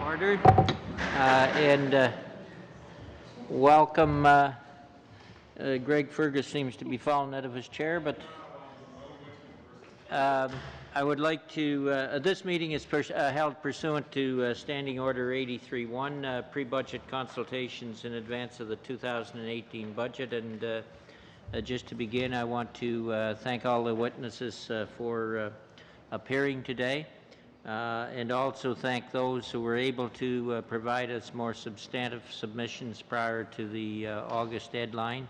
Ordered. And welcome. Greg Fergus seems to be falling out of his chair, but I would like to. This meeting is held pursuant to Standing Order 83-1, pre-budget consultations in advance of the 2018 budget. And just to begin, I want to thank all the witnesses for appearing today. And also thank those who were able to provide us more substantive submissions prior to the August deadline.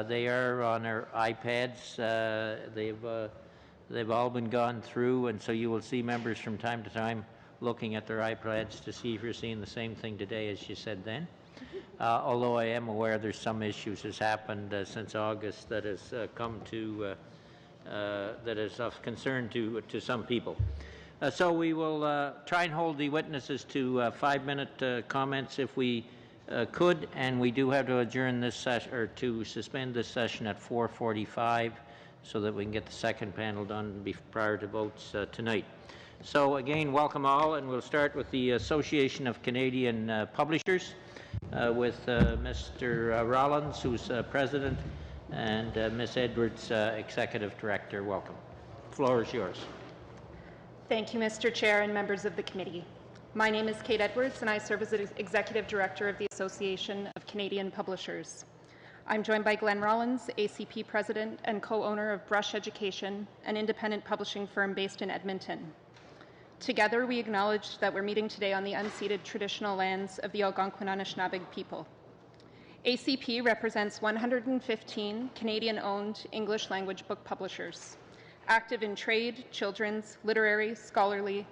They are on our iPads. They've all been gone through, and so you will see members from time to time looking at their iPads to see if you're seeing the same thing today as you said then. Although I am aware there's some issues has happened since August that has come to that is of concern to some people. So we will try and hold the witnesses to 5-minute comments if we could, and we do have to adjourn this session, or to suspend this session at 4:45 so that we can get the second panel done prior to votes tonight. So again, welcome all, and we'll start with the Association of Canadian Publishers with Mr. Rollins, who's president, and Ms. Edwards, executive director. Welcome. The floor is yours. Thank you, Mr. Chair and members of the committee. My name is Kate Edwards, and I serve as Executive Director of the Association of Canadian Publishers. I'm joined by Glenn Rollins, ACP President and co-owner of Brush Education, an independent publishing firm based in Edmonton. Together, we acknowledge that we're meeting today on the unceded traditional lands of the Algonquin Anishinaabe people. ACP represents 115 Canadian-owned English-language book publishers, active in trade, children's, literary, scholarly,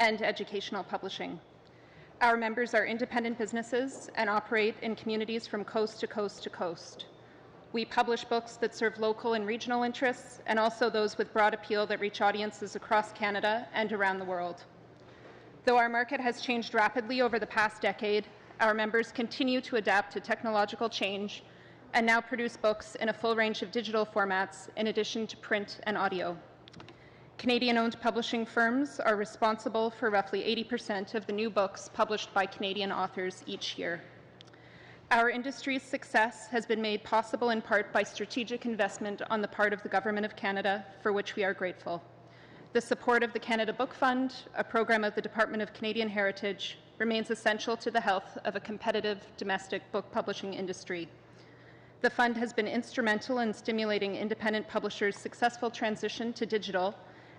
and educational publishing. Our members are independent businesses and operate in communities from coast to coast to coast. We publish books that serve local and regional interests, and also those with broad appeal that reach audiences across Canada and around the world. Though our market has changed rapidly over the past decade, our members continue to adapt to technological change and now produce books in a full range of digital formats in addition to print and audio. Canadian-owned publishing firms are responsible for roughly 80% of the new books published by Canadian authors each year. Our industry's success has been made possible in part by strategic investment on the part of the Government of Canada, for which we are grateful. The support of the Canada Book Fund, a program of the Department of Canadian Heritage, remains essential to the health of a competitive domestic book publishing industry. The fund has been instrumental in stimulating independent publishers' successful transition to digital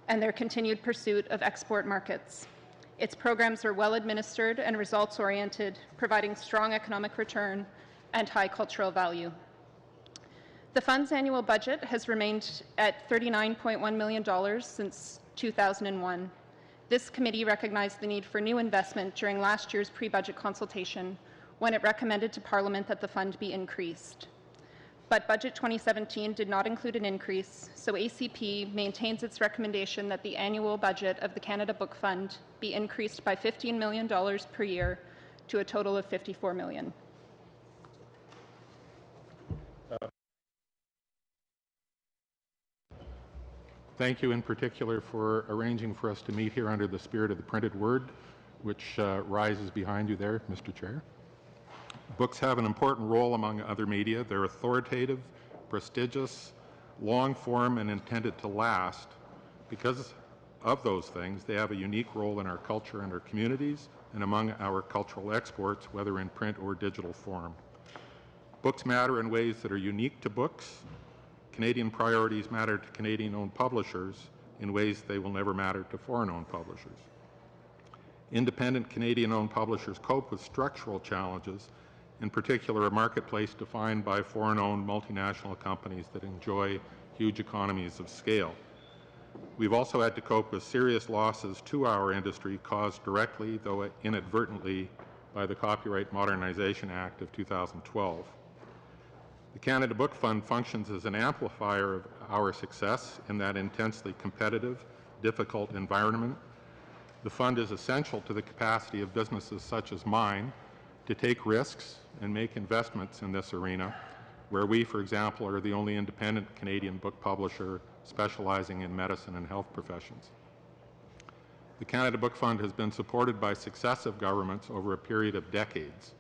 and their continued pursuit of export markets. Its programs are well administered and results-oriented, providing strong economic return and high cultural value. The fund's annual budget has remained at $39.1 million since 2001. This committee recognized the need for new investment during last year's pre-budget consultation when it recommended to Parliament that the fund be increased. But Budget 2017 did not include an increase, so ACP maintains its recommendation that the annual budget of the Canada Book Fund be increased by $15 million per year to a total of $54 million. Thank you in particular for arranging for us to meet here under the spirit of the printed word, which rises behind you there, Mr. Chair. Books have an important role among other media. They're authoritative, prestigious, long-form, and intended to last. Because of those things, they have a unique role in our culture and our communities and among our cultural exports, whether in print or digital form. Books matter in ways that are unique to books. Canadian priorities matter to Canadian-owned publishers in ways they will never matter to foreign-owned publishers. Independent Canadian-owned publishers cope with structural challenges, in particular a marketplace defined by foreign-owned multinational companies that enjoy huge economies of scale. We've also had to cope with serious losses to our industry caused directly, though inadvertently, by the Copyright Modernization Act of 2012. The Canada Book Fund functions as an amplifier of our success in that intensely competitive, difficult environment. The fund is essential to the capacity of businesses such as mine to take risks and make investments in this arena, where we, for example, are the only independent Canadian book publisher specializing in medicine and health professions. The Canada Book Fund has been supported by successive governments over a period of decades.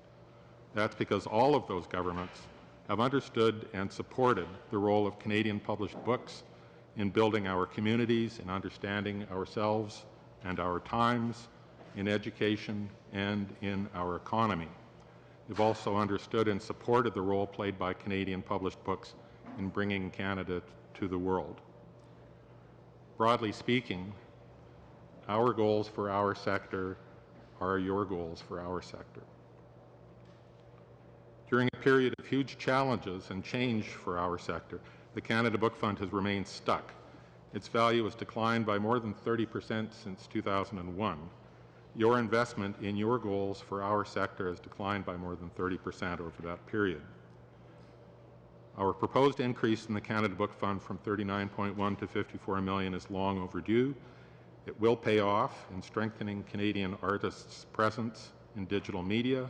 That's because all of those governments have understood and supported the role of Canadian published books in building our communities, in understanding ourselves and our times, in education, and in our economy. They've also understood and supported the role played by Canadian published books in bringing Canada to the world. Broadly speaking, our goals for our sector are your goals for our sector. During a period of huge challenges and change for our sector, the Canada Book Fund has remained stuck. Its value has declined by more than 30% since 2001. Your investment in your goals for our sector has declined by more than 30% over that period. Our proposed increase in the Canada Book Fund from $39.1 to $54 million is long overdue. It will pay off in strengthening Canadian artists' presence in digital media,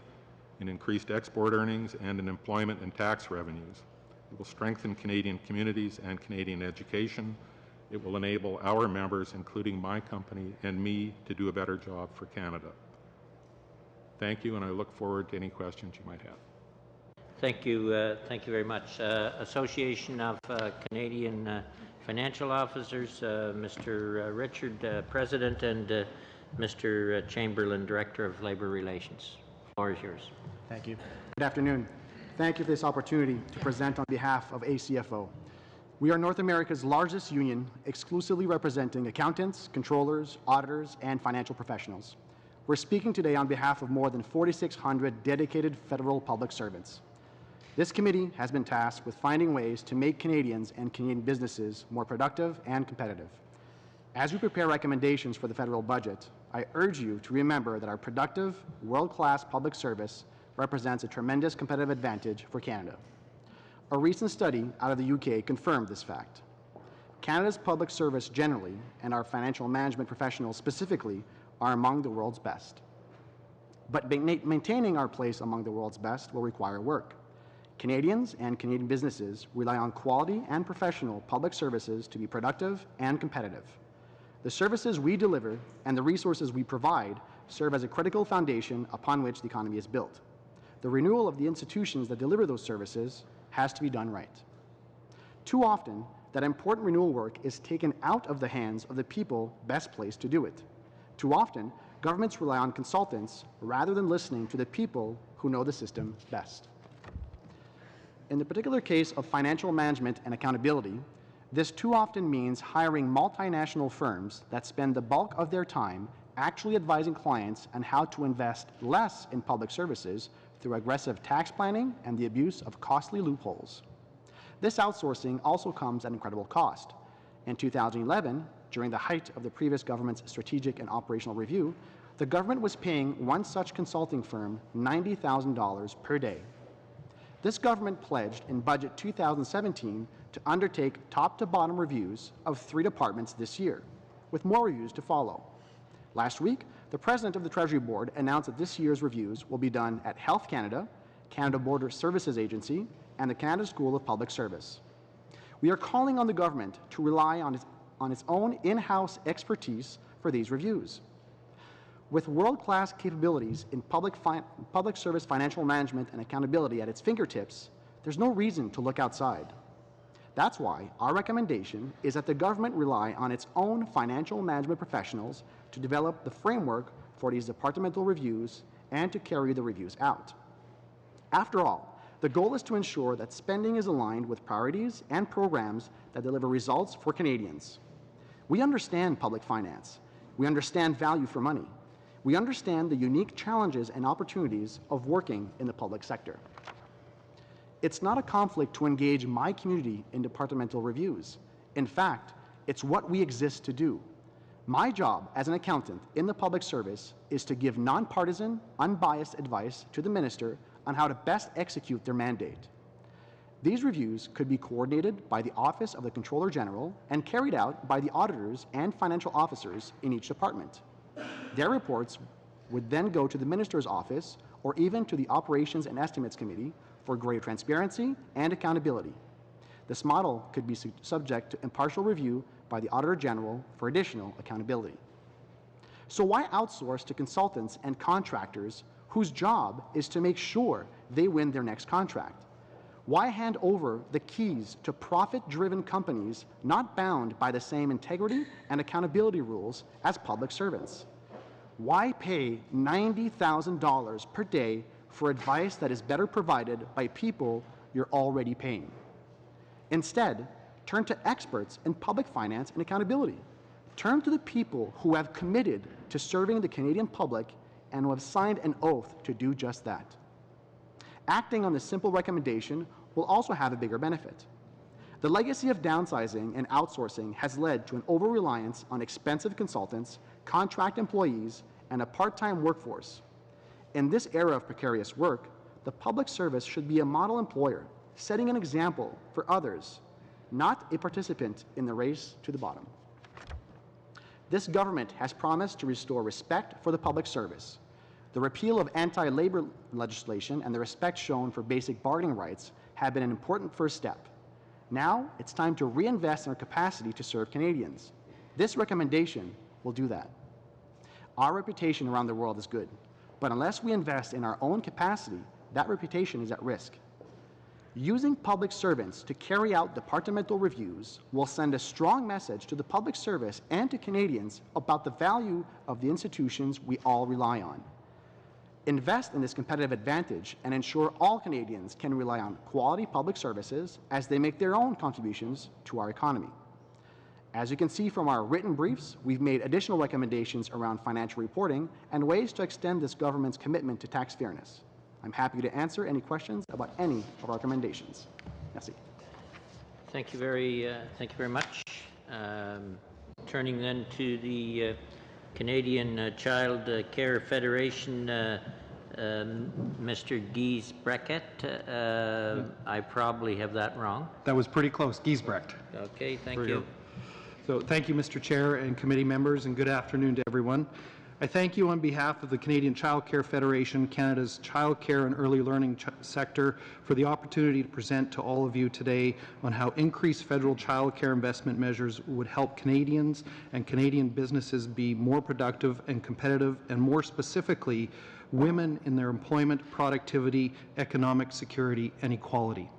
in increased export earnings, and in employment and tax revenues. It will strengthen Canadian communities and Canadian education. It will enable our members, including my company and me, to do a better job for Canada. Thank you, and I look forward to any questions you might have. Thank you very much. Association of Canadian Financial Officers, Mr. Richard, President, and Mr. Chamberlain, Director of Labour Relations. The floor is yours. Thank you. Good afternoon. Thank you for this opportunity to present on behalf of ACFO. We are North America's largest union, exclusively representing accountants, controllers, auditors, and financial professionals. We're speaking today on behalf of more than 4,600 dedicated federal public servants. This committee has been tasked with finding ways to make Canadians and Canadian businesses more productive and competitive. As we prepare recommendations for the federal budget, I urge you to remember that our productive, world-class public service represents a tremendous competitive advantage for Canada. A recent study out of the UK confirmed this fact. Canada's public service generally, and our financial management professionals specifically, are among the world's best. But maintaining our place among the world's best will require work. Canadians and Canadian businesses rely on quality and professional public services to be productive and competitive. The services we deliver and the resources we provide serve as a critical foundation upon which the economy is built. The renewal of the institutions that deliver those services has to be done right. Too often, that important renewal work is taken out of the hands of the people best placed to do it. Too often, governments rely on consultants rather than listening to the people who know the system best. In the particular case of financial management and accountability, this too often means hiring multinational firms that spend the bulk of their time actually advising clients on how to invest less in public services through aggressive tax planning and the abuse of costly loopholes. This outsourcing also comes at incredible cost. In 2011, during the height of the previous government's strategic and operational review, the government was paying one such consulting firm $90,000 per day. This government pledged in Budget 2017 to undertake top-to-bottom reviews of 3 departments this year, with more reviews to follow. Last week, the President of the Treasury Board announced that this year's reviews will be done at Health Canada, Canada Border Services Agency, and the Canada School of Public Service. We are calling on the government to rely on its own in-house expertise for these reviews. With world-class capabilities in public service financial management and accountability at its fingertips, there's no reason to look outside. That's why our recommendation is that the government rely on its own financial management professionals to develop the framework for these departmental reviews and to carry the reviews out. After all, the goal is to ensure that spending is aligned with priorities and programs that deliver results for Canadians. We understand public finance. We understand value for money. We understand the unique challenges and opportunities of working in the public sector. It's not a conflict to engage my community in departmental reviews. In fact, it's what we exist to do. My job as an accountant in the public service is to give nonpartisan, unbiased advice to the minister on how to best execute their mandate. These reviews could be coordinated by the Office of the Comptroller General and carried out by the auditors and financial officers in each department. Their reports would then go to the minister's office or even to the Operations and Estimates Committee for greater transparency and accountability. This model could be subject to impartial review by the Auditor General for additional accountability. So why outsource to consultants and contractors whose job is to make sure they win their next contract? Why hand over the keys to profit-driven companies not bound by the same integrity and accountability rules as public servants? Why pay $90,000 per day for advice that is better provided by people you're already paying? Instead, turn to experts in public finance and accountability. Turn to the people who have committed to serving the Canadian public and who have signed an oath to do just that. Acting on this simple recommendation will also have a bigger benefit. The legacy of downsizing and outsourcing has led to an over-reliance on expensive consultants, contract employees, and a part-time workforce. In this era of precarious work, the public service should be a model employer, setting an example for others, not a participant in the race to the bottom. This government has promised to restore respect for the public service. The repeal of anti-labor legislation and the respect shown for basic bargaining rights have been an important first step. Now, it's time to reinvest in our capacity to serve Canadians. This recommendation will do that. Our reputation around the world is good, but unless we invest in our own capacity, that reputation is at risk. Using public servants to carry out departmental reviews will send a strong message to the public service and to Canadians about the value of the institutions we all rely on. Invest in this competitive advantage and ensure all Canadians can rely on quality public services as they make their own contributions to our economy. As you can see from our written briefs, we've made additional recommendations around financial reporting and ways to extend this government's commitment to tax fairness. I'm happy to answer any questions about any of our recommendations. Merci. Thank you very much. Turning then to the Canadian Child Care Federation, Mr. Guy Brecket. I probably have that wrong. That was pretty close. Giesbrecht. Okay, thank you. So thank you, Mr. Chair and committee members, and good afternoon to everyone. I thank you on behalf of the Canadian Child Care Federation, Canada's child care and early learning sector, for the opportunity to present to all of you today on how increased federal child care investment measures would help Canadians and Canadian businesses be more productive and competitive, and more specifically, women in their employment, productivity, economic security, and equality.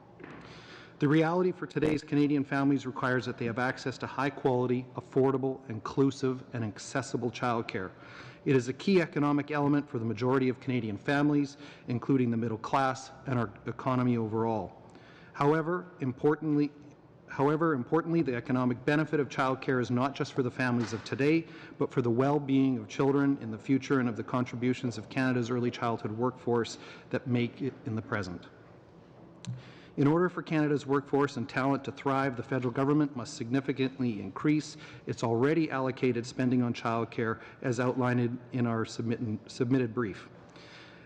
The reality for today's Canadian families requires that they have access to high-quality, affordable, inclusive, and accessible childcare. It is a key economic element for the majority of Canadian families, including the middle class and our economy overall. However, importantly, the economic benefit of childcare is not just for the families of today, but for the well-being of children in the future and of the contributions of Canada's early childhood workforce that make it in the present. In order for Canada's workforce and talent to thrive, the federal government must significantly increase its already allocated spending on childcare, as outlined in our submitted brief.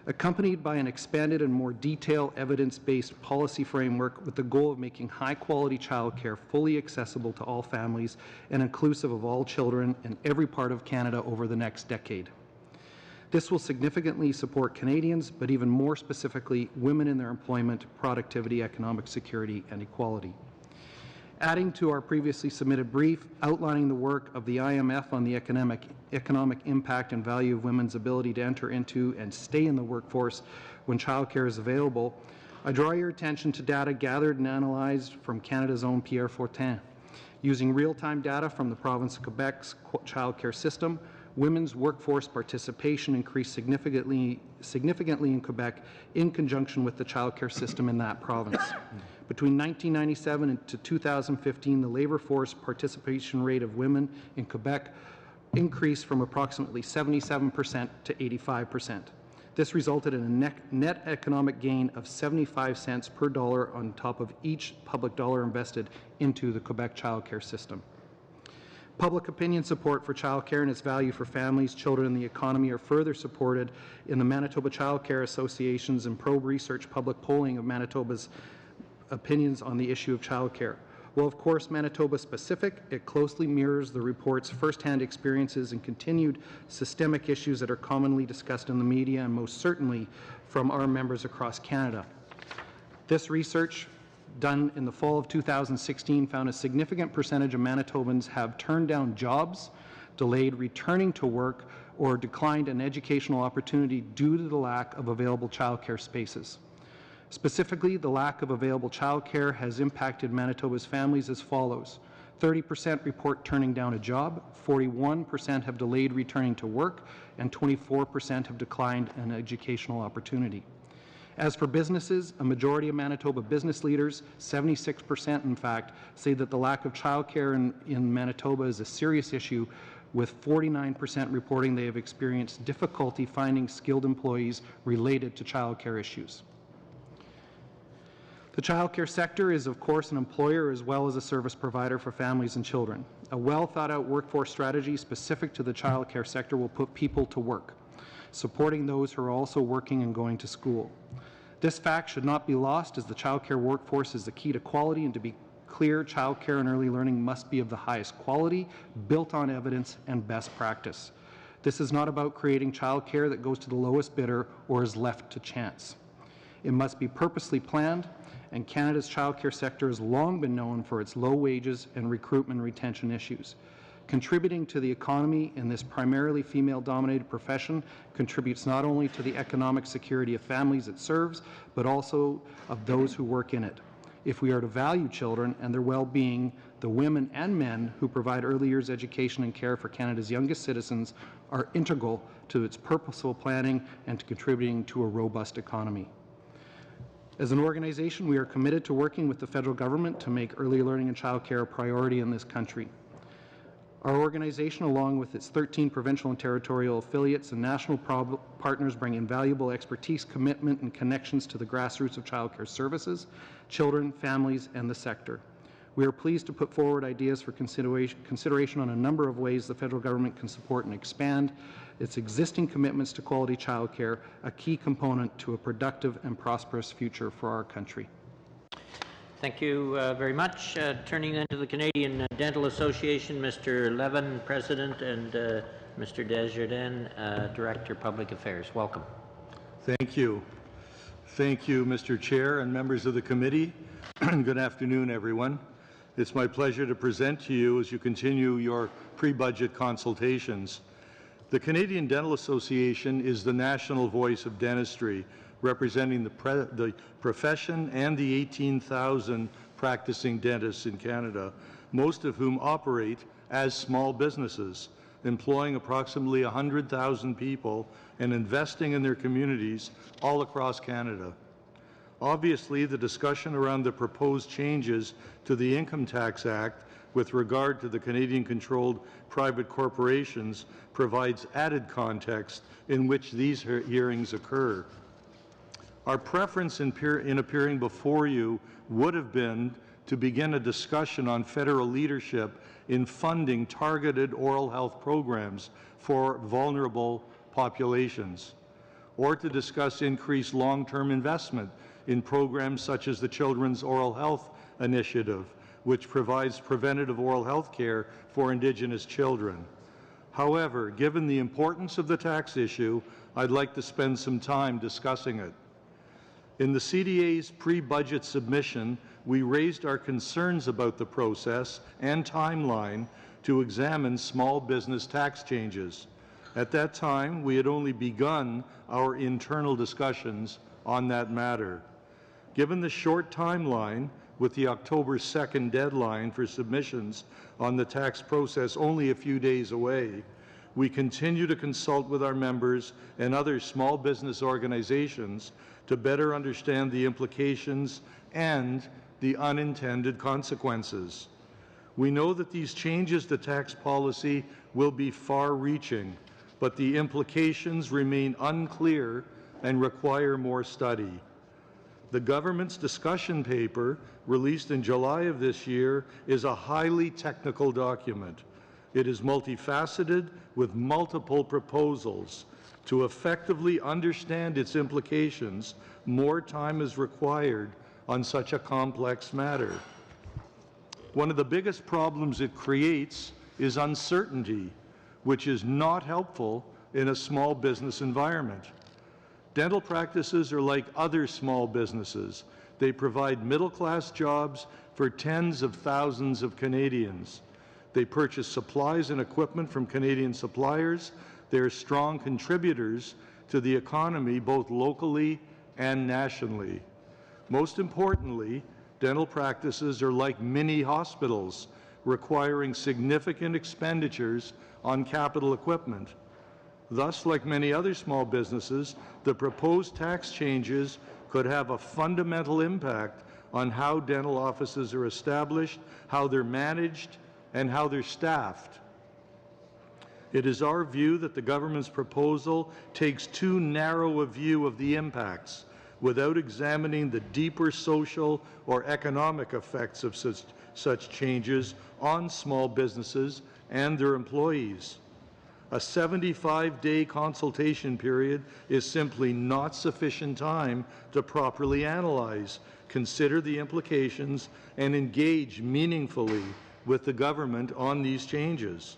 Accompanied by an expanded and more detailed evidence-based policy framework with the goal of making high-quality childcare fully accessible to all families and inclusive of all children in every part of Canada over the next decade. This will significantly support Canadians, but even more specifically, women in their employment, productivity, economic security, and equality. Adding to our previously submitted brief outlining the work of the IMF on the economic impact and value of women's ability to enter into and stay in the workforce when childcare is available, I draw your attention to data gathered and analyzed from Canada's own Pierre Fortin. Using real-time data from the province of Quebec's childcare system, women's workforce participation increased significantly in Quebec in conjunction with the childcare system in that province. Between 1997 and 2015, the labour force participation rate of women in Quebec increased from approximately 77% to 85%. This resulted in a net economic gain of 75 cents per dollar on top of each public dollar invested into the Quebec childcare system. Public opinion support for childcare and its value for families, children, and the economy are further supported in the Manitoba Child Care Association's and Probe Research public polling of Manitoba's opinions on the issue of childcare. While of course Manitoba specific, it closely mirrors the report's first-hand experiences and continued systemic issues that are commonly discussed in the media and most certainly from our members across Canada. This research, done in the fall of 2016, found a significant percentage of Manitobans have turned down jobs, delayed returning to work, or declined an educational opportunity due to the lack of available childcare spaces. Specifically, the lack of available childcare has impacted Manitoba's families as follows. 30% report turning down a job, 41% have delayed returning to work, and 24% have declined an educational opportunity. As for businesses, a majority of Manitoba business leaders, 76% in fact, say that the lack of childcare in Manitoba is a serious issue, with 49% reporting they have experienced difficulty finding skilled employees related to childcare issues. The childcare sector is, of course, an employer as well as a service provider for families and children. A well-thought-out workforce strategy specific to the childcare sector will put people to work, supporting those who are also working and going to school. This fact should not be lost, as the childcare workforce is the key to quality, and to be clear, childcare and early learning must be of the highest quality, built on evidence and best practice. This is not about creating childcare that goes to the lowest bidder or is left to chance. It must be purposely planned, and Canada's childcare sector has long been known for its low wages and recruitment and retention issues. Contributing to the economy in this primarily female-dominated profession contributes not only to the economic security of families it serves, but also of those who work in it. If we are to value children and their well-being, the women and men who provide early years education and care for Canada's youngest citizens are integral to its purposeful planning and to contributing to a robust economy. As an organization, we are committed to working with the federal government to make early learning and childcare a priority in this country. Our organization, along with its 13 provincial and territorial affiliates and national partners, bring invaluable expertise, commitment, and connections to the grassroots of childcare services, children, families, and the sector. We are pleased to put forward ideas for consideration on a number of ways the federal government can support and expand its existing commitments to quality childcare, a key component to a productive and prosperous future for our country. Thank you very much. Turning then to the Canadian Dental Association, Mr. Levin, President, and Mr. Desjardins, Director, Public Affairs. Welcome. Thank you. Thank you, Mr. Chair and members of the committee. Good afternoon, everyone. It's my pleasure to present to you as you continue your pre-budget consultations. The Canadian Dental Association is the national voice of dentistry, representing the profession and the 18,000 practicing dentists in Canada, most of whom operate as small businesses, employing approximately 100,000 people and investing in their communities all across Canada. Obviously, the discussion around the proposed changes to the Income Tax Act with regard to the Canadian-controlled private corporations provides added context in which these hearings occur. Our preference in appearing before you would have been to begin a discussion on federal leadership in funding targeted oral health programs for vulnerable populations, or to discuss increased long-term investment in programs such as the Children's Oral Health Initiative, which provides preventative oral health care for Indigenous children. However, given the importance of the tax issue, I'd like to spend some time discussing it. In the CDA's pre-budget submission, we raised our concerns about the process and timeline to examine small business tax changes. At that time, we had only begun our internal discussions on that matter. Given the short timeline, with the October 2nd deadline for submissions on the tax process only a few days away, we continue to consult with our members and other small business organizations to better understand the implications and the unintended consequences. We know that these changes to tax policy will be far-reaching, but the implications remain unclear and require more study. The government's discussion paper, released in July of this year, is a highly technical document. It is multifaceted with multiple proposals. To effectively understand its implications, more time is required on such a complex matter. One of the biggest problems it creates is uncertainty, which is not helpful in a small business environment. Dental practices are like other small businesses. They provide middle-class jobs for tens of thousands of Canadians. They purchase supplies and equipment from Canadian suppliers. They are strong contributors to the economy both locally and nationally. Most importantly, dental practices are like mini hospitals, requiring significant expenditures on capital equipment. Thus, like many other small businesses, the proposed tax changes could have a fundamental impact on how dental offices are established, how they're managed, and how they're staffed. It is our view that the government's proposal takes too narrow a view of the impacts without examining the deeper social or economic effects of such changes on small businesses and their employees. A 75-day consultation period is simply not sufficient time to properly analyze, consider the implications, and engage meaningfully with the government on these changes.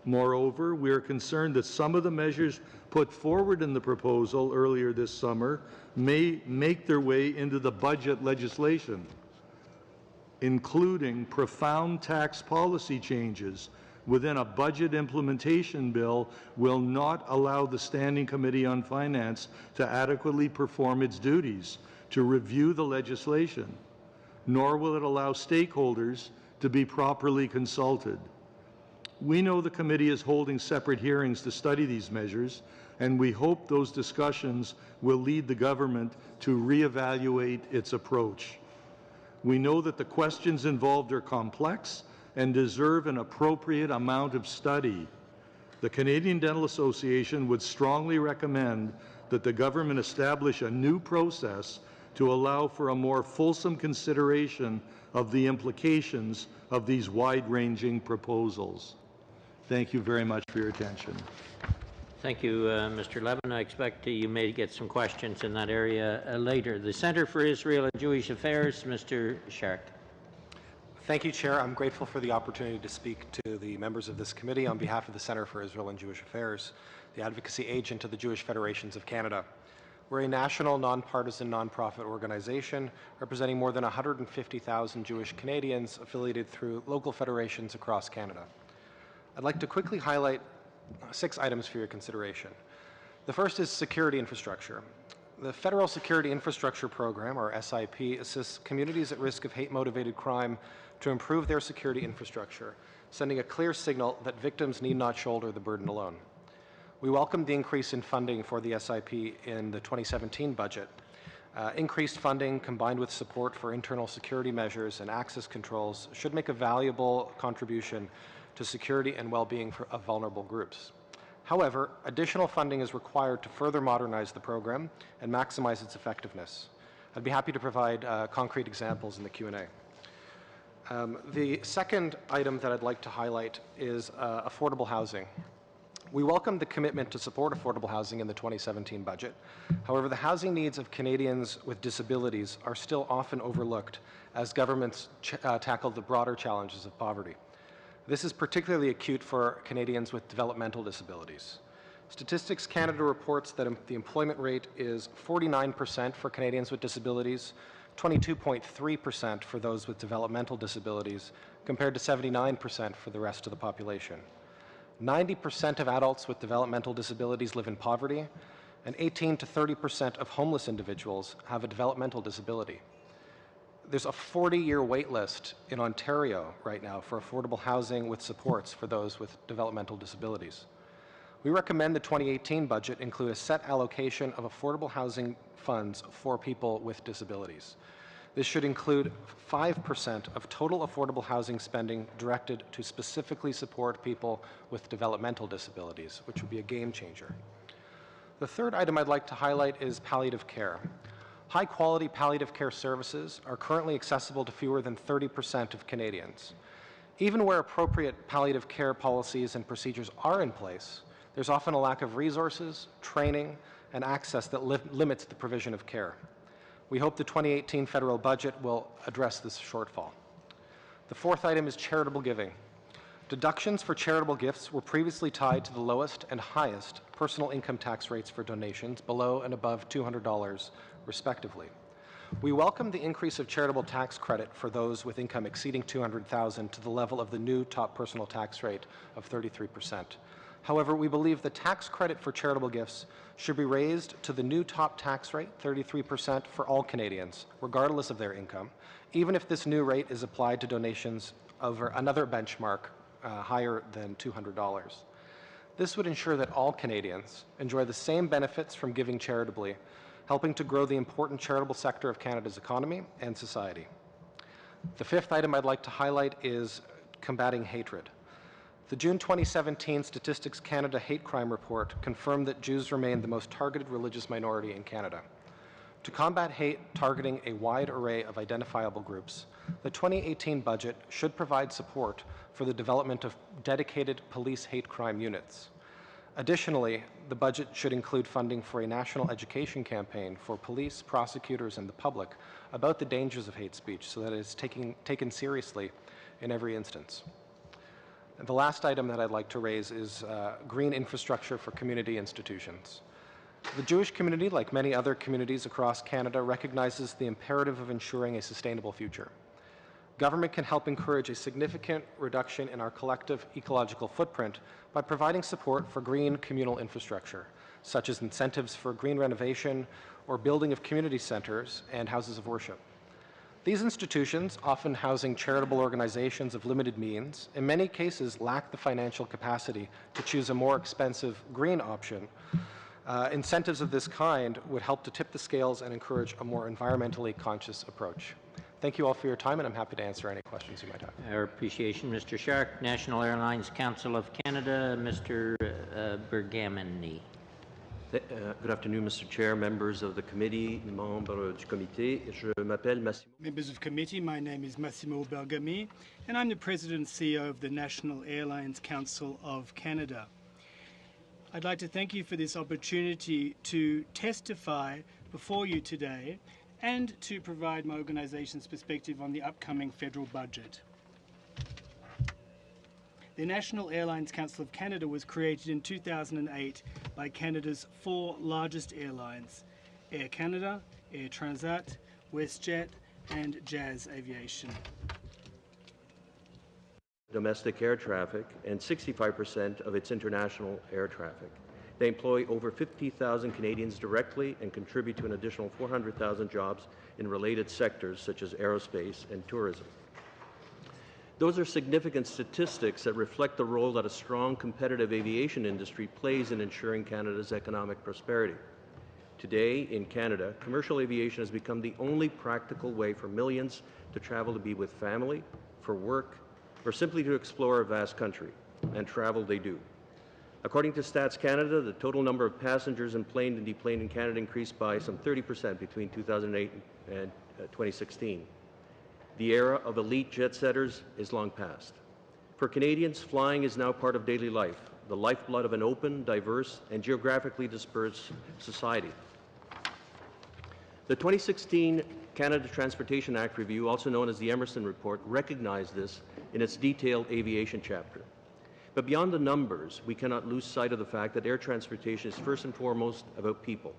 Moreover, we are concerned that some of the measures put forward in the proposal earlier this summer may make their way into the budget legislation, including profound tax policy changes within a budget implementation bill will not allow the Standing Committee on Finance to adequately perform its duties to review the legislation, nor will it allow stakeholders to be properly consulted. We know the committee is holding separate hearings to study these measures, and we hope those discussions will lead the government to reevaluate its approach. We know that the questions involved are complex and deserve an appropriate amount of study. The Canadian Dental Association would strongly recommend that the government establish a new process to allow for a more fulsome consideration of the implications of these wide-ranging proposals. Thank you very much for your attention. Thank you, Mr. Levin. I expect you may get some questions in that area later. The Centre for Israel and Jewish Affairs, Mr. Shark. Thank you, Chair. I'm grateful for the opportunity to speak to the members of this committee on behalf of the Centre for Israel and Jewish Affairs, the advocacy agent of the Jewish Federations of Canada. We're a national, nonpartisan, nonprofit organization representing more than 150,000 Jewish Canadians affiliated through local federations across Canada. I'd like to quickly highlight 6 items for your consideration. The first is security infrastructure. The Federal Security Infrastructure Program, or SIP, assists communities at risk of hate-motivated crime to improve their security infrastructure, sending a clear signal that victims need not shoulder the burden alone. We welcome the increase in funding for the SIP in the 2017 budget. Increased funding combined with support for internal security measures and access controls should make a valuable contribution to security and well-being of vulnerable groups. However, additional funding is required to further modernize the program and maximize its effectiveness. I'd be happy to provide concrete examples in the Q&A. The second item that I'd like to highlight is affordable housing. We welcome the commitment to support affordable housing in the 2017 budget. However, the housing needs of Canadians with disabilities are still often overlooked as governments tackle the broader challenges of poverty. This is particularly acute for Canadians with developmental disabilities. Statistics Canada reports that the employment rate is 49% for Canadians with disabilities, 22.3% for those with developmental disabilities, compared to 79% for the rest of the population. 90% of adults with developmental disabilities live in poverty, and 18 to 30% of homeless individuals have a developmental disability. There's a 40-year wait list in Ontario right now for affordable housing with supports for those with developmental disabilities. We recommend the 2018 budget include a set allocation of affordable housing funds for people with disabilities. This should include 5% of total affordable housing spending directed to specifically support people with developmental disabilities, which would be a game changer. The third item I'd like to highlight is palliative care. High-quality palliative care services are currently accessible to fewer than 30% of Canadians. Even where appropriate palliative care policies and procedures are in place, there's often a lack of resources, training, and access that limits the provision of care. We hope the 2018 federal budget will address this shortfall. The fourth item is charitable giving. Deductions for charitable gifts were previously tied to the lowest and highest personal income tax rates for donations, below and above $200, respectively. We welcome the increase of charitable tax credit for those with income exceeding $200,000 to the level of the new top personal tax rate of 33%. However, we believe the tax credit for charitable gifts should be raised to the new top tax rate, 33%, for all Canadians, regardless of their income, even if this new rate is applied to donations over another benchmark higher than $200. This would ensure that all Canadians enjoy the same benefits from giving charitably, helping to grow the important charitable sector of Canada's economy and society. The fifth item I'd like to highlight is combating hatred. The June 2017 Statistics Canada Hate Crime Report confirmed that Jews remain the most targeted religious minority in Canada. To combat hate targeting a wide array of identifiable groups, the 2018 budget should provide support for the development of dedicated police hate crime units. Additionally, the budget should include funding for a national education campaign for police, prosecutors, and the public about the dangers of hate speech so that it is taken seriously in every instance. And the last item that I'd like to raise is green infrastructure for community institutions. The Jewish community, like many other communities across Canada, recognizes the imperative of ensuring a sustainable future. Government can help encourage a significant reduction in our collective ecological footprint by providing support for green communal infrastructure, such as incentives for green renovation or building of community centers and houses of worship. These institutions, often housing charitable organizations of limited means, in many cases lack the financial capacity to choose a more expensive green option. Incentives of this kind would help to tip the scales and encourage a more environmentally conscious approach. Thank you all for your time, and I'm happy to answer any questions you might have. Our appreciation, Mr. Shark. National Airlines Council of Canada, Mr. Bergamini. Good afternoon, Mr. Chair, members of the committee, membres du comité. Je m'appelle Massimo. Members of committee, my name is Massimo Bergami, and I'm the President and CEO of the National Airlines Council of Canada. I'd like to thank you for this opportunity to testify before you today and to provide my organization's perspective on the upcoming federal budget. The National Airlines Council of Canada was created in 2008 by Canada's 4 largest airlines: Air Canada, Air Transat, WestJet, and Jazz Aviation. Domestic air traffic and 65% of its international air traffic. They employ over 50,000 Canadians directly and contribute to an additional 400,000 jobs in related sectors such as aerospace and tourism. Those are significant statistics that reflect the role that a strong competitive aviation industry plays in ensuring Canada's economic prosperity. Today, in Canada, commercial aviation has become the only practical way for millions to travel to be with family, for work, or simply to explore a vast country, and travel they do. According to Stats Canada, the total number of passengers enplaned and deplaned in Canada increased by some 30% between 2008 and 2016. The era of elite jet setters is long past. For Canadians, flying is now part of daily life, the lifeblood of an open, diverse, and geographically dispersed society. The 2016 Canada Transportation Act Review, also known as the Emerson Report, recognized this in its detailed aviation chapter. But beyond the numbers, we cannot lose sight of the fact that air transportation is first and foremost about people.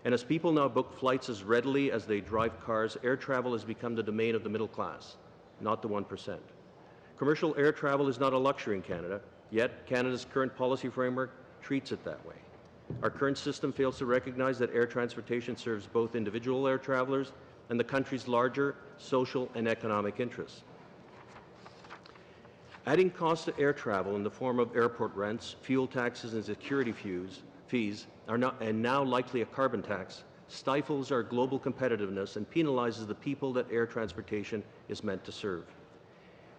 And as people now book flights as readily as they drive cars, air travel has become the domain of the middle class, not the 1%. Commercial air travel is not a luxury in Canada, yet Canada's current policy framework treats it that way. Our current system fails to recognize that air transportation serves both individual air travelers and the country's larger social and economic interests. Adding costs to air travel in the form of airport rents, fuel taxes, and security fees, and now likely a carbon tax, stifles our global competitiveness and penalizes the people that air transportation is meant to serve.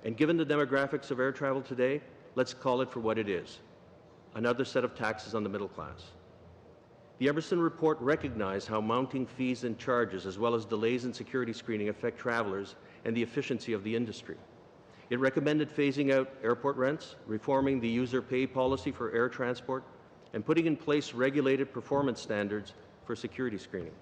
And given the demographics of air travel today, let's call it for what it is: another set of taxes on the middle class. The Emerson Report recognized how mounting fees and charges, as well as delays in security screening, affect travelers and the efficiency of the industry. It recommended phasing out airport rents, reforming the user pay policy for air transport, and putting in place regulated performance standards for security screening.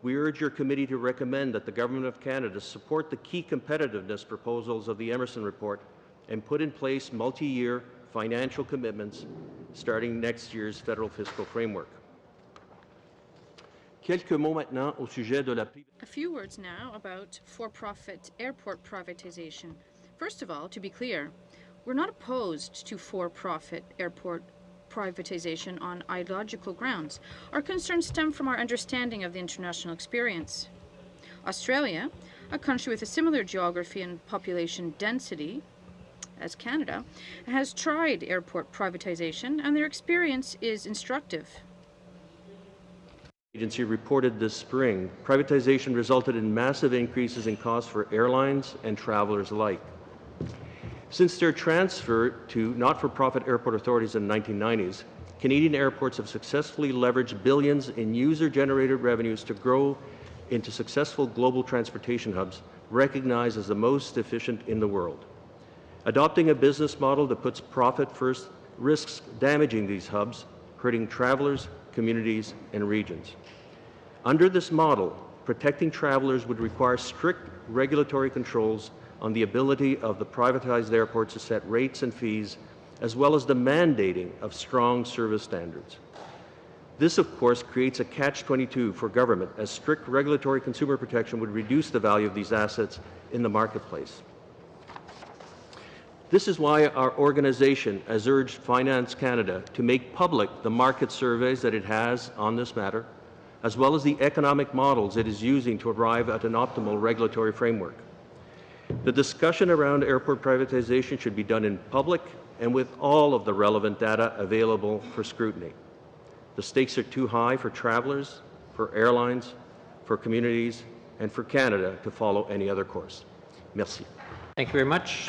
We urge your committee to recommend that the Government of Canada support the key competitiveness proposals of the Emerson Report and put in place multi-year financial commitments starting next year's federal fiscal framework. Quelques mots maintenant au sujet de la... A few words now about for-profit airport privatization. First of all, to be clear, We're not opposed to for-profit airport privatization on ideological grounds. Our concerns stem from our understanding of the international experience. Australia, a country with a similar geography and population density as Canada, has tried airport privatization, and their experience is instructive. Agency reported this spring, privatization resulted in massive increases in costs for airlines and travelers alike. Since their transfer to not-for-profit airport authorities in the 1990s, Canadian airports have successfully leveraged billions in user-generated revenues to grow into successful global transportation hubs, recognized as the most efficient in the world. Adopting a business model that puts profit first risks damaging these hubs, hurting travelers, communities, and regions. Under this model, protecting travelers would require strict regulatory controls on the ability of the privatized airports to set rates and fees, as well as the mandating of strong service standards. This, of course, creates a catch-22 for government, as strict regulatory consumer protection would reduce the value of these assets in the marketplace. This is why our organization has urged Finance Canada to make public the market surveys that it has on this matter, as well as the economic models it is using to arrive at an optimal regulatory framework. The discussion around airport privatization should be done in public and with all of the relevant data available for scrutiny. The stakes are too high for travelers, for airlines, for communities, and for Canada to follow any other course. Merci. Thank you very much.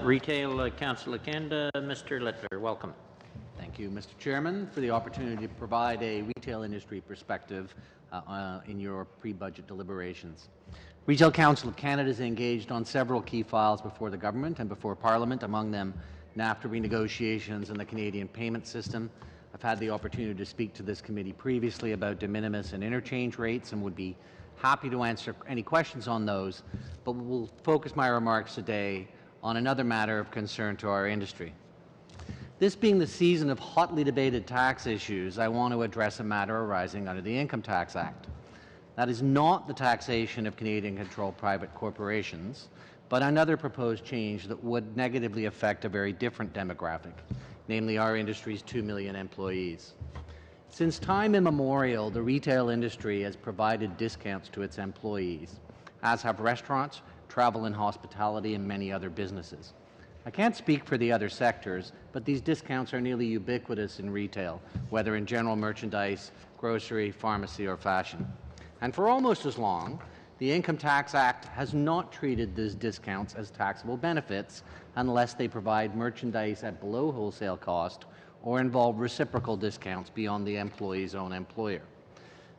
Retail, Councillor Canada, Mr. Littler, welcome. Thank you, Mr. Chairman, for the opportunity to provide a retail industry perspective in your pre-budget deliberations. Retail Council of Canada is engaged on several key files before the government and before Parliament, among them NAFTA renegotiations and the Canadian payment system. I've had the opportunity to speak to this committee previously about de minimis and interchange rates and would be happy to answer any questions on those, but we'll focus my remarks today on another matter of concern to our industry. This being the season of hotly debated tax issues, I want to address a matter arising under the Income Tax Act. That is not the taxation of Canadian-controlled private corporations, but another proposed change that would negatively affect a very different demographic, namely our industry's 2 million employees. Since time immemorial, the retail industry has provided discounts to its employees, as have restaurants, travel and hospitality, and many other businesses. I can't speak for the other sectors, but these discounts are nearly ubiquitous in retail, whether in general merchandise, grocery, pharmacy, or fashion. And for almost as long, the Income Tax Act has not treated these discounts as taxable benefits unless they provide merchandise at below wholesale cost or involve reciprocal discounts beyond the employee's own employer.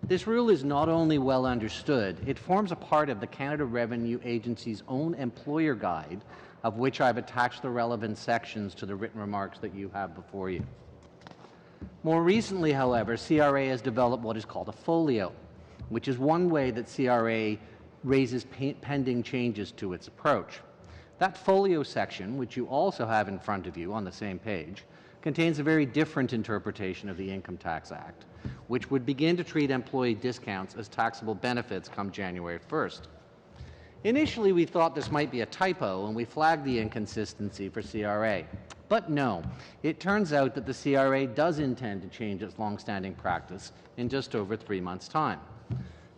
This rule is not only well understood, it forms a part of the Canada Revenue Agency's own employer guide, of which I've attached the relevant sections to the written remarks that you have before you. More recently, however, CRA has developed what is called a folio, which is one way that CRA raises pending changes to its approach. That folio section, which you also have in front of you on the same page, contains a very different interpretation of the Income Tax Act, which would begin to treat employee discounts as taxable benefits come January 1st. Initially, we thought this might be a typo, and we flagged the inconsistency for CRA. But no, it turns out that the CRA does intend to change its long-standing practice in just over 3 months' time.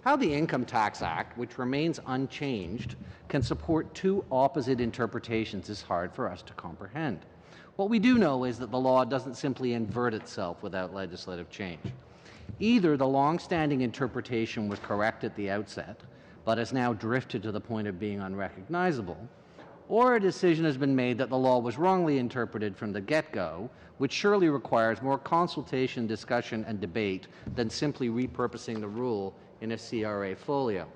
How the Income Tax Act, which remains unchanged, can support two opposite interpretations is hard for us to comprehend. What we do know is that the law doesn't simply invert itself without legislative change. Either the long-standing interpretation was correct at the outset, but has now drifted to the point of being unrecognizable, or a decision has been made that the law was wrongly interpreted from the get-go, which surely requires more consultation, discussion, and debate than simply repurposing the rule in a CRA folio.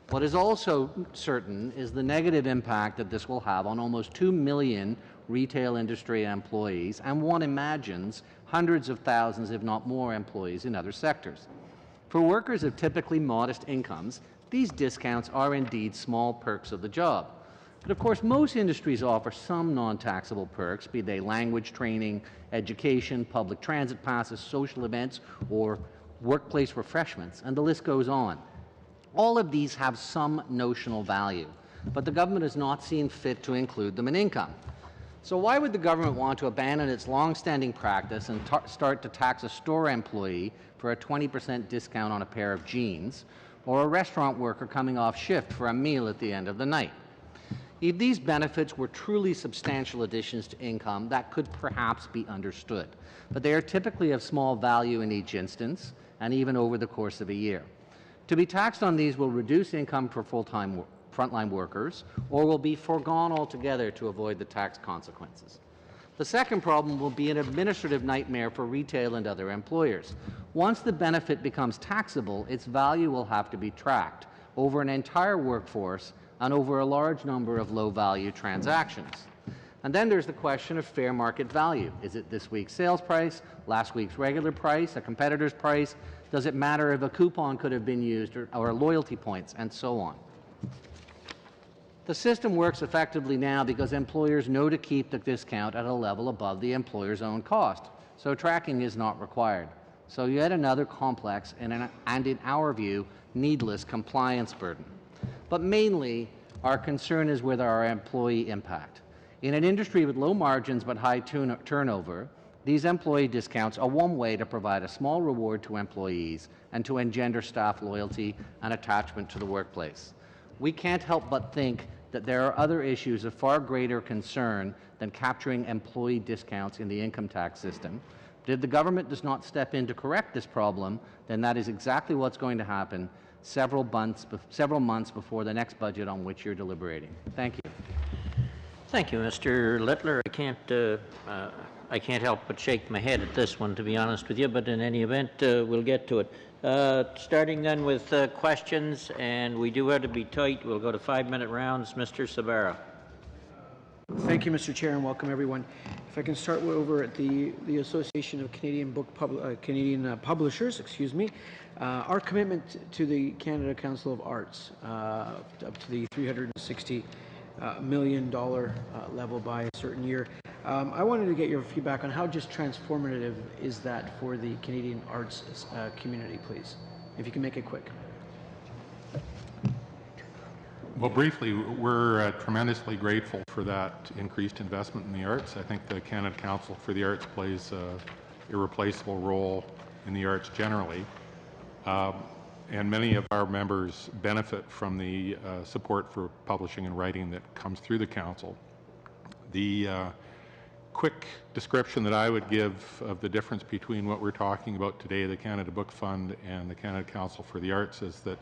What is also certain is the negative impact that this will have on almost 2 million retail industry employees, and one imagines hundreds of thousands, if not more, employees in other sectors. For workers of typically modest incomes, these discounts are indeed small perks of the job. But of course, most industries offer some non-taxable perks, be they language training, education, public transit passes, social events, or workplace refreshments, and the list goes on. All of these have some notional value, but the government has not seen fit to include them in income. So why would the government want to abandon its long-standing practice and start to tax a store employee for a 20% discount on a pair of jeans, or a restaurant worker coming off shift for a meal at the end of the night? If these benefits were truly substantial additions to income, that could perhaps be understood. But they are typically of small value in each instance, and even over the course of a year. To be taxed on these will reduce income for full-time frontline workers, or will be foregone altogether to avoid the tax consequences. The second problem will be an administrative nightmare for retail and other employers. Once the benefit becomes taxable, its value will have to be tracked over an entire workforce and over a large number of low-value transactions. And then there's the question of fair market value. Is it this week's sales price, last week's regular price, a competitor's price? Does it matter if a coupon could have been used, or loyalty points, and so on? The system works effectively now because employers know to keep the discount at a level above the employer's own cost, so tracking is not required. So yet another complex and in our view, needless compliance burden. But mainly, our concern is with our employee impact. In an industry with low margins but high turnover, these employee discounts are one way to provide a small reward to employees and to engender staff loyalty and attachment to the workplace. We can't help but think that there are other issues of far greater concern than capturing employee discounts in the income tax system. But if the government does not step in to correct this problem, then that is exactly what's going to happen several months before the next budget on which you're deliberating. Thank you. Thank you, Mr. Littler. I can't help but shake my head at this one, to be honest with you, but in any event, we'll get to it. Starting then with questions, and we do have to be tight. We'll go to 5-minute rounds. Mr. Sabara. Thank you, Mr. Chair, and welcome everyone. If I can start over at the Association of Canadian Publishers, excuse me, our commitment to the Canada Council of Arts, up to the $360 million level by a certain year. I wanted to get your feedback on how just transformative is that for the Canadian arts community, please, if you can make it quick. Well, briefly, we're tremendously grateful for that increased investment in the arts. I think the Canada Council for the Arts plays an irreplaceable role in the arts generally. And many of our members benefit from the support for publishing and writing that comes through the Council. The quick description that I would give of the difference between what we're talking about today, the Canada Book Fund and the Canada Council for the Arts, is that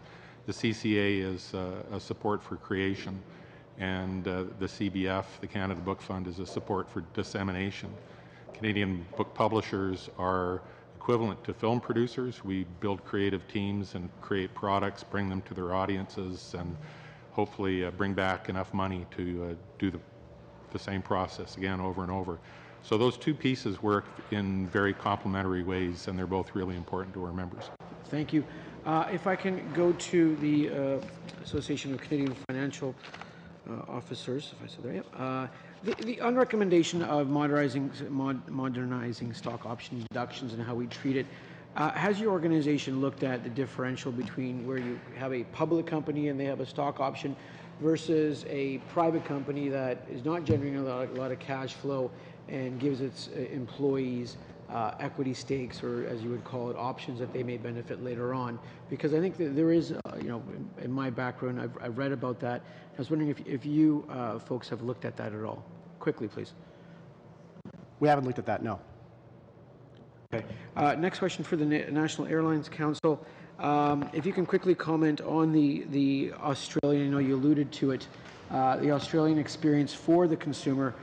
the CCA is a support for creation, and the CBF, the Canada Book Fund, is a support for dissemination. Canadian book publishers are equivalent to film producers. We build creative teams and create products, bring them to their audiences, and hopefully bring back enough money to do the same process again over and over. So those two pieces work in very complementary ways, and they're both really important to our members. Thank you. If I can go to the Association of Canadian Financial Officers, if I said that, yeah. On recommendation of modernizing stock option deductions and how we treat it, has your organization looked at the differential between where you have a public company and they have a stock option versus a private company that is not generating a lot of cash flow and gives its employees equity stakes, or as you would call it, options that they may benefit later on? Because I think that there is, in my background, I've read about that. I was wondering if you folks have looked at that at all. Quickly, please. We haven't looked at that, no. Okay. Next question for the National Airlines Council. If you can quickly comment on the Australian, I know you alluded to it, the Australian experience for the consumer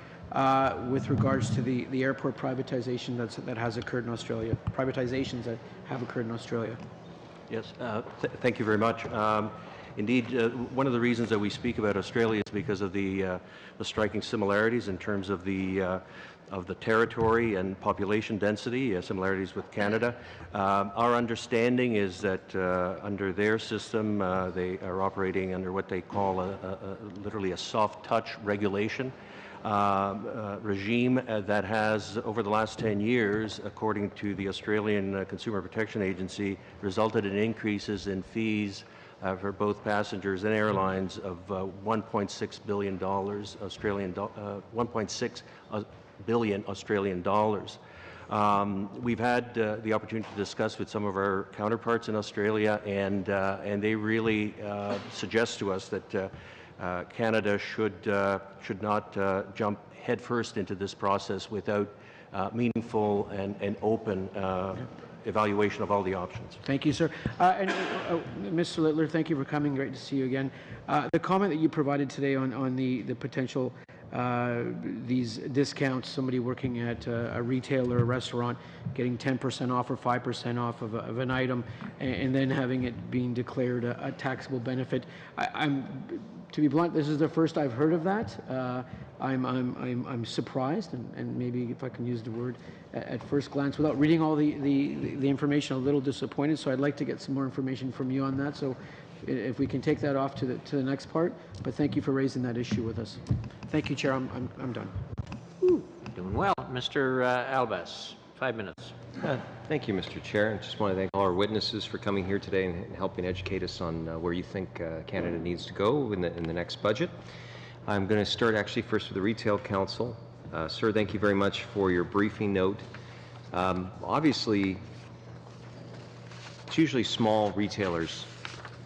with regards to the airport privatization that has occurred in Australia, privatizations that have occurred in Australia. Yes, thank you very much. Indeed, one of the reasons that we speak about Australia is because of the striking similarities in terms of the territory and population density, similarities with Canada. Our understanding is that under their system, they are operating under what they call literally a soft touch regulation regime that has, over the last 10 years, according to the Australian Consumer Protection Agency, resulted in increases in fees for both passengers and airlines of $1.6 billion billion Australian dollars. We've had the opportunity to discuss with some of our counterparts in Australia, and they really suggest to us that Canada should not jump headfirst into this process without meaningful and open evaluation of all the options. Thank you, sir. Mr. Littler, thank you for coming. Great to see you again. The comment that you provided today on the potential these discounts, somebody working at a retail or a restaurant getting 10% off or 5% off of an item, and then having it being declared a taxable benefit. To be blunt, this is the first I've heard of that. I'm surprised, and maybe if I can use the word at first glance, without reading all the information, a little disappointed. So I'd like to get some more information from you on that. So if we can take that off to the next part. But thank you for raising that issue with us. Thank you, Chair. I'm done. Doing well. Mr. Albas, 5 minutes. Thank you, Mr. Chair. I just want to thank all our witnesses for coming here today and helping educate us on where you think Canada needs to go in the next budget. I'm going to start actually first with the Retail Council. Sir, thank you very much for your briefing note. Obviously, it's usually small retailers,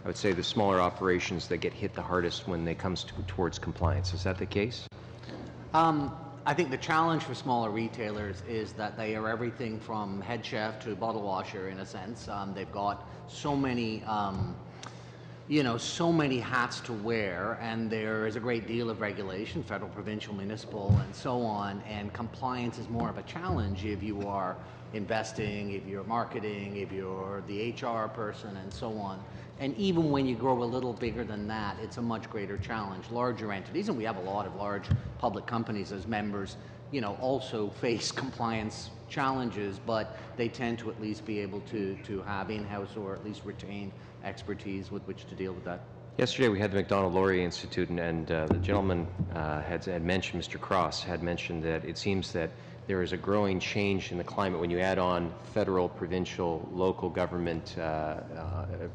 I would say the smaller operations, that get hit the hardest when it comes towards compliance. Is that the case? I think the challenge for smaller retailers is that they are everything from head chef to bottle washer in a sense. They've got so many so many hats to wear, and there is a great deal of regulation, federal, provincial, municipal, and so on, and compliance is more of a challenge if you are investing, if you're marketing, if you're the HR person, and so on. And even when you grow a little bigger than that, it's a much greater challenge. Larger entities, and we have a lot of large public companies as members, also face compliance challenges, but they tend to at least be able to have in-house or at least retain expertise with which to deal with that. Yesterday we had the Macdonald-Laurier Institute, and the gentleman had mentioned, Mr. Cross, had mentioned that it seems that there is a growing change in the climate when you add on federal, provincial, local government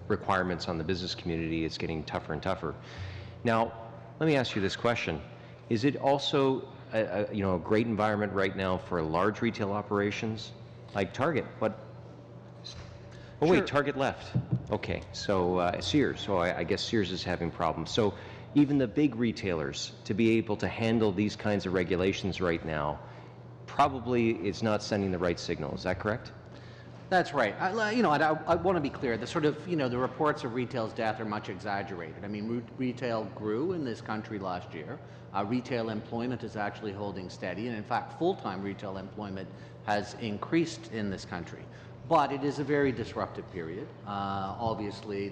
requirements on the business community. It's getting tougher and tougher. Now, let me ask you this question. Is it also a great environment right now for large retail operations like Target? Oh wait, Target left. Okay, so Sears. So I guess Sears is having problems. So even the big retailers, to be able to handle these kinds of regulations right now, probably it's not sending the right signal. Is that correct? That's right. I want to be clear. The sort of, the reports of retail's death are much exaggerated. I mean, retail grew in this country last year. Retail employment is actually holding steady, and in fact, full-time retail employment has increased in this country. But it is a very disruptive period. Obviously,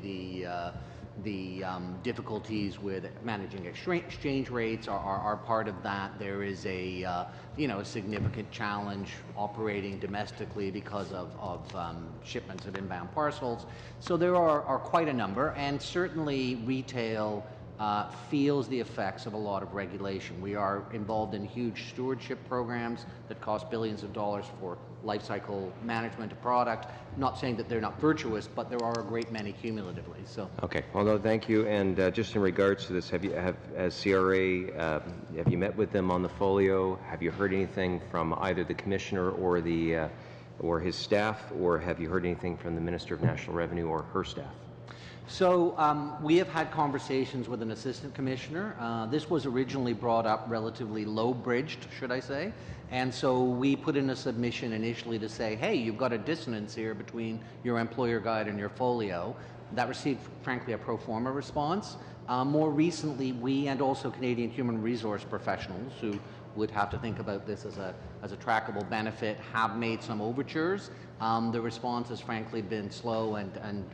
the difficulties with managing exchange rates are part of that. There is a significant challenge operating domestically because of shipments of inbound parcels. So there are quite a number, and certainly retail feels the effects of a lot of regulation. We are involved in huge stewardship programs that cost billions of dollars for life cycle management of product. Not saying that they're not virtuous, but there are a great many cumulatively. So. Okay. Well, no, thank you. And just in regards to this, as CRA, have you met with them on the folio? Have you heard anything from either the commissioner or or his staff, or have you heard anything from the Minister of National Revenue or her staff? So we have had conversations with an assistant commissioner. This was originally brought up relatively low-bridged, should I say. And so we put in a submission initially to say, hey, you've got a dissonance here between your employer guide and your folio. That received, frankly, a pro forma response. More recently, we and also Canadian human resource professionals who would have to think about this as a trackable benefit have made some overtures. The response has frankly been slow and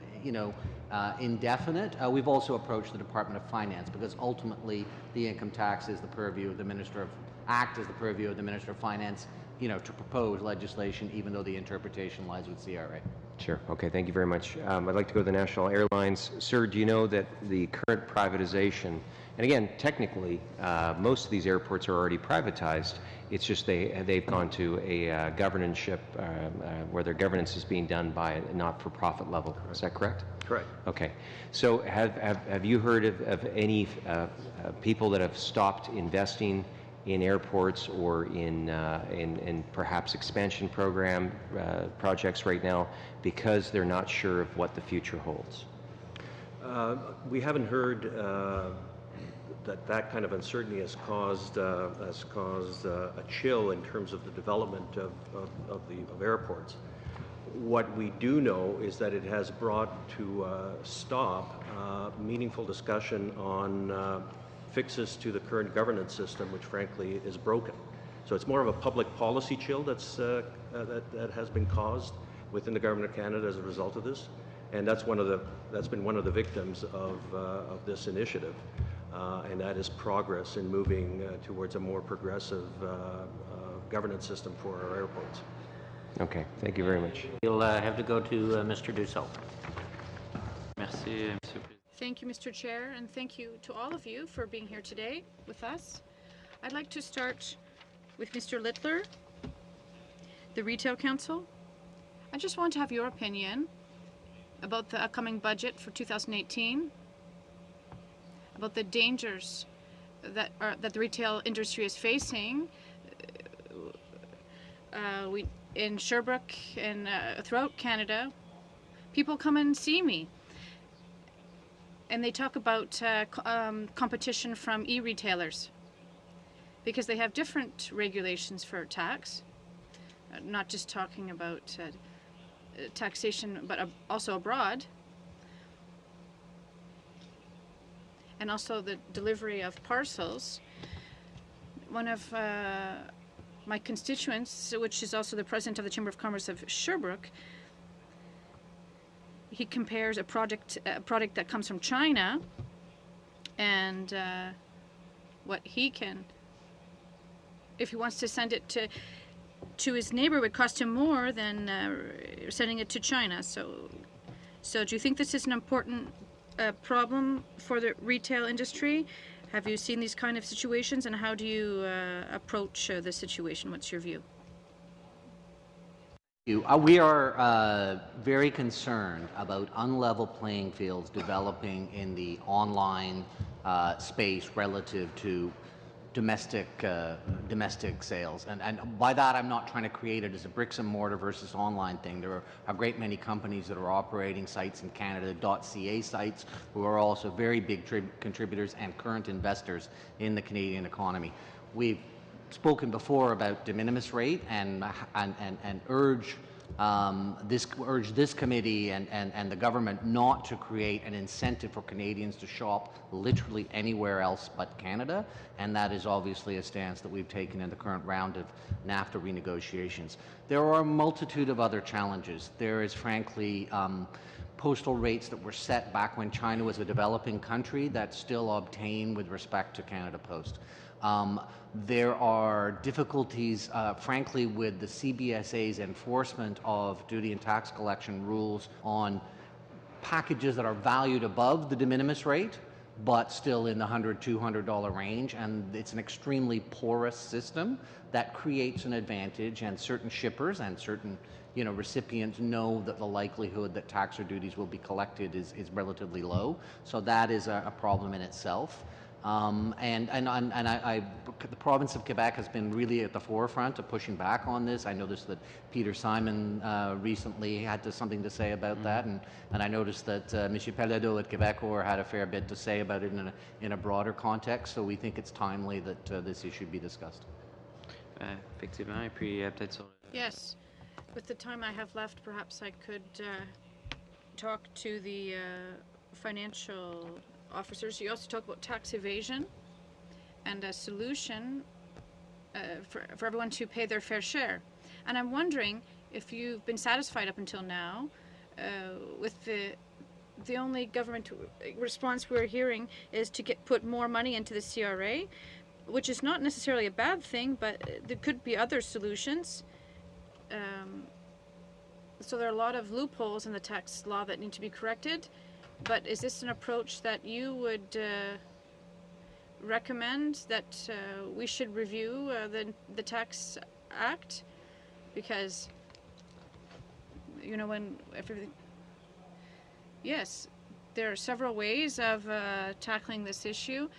indefinite. We've also approached the Department of Finance because ultimately the income tax is the purview of the Minister of Finance, to propose legislation, even though the interpretation lies with CRA. Sure. Okay. Thank you very much. I'd like to go to the National Airlines. Sir, do you know that the current privatization And again, technically, most of these airports are already privatized. It's just they've gone to a governance-ship where their governance is being done by a not-for-profit level. Is that correct? Correct. Okay. So have you heard of any people that have stopped investing in airports or in perhaps expansion program projects right now because they're not sure of what the future holds? We haven't heard that kind of uncertainty has caused a chill in terms of the development of airports. What we do know is that it has brought to a stop meaningful discussion on fixes to the current governance system, which frankly is broken. So it's more of a public policy chill that has been caused within the Government of Canada as a result of this, and that's been one of the victims of this initiative, and that is progress in moving towards a more progressive governance system for our airports. Okay, thank you very much. You'll have to go to Mr. Dussault. Merci, Monsieur Thank you, Mr. Chair, and thank you to all of you for being here today with us. I'd like to start with Mr. Littler, the Retail Council. I just want to have your opinion about the upcoming budget for 2018, about the dangers that the retail industry is facing. In Sherbrooke and throughout Canada, people come and see me, and they talk about competition from e-retailers because they have different regulations for tax, not just talking about taxation, but also abroad, and also the delivery of parcels. One of my constituents, which is also the president of the Chamber of Commerce of Sherbrooke, he compares a product that comes from China and what he can, if he wants to send it to his neighbor, it would cost him more than sending it to China. So do you think this is an important problem for the retail industry? Have you seen these kind of situations, and how do you approach the situation? What's your view? We are very concerned about unlevel playing fields developing in the online space relative to domestic sales, and by that I'm not trying to create it as a bricks and mortar versus online thing. There are a great many companies that are operating sites in Canada, .ca sites, who are also very big contributors and current investors in the Canadian economy. We've spoken before about de minimis rate and urge this committee and the government not to create an incentive for Canadians to shop literally anywhere else but Canada, and that is obviously a stance that we've taken in the current round of NAFTA renegotiations. There are a multitude of other challenges. There is frankly postal rates that were set back when China was a developing country that still obtain with respect to Canada Post. There are difficulties, frankly, with the CBSA's enforcement of duty and tax collection rules on packages that are valued above the de minimis rate, but still in the $100, $200 range, and it's an extremely porous system that creates an advantage, and certain shippers and certain recipients know that the likelihood that tax or duties will be collected is relatively low. So that is a problem in itself. The province of Quebec has been really at the forefront of pushing back on this. I noticed that Peter Simon recently had something to say about that, and I noticed that Monsieur Pallado at Quebecor had a fair bit to say about it in a broader context, so we think it's timely that this issue be discussed. Effectivement, et puis peut-être sur... Yes. With the time I have left, perhaps I could talk to the financial officers. You also talk about tax evasion and a solution for everyone to pay their fair share. And I'm wondering if you've been satisfied up until now with the only government response we're hearing is to put more money into the CRA, which is not necessarily a bad thing, but there could be other solutions. So there are a lot of loopholes in the tax law that need to be corrected. But is this an approach that you would recommend that we should review the Tax Act, because, you know, when everything... Yes, there are several ways of tackling this issue.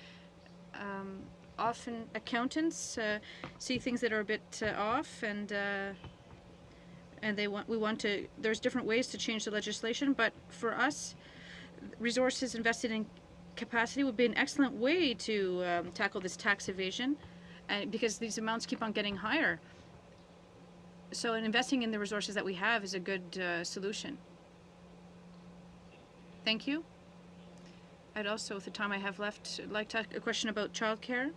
Often accountants see things that are a bit off, and we want to. There's different ways to change the legislation, but for us, resources invested in capacity would be an excellent way to tackle this tax evasion, because these amounts keep on getting higher. So investing in the resources that we have is a good solution. Thank you. I'd also, with the time I have left, like to ask a question about childcare.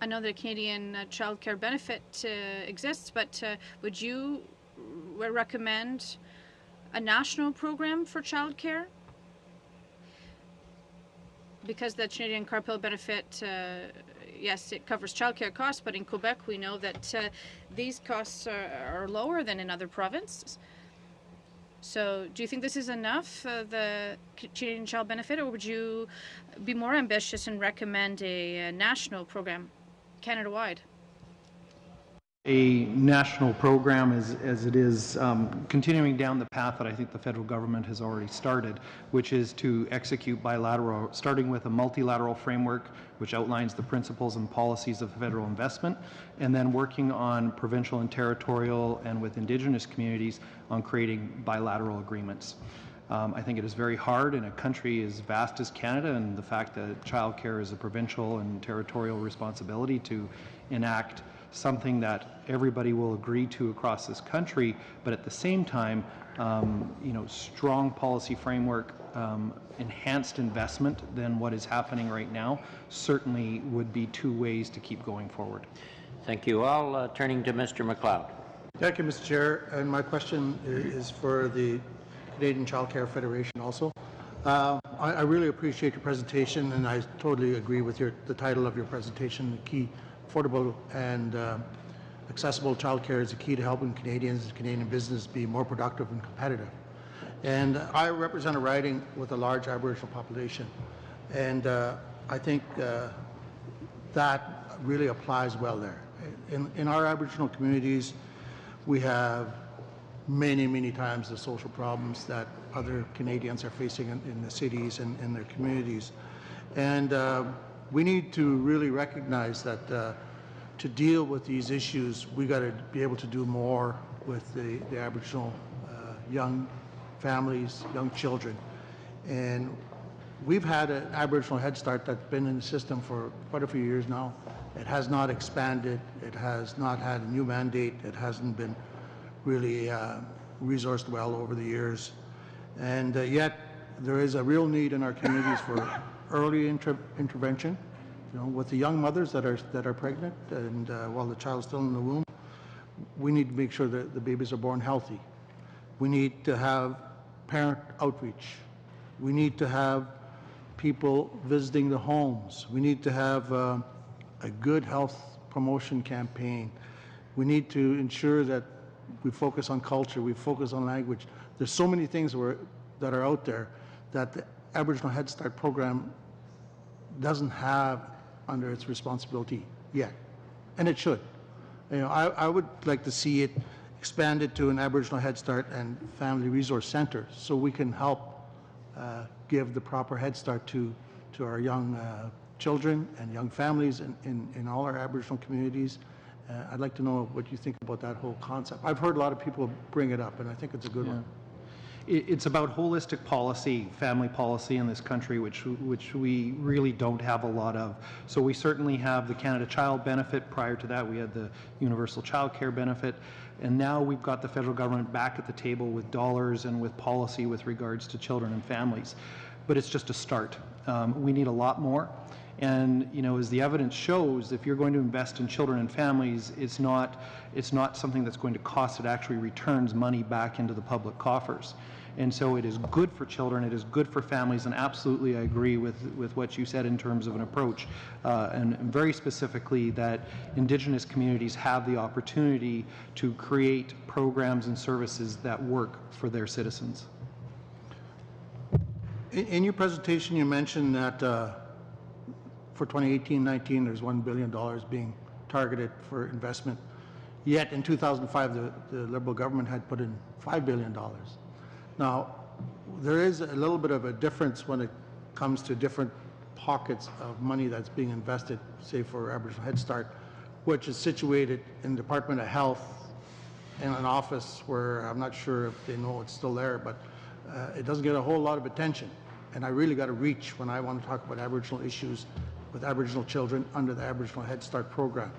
I know that a Canadian childcare benefit exists, but would you recommend a national program for childcare? Because the Canadian Carpel benefit, yes, it covers childcare costs, but in Quebec we know that these costs are lower than in other provinces. So do you think this is enough, the Canadian Child Benefit, or would you be more ambitious and recommend a national program, Canada-wide? A national program as it is continuing down the path that I think the federal government has already started, which is to execute bilateral, starting with a multilateral framework which outlines the principles and policies of federal investment, and then working on provincial and territorial and with Indigenous communities on creating bilateral agreements. I think it is very hard in a country as vast as Canada, and the fact that childcare is a provincial and territorial responsibility, to enact something that everybody will agree to across this country, but at the same time, you know, strong policy framework, enhanced investment than what is happening right now, certainly would be two ways to keep going forward. Thank you all. Turning to Mr. McLeod. Thank you, Mr. Chair. And my question is for the Canadian Child Care Federation also. I really appreciate your presentation, and I totally agree with the title of your presentation. The key, affordable and accessible childcare is the key to helping Canadians and Canadian business be more productive and competitive. And I represent a riding with a large Aboriginal population, and I think that really applies well there. In our Aboriginal communities, we have many times the social problems that other Canadians are facing in the cities and in their communities. And we need to really recognize that to deal with these issues, we got to be able to do more with the Aboriginal young families, young children. And we've had an Aboriginal Head Start that's been in the system for quite a few years now. It has not expanded. It has not had a new mandate. It hasn't been really resourced well over the years. And yet there is a real need in our communities for early intervention, you know, with the young mothers that are pregnant and while the child's still in the womb. We need to make sure that the babies are born healthy. We need to have parent outreach. We need to have people visiting the homes. We need to have a good health promotion campaign. We need to ensure that we focus on culture, we focus on language. There's so many things that are out there that the Aboriginal Head Start program doesn't have under its responsibility yet, and it should. You know, I would like to see it expanded to an Aboriginal Head Start and Family Resource Center, so we can help give the proper Head Start to our young children and young families in all our Aboriginal communities. I'd like to know what you think about that whole concept. I've heard a lot of people bring it up, and I think it's a good one. It's about holistic policy, family policy in this country, which we really don't have a lot of. So we certainly have the Canada Child Benefit. Prior to that, we had the Universal Child Care Benefit. And now we've got the federal government back at the table with dollars and with policy with regards to children and families. But it's just a start. We need a lot more. And, you know, as the evidence shows, if you're going to invest in children and families, it's not something that's going to cost. It actually returns money back into the public coffers. And so it is good for children, it is good for families, and absolutely I agree with what you said in terms of an approach, and very specifically that Indigenous communities have the opportunity to create programs and services that work for their citizens. In your presentation, you mentioned that for 2018-19, there's $1 billion being targeted for investment. Yet in 2005, the Liberal government had put in $5 billion. Now, there is a little bit of a difference when it comes to different pockets of money that's being invested, say for Aboriginal Head Start, which is situated in the Department of Health in an office where I'm not sure if they know it's still there, but it doesn't get a whole lot of attention. And I really got to reach when I want to talk about Aboriginal issues with Aboriginal children under the Aboriginal Head Start program.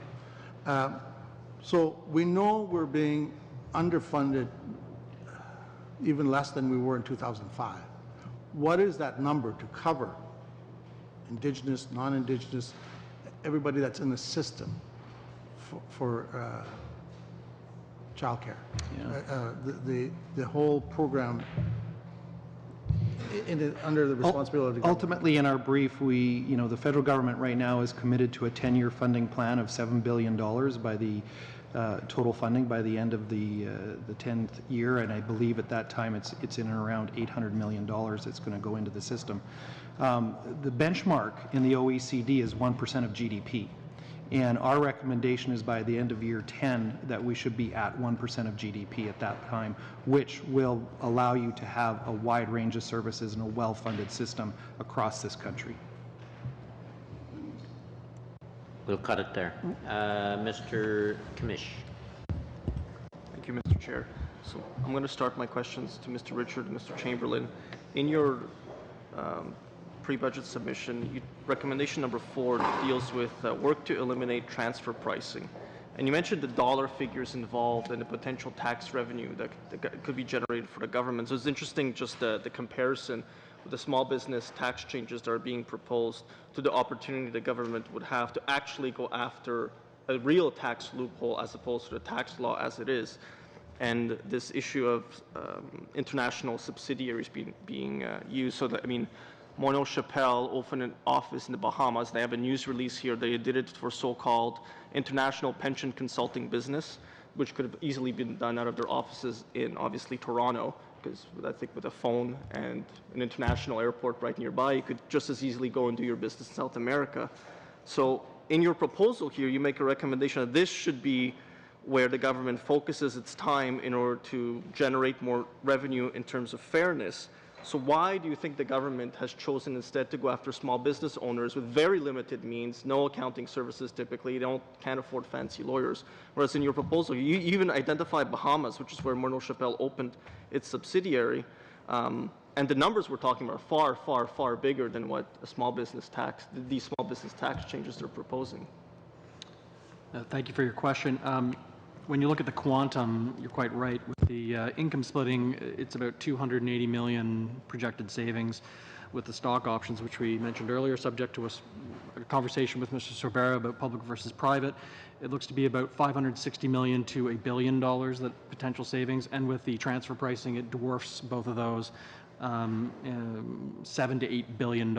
So we know we're being underfunded even less than we were in 2005. What is that number to cover Indigenous, non-Indigenous, everybody that's in the system for childcare? Yeah. The whole program under the responsibility of the ultimately, in our brief, the federal government right now is committed to a 10-year funding plan of $7 billion by the total funding by the end of the 10th year, and I believe at that time it's in and around $800 million that's going to go into the system. The benchmark in the OECD is 1% of GDP. And our recommendation is by the end of year 10 that we should be at 1% of GDP at that time, which will allow you to have a wide range of services and a well-funded system across this country. We'll cut it there. Mr. Kamish. Thank you, Mr. Chair. So I'm going to start my questions to Mr. Richard and Mr. Chamberlain. In your pre-budget submission, recommendation number 4 deals with work to eliminate transfer pricing. And you mentioned the dollar figures involved and the potential tax revenue that could be generated for the government. So it's interesting just the comparison with the small business tax changes that are being proposed to the opportunity the government would have to actually go after a real tax loophole as opposed to the tax law as it is. And this issue of international subsidiaries being used. So that, I mean, Morneau Chappelle opened an office in the Bahamas. They have a news release here. They did it for so-called international pension consulting business, which could have easily been done out of their offices in, obviously, Toronto, because I think with a phone and an international airport right nearby, you could just as easily go and do your business in South America. So in your proposal here, you make a recommendation that this should be where the government focuses its time in order to generate more revenue in terms of fairness. So why do you think the government has chosen instead to go after small business owners with very limited means, no accounting services typically, they can't afford fancy lawyers, whereas in your proposal you even identify Bahamas, which is where Morneau Chappelle opened its subsidiary, and the numbers we're talking about are far, far, far bigger than what these small business tax changes they're proposing. Thank you for your question. When you look at the quantum, you're quite right. With the income splitting, it's about $280 million projected savings. With the stock options, which we mentioned earlier, subject to a conversation with Mr. Sorbera about public versus private, it looks to be about $560 million to $1 billion that potential savings. And with the transfer pricing, it dwarfs both of those. $7 to $8 billion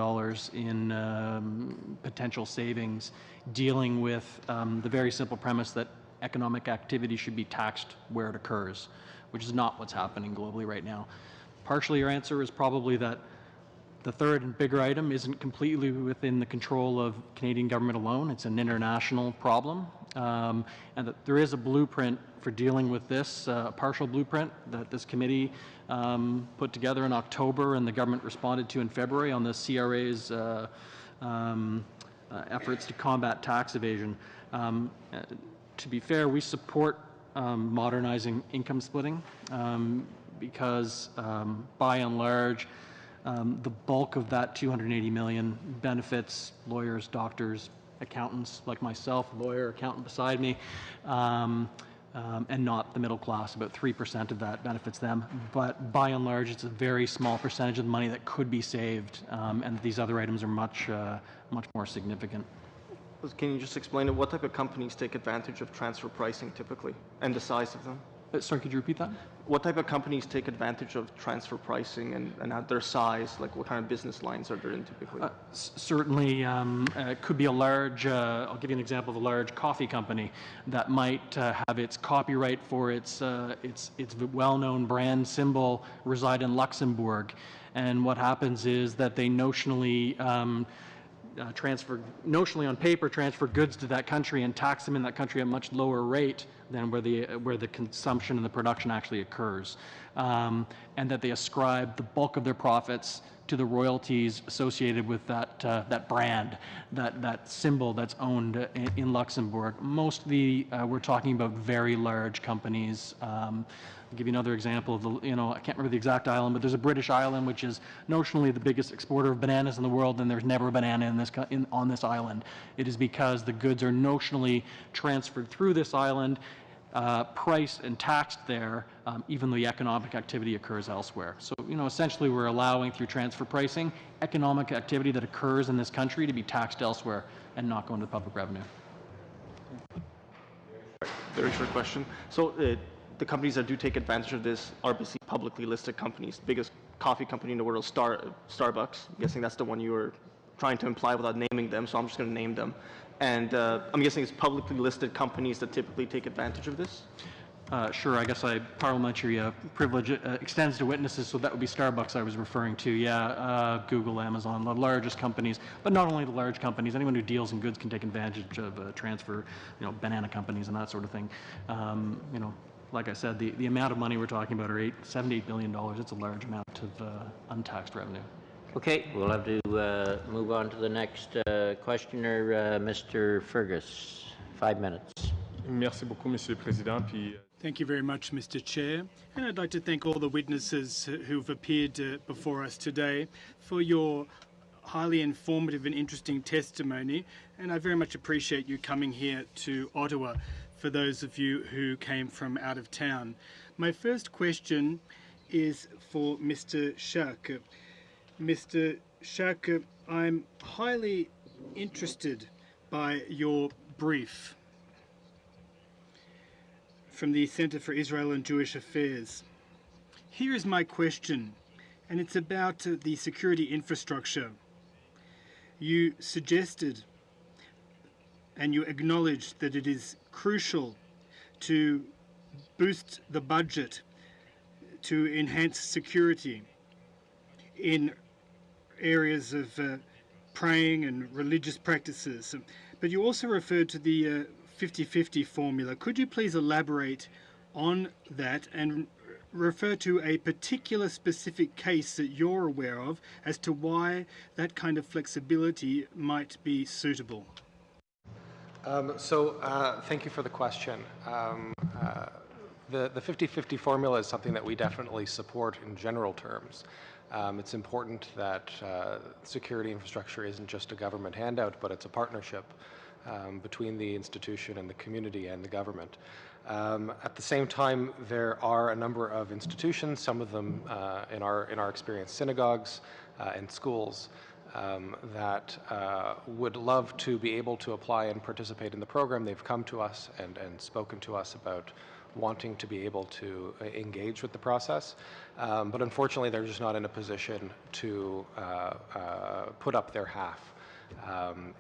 in potential savings, dealing with the very simple premise that economic activity should be taxed where it occurs, which is not what's happening globally right now. Partially your answer is probably that the third and bigger item isn't completely within the control of Canadian government alone. It's an international problem, and that there is a blueprint for dealing with this, a partial blueprint that this committee put together in October and the government responded to in February on the CRA's efforts to combat tax evasion. To be fair, we support modernizing income splitting because by and large, the bulk of that $280 million benefits lawyers, doctors, accountants like myself, lawyer, accountant beside me, and not the middle class. About 3% of that benefits them. But by and large, it's a very small percentage of the money that could be saved, and these other items are much more significant. Can you just explain what type of companies take advantage of transfer pricing typically, and the size of them? Sorry, could you repeat that? What type of companies take advantage of transfer pricing and at their size? Like what kind of business lines are they in typically? Certainly, it could be a large, I'll give you an example of a large coffee company that might have its copyright for its well-known brand symbol reside in Luxembourg. And what happens is that they notionally notionally on paper transfer goods to that country and tax them in that country at a much lower rate than where the consumption and the production actually occurs, and that they ascribe the bulk of their profits to the royalties associated with that brand, that symbol that's owned in Luxembourg. Mostly, we're talking about very large companies. I'll give you another example of I can't remember the exact island, but there's a British island which is notionally the biggest exporter of bananas in the world, and there's never a banana on this island. It is because the goods are notionally transferred through this island, priced and taxed there, even though the economic activity occurs elsewhere. So, essentially we're allowing through transfer pricing economic activity that occurs in this country to be taxed elsewhere and not go into public revenue. Very short question. So the companies that do take advantage of this are basically publicly listed companies. The biggest coffee company in the world is Starbucks. I'm guessing that's the one you were trying to imply without naming them, so I'm just going to name them. And I'm guessing it's publicly listed companies that typically take advantage of this? Sure, I guess parliamentary privilege extends to witnesses, so that would be Starbucks I was referring to. Yeah, Google, Amazon, the largest companies, but not only the large companies. Anyone who deals in goods can take advantage of transfer, banana companies and that sort of thing. Like I said, the amount of money we're talking about are $78 billion. It's a large amount of untaxed revenue. Okay, we'll have to move on to the next questioner, Mr. Fergus. 5 minutes. Merci beaucoup, Monsieur le Président. Thank you very much, Mr. Chair. And I'd like to thank all the witnesses who've appeared before us today for your highly informative and interesting testimony. And I very much appreciate you coming here to Ottawa for those of you who came from out of town. My first question is for Mr. Schaake. Mr. Schaake, I'm highly interested by your brief from the Center for Israel and Jewish Affairs. Here is my question, and it's about the security infrastructure. You suggested and you acknowledged that it is crucial to boost the budget to enhance security in areas of praying and religious practices. But you also referred to the 50-50 formula. Could you please elaborate on that and refer to a particular specific case that you're aware of as to why that kind of flexibility might be suitable? Thank you for the question. The 50-50 formula is something that we definitely support in general terms. It's important that security infrastructure isn't just a government handout, but it's a partnership between the institution and the community and the government. At the same time, there are a number of institutions, some of them in our experience synagogues and schools, that would love to be able to apply and participate in the program. They've come to us and spoken to us about wanting to be able to engage with the process, but unfortunately they're just not in a position to put up their half.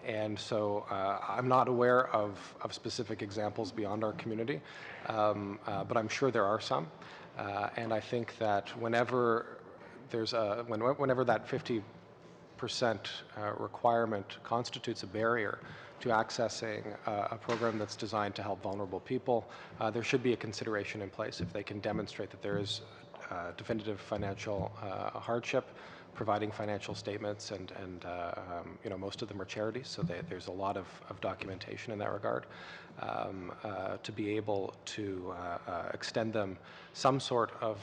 And so I'm not aware of specific examples beyond our community, but I'm sure there are some. And I think that whenever that 50% requirement constitutes a barrier to accessing a program that's designed to help vulnerable people, there should be a consideration in place if they can demonstrate that there is definitive financial hardship, providing financial statements, and most of them are charities, so there's a lot of documentation in that regard, to be able to extend them some sort of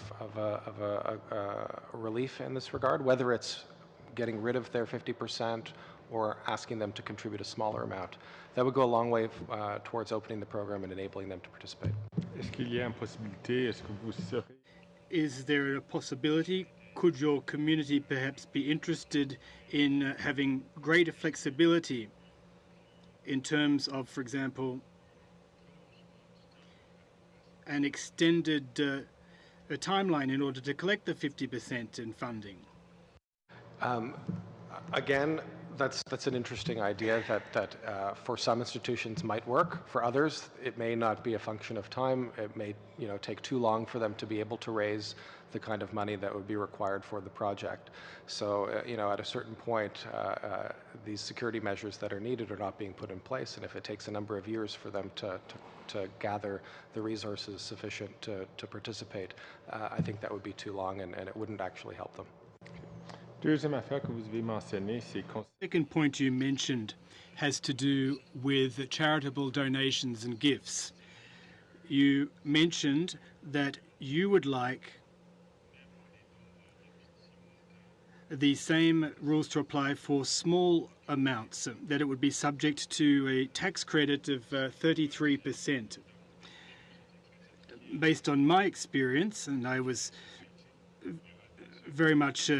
relief in this regard, whether it's getting rid of their 50% or asking them to contribute a smaller amount. That would go a long way towards opening the program and enabling them to participate. Is there a possibility? Could your community perhaps be interested in having greater flexibility in terms of, for example, an extended a timeline in order to collect the 50% in funding? Again, that's an interesting idea that for some institutions might work. For others, it may not be a function of time. It may take too long for them to be able to raise the kind of money that would be required for the project. So at a certain point, these security measures that are needed are not being put in place, and if it takes a number of years for them to gather the resources sufficient to participate, I think that would be too long, and it wouldn't actually help them. Deuxième affaire que vous avez mentionnée, c'est Second point you mentioned has to do with charitable donations and gifts. You mentioned that you would like the same rules to apply for small amounts, that it would be subject to a tax credit of 33%. Based on my experience, and I was very much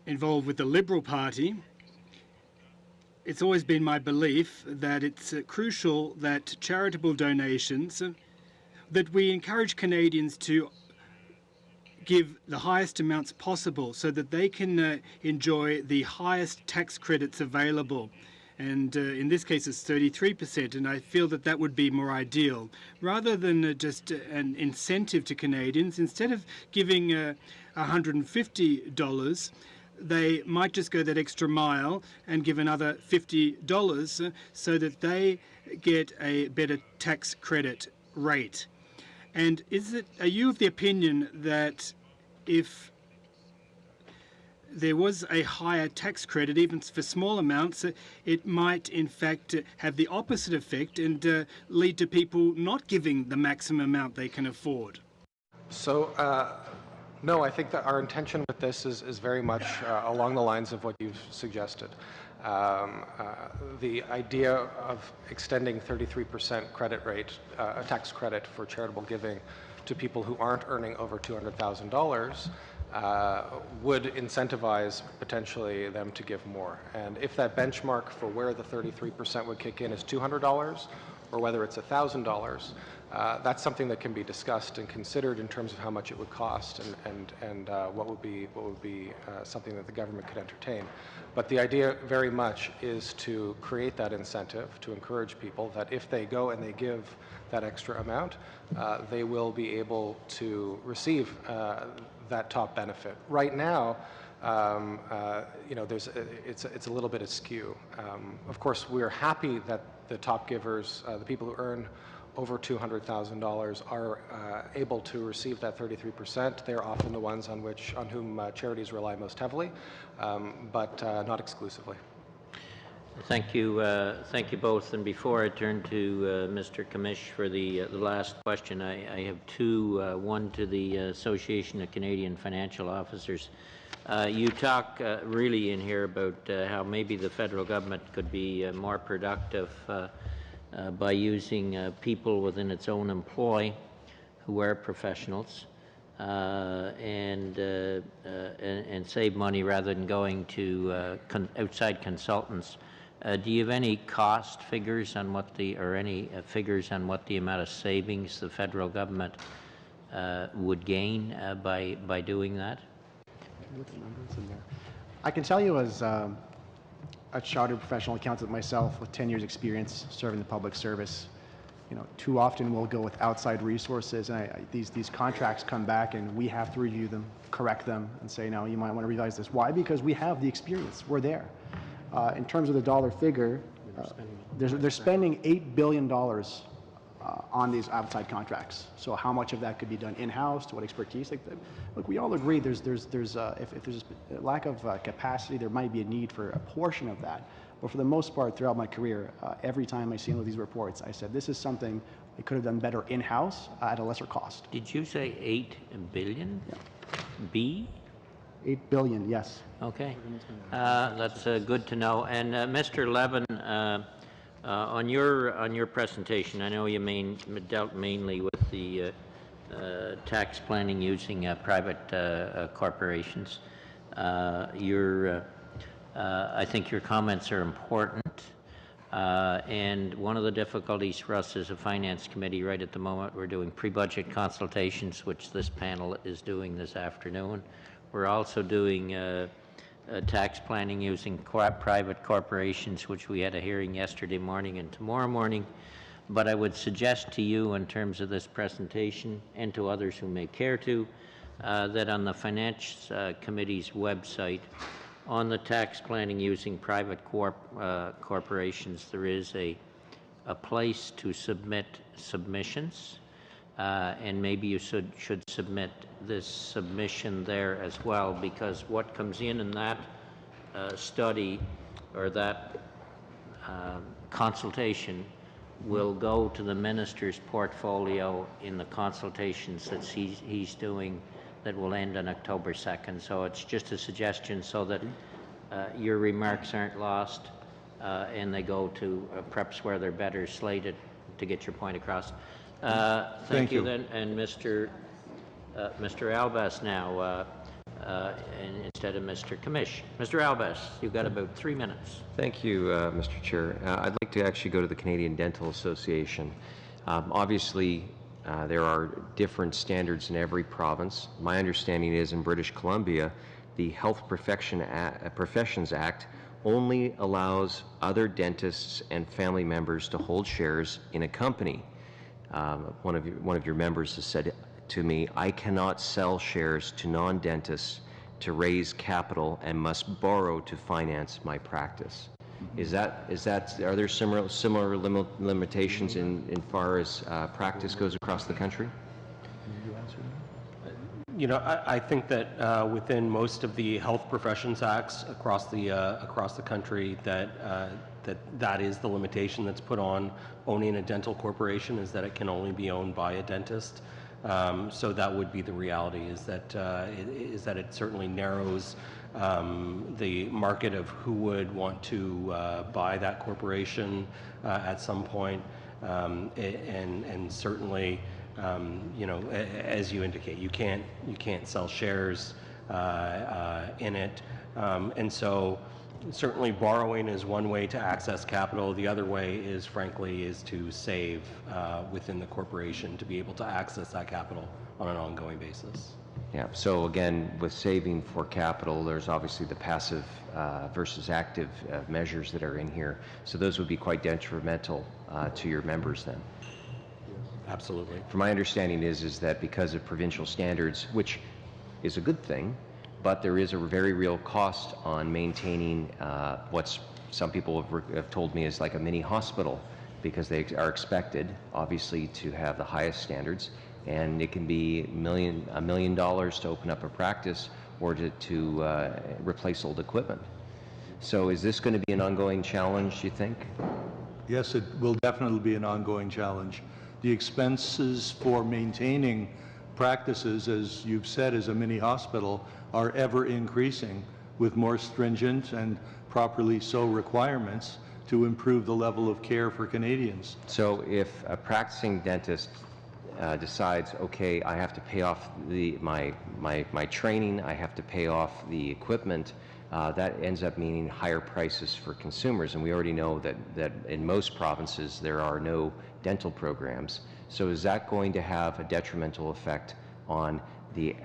involved with the Liberal Party, it's always been my belief that it's crucial that charitable donations, that we encourage Canadians to give the highest amounts possible so that they can enjoy the highest tax credits available. And in this case, it's 33%, and I feel that that would be more ideal. Rather than just an incentive to Canadians, instead of giving $150, they might just go that extra mile and give another $50 so that they get a better tax credit rate. And are you of the opinion that if there was a higher tax credit, even for small amounts, it might in fact have the opposite effect and lead to people not giving the maximum amount they can afford? So, no, I think that our intention with this is very much along the lines of what you've suggested. The idea of extending 33% credit rate, a tax credit for charitable giving to people who aren't earning over $200,000 would incentivize potentially them to give more. And if that benchmark for where the 33% would kick in is $200 or whether it's $1,000, that's something that can be discussed and considered in terms of how much it would cost and what would be something that the government could entertain. But the idea very much is to create that incentive to encourage people that if they go and they give that extra amount, they will be able to receive that top benefit. Right now, it's a little bit askew. Of course, we're happy that the top givers, the people who earn over $200,000, are able to receive that 33%. They're often the ones on whom charities rely most heavily, but not exclusively. Thank you both. And before I turn to Mr. Kamish for the last question, I have two. One to the Association of Canadian Financial Officers. You talk really in here about how maybe the federal government could be more productive by using people within its own employ who are professionals and save money rather than going to outside consultants. Do you have any cost figures on what any figures on what the amount of savings the federal government would gain by doing that? I can tell you as a chartered professional accountant myself with 10 years experience serving the public service, too often we'll go with outside resources, and these contracts come back and we have to review them, correct them, and say, no, you might want to revise this. Why? Because we have the experience. We're there. In terms of the dollar figure, they're spending $8 billion on these outside contracts. So how much of that could be done in-house? To what expertise? Look, we all agree if there's a lack of capacity, there might be a need for a portion of that. But for the most part, throughout my career, every time I see one of these reports, I said, this is something we could have done better in-house at a lesser cost. Did you say 8 billion? Yeah. B? 8 billion, yes. Okay. That's good to know. And Mr. Levin, on your presentation, I know you dealt mainly with the tax planning using private corporations. I think your comments are important, And one of the difficulties for us as a finance committee right at the moment, we're doing pre-budget consultations, which this panel is doing this afternoon. We're also doing tax planning using private corporations, which we had a hearing yesterday morning and tomorrow morning. But I would suggest to you in terms of this presentation and to others who may care to, that on the Finance Committee's website, on the tax planning using private corporations, there is a place to submit submissions, and maybe you should submit this submission there as well, because what comes in that study or that consultation will go to the minister's portfolio in the consultations that he's doing that will end on October 2nd. So it's just a suggestion so that your remarks aren't lost and they go to preps where they're better slated to get your point across. Thank you then, and Mr. Albas now, instead of Mr. Kamish. Mr. Albas, you've got about 3 minutes. Thank you, Mr. Chair. I'd like to actually go to the Canadian Dental Association. Obviously, there are different standards in every province. My understanding is in British Columbia, the Health Professions Act only allows other dentists and family members to hold shares in a company. One of your members has said to me, I cannot sell shares to non-dentists to raise capital and must borrow to finance my practice. Are there similar limitations in far as practice goes across the country? You know, I think that within most of the health professions acts across the country, that is the limitation that's put on owning a dental corporation, is that it can only be owned by a dentist. So that would be the reality, is that it certainly narrows the market of who would want to buy that corporation at some point, and certainly, you know, as you indicate, you can't sell shares in it, and so certainly borrowing is one way to access capital. The other way is, frankly, is to save within the corporation to be able to access that capital on an ongoing basis. Yeah, so again, with saving for capital, there's obviously the passive versus active measures that are in here. So those would be quite detrimental to your members then. Absolutely. From my understanding is that because of provincial standards, which is a good thing, but there is a very real cost on maintaining what some people have told me is like a mini hospital, because they are expected, obviously, to have the highest standards, and it can be $1 million to open up a practice or to replace old equipment. So is this going to be an ongoing challenge, do you think? Yes, it will definitely be an ongoing challenge. The expenses for maintaining practices, as you've said, as a mini hospital, are ever increasing with more stringent and properly so requirements to improve the level of care for Canadians. So if a practicing dentist decides, okay, I have to pay off my training, I have to pay off the equipment, that ends up meaning higher prices for consumers. And we already know that in most provinces there are no dental programs. So is that going to have a detrimental effect on the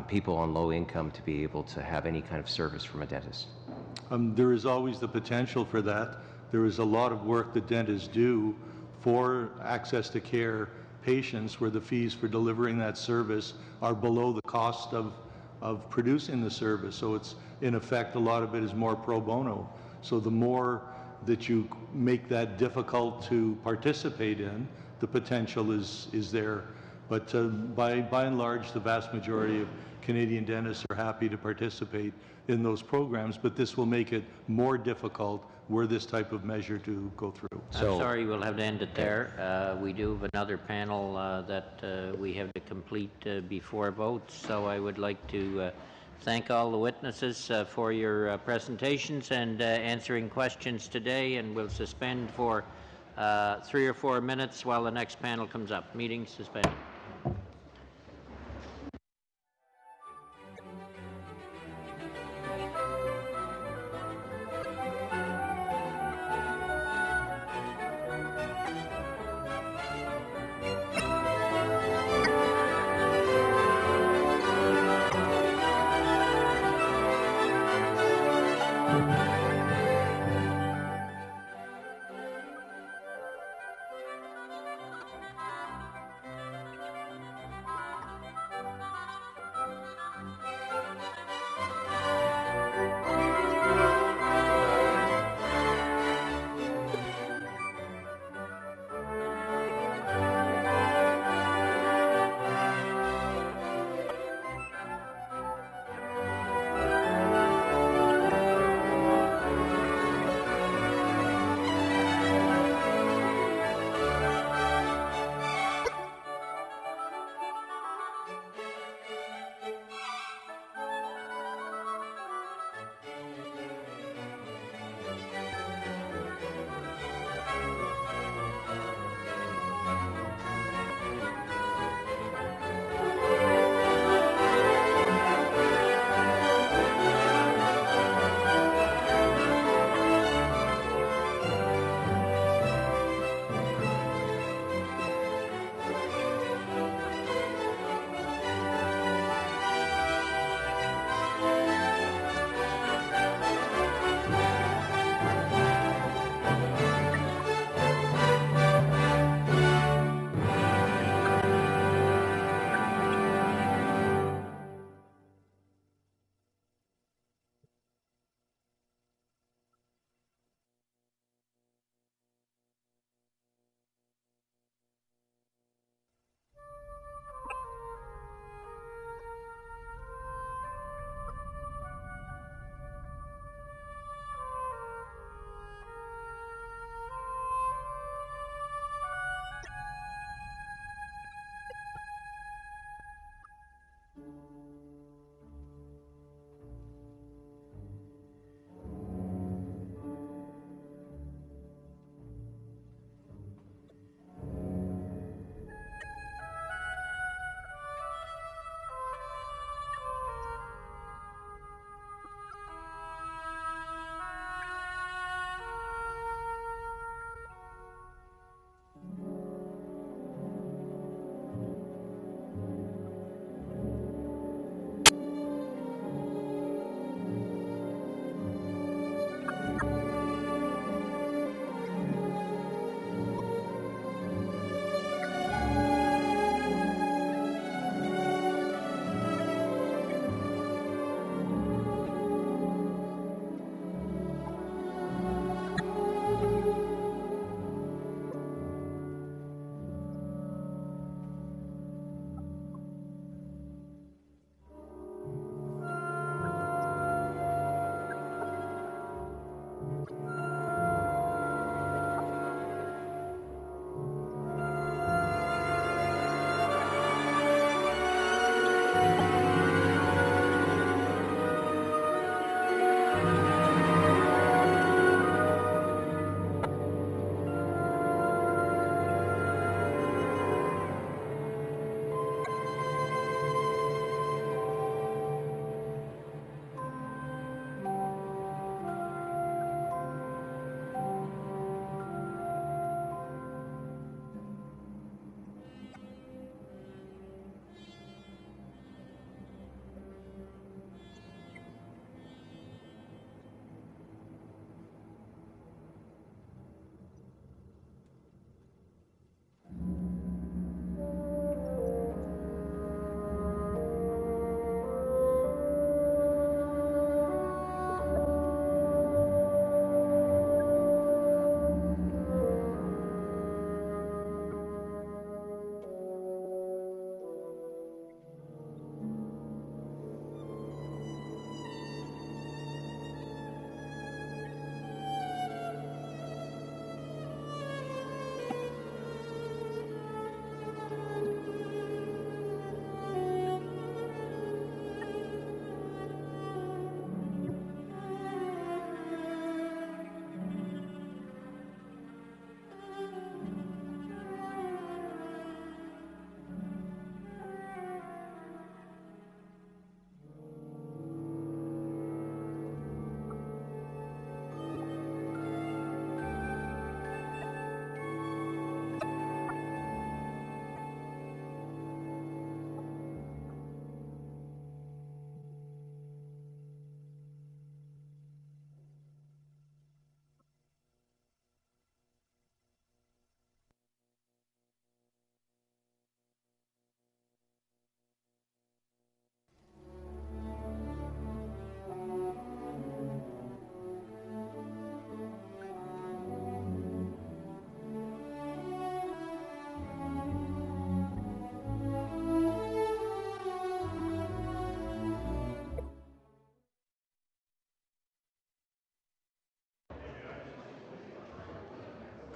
people on low income to be able to have any kind of service from a dentist? There is always the potential for that. There is a lot of work that dentists do for access to care patients where the fees for delivering that service are below the cost of producing the service. So it's, in effect, a lot of it is more pro bono. So the more that you make that difficult to participate in, the potential is there. But by and large, the vast majority of Canadian dentists are happy to participate in those programs, but this will make it more difficult were this type of measure to go through. I'm sorry, we'll have to end it there. We do have another panel that we have to complete before votes, so I would like to thank all the witnesses for your presentations and answering questions today, and we'll suspend for 3 or 4 minutes while the next panel comes up. Meeting suspended.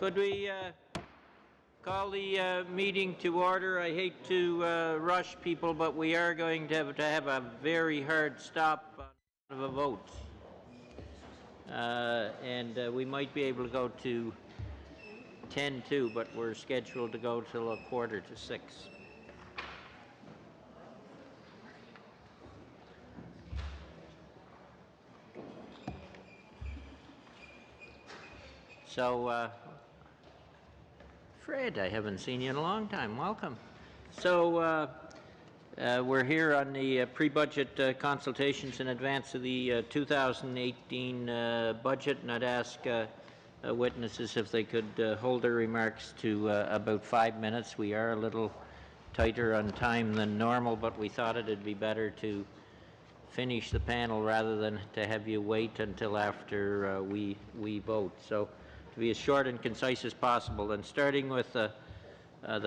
Could we call the meeting to order? I hate to rush people, but we are going to have a very hard stop of a vote. And we might be able to go to 10:02, but we're scheduled to go till 5:45. So, Fred, I haven't seen you in a long time. Welcome. So, we're here on the pre-budget consultations in advance of the 2018 budget, and I'd ask witnesses if they could hold their remarks to about 5 minutes. We are a little tighter on time than normal, but we thought it'd be better to finish the panel rather than to have you wait until after we vote. So, to be as short and concise as possible, and starting with the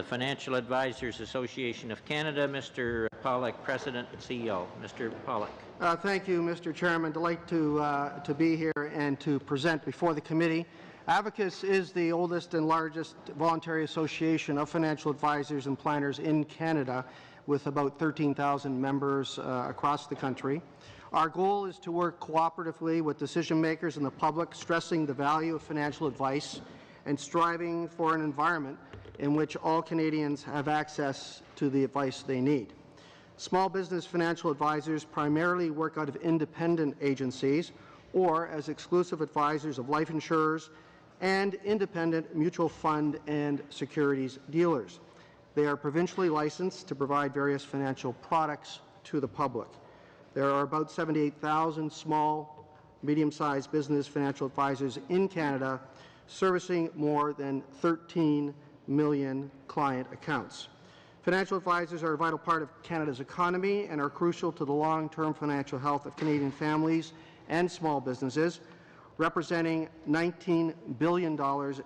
Financial Advisors Association of Canada, Mr. Pollock, President and CEO. Mr. Pollock. Thank you, Mr. Chairman. Delight to be here and to present before the committee. Abacus is the oldest and largest voluntary association of financial advisors and planners in Canada, with about 13,000 members across the country. Our goal is to work cooperatively with decision makers and the public, stressing the value of financial advice and striving for an environment in which all Canadians have access to the advice they need. Small business financial advisors primarily work out of independent agencies or as exclusive advisors of life insurers and independent mutual fund and securities dealers. They are provincially licensed to provide various financial products to the public. There are about 78,000 small, medium-sized business financial advisors in Canada, servicing more than 13 million client accounts. Financial advisors are a vital part of Canada's economy and are crucial to the long-term financial health of Canadian families and small businesses, representing $19 billion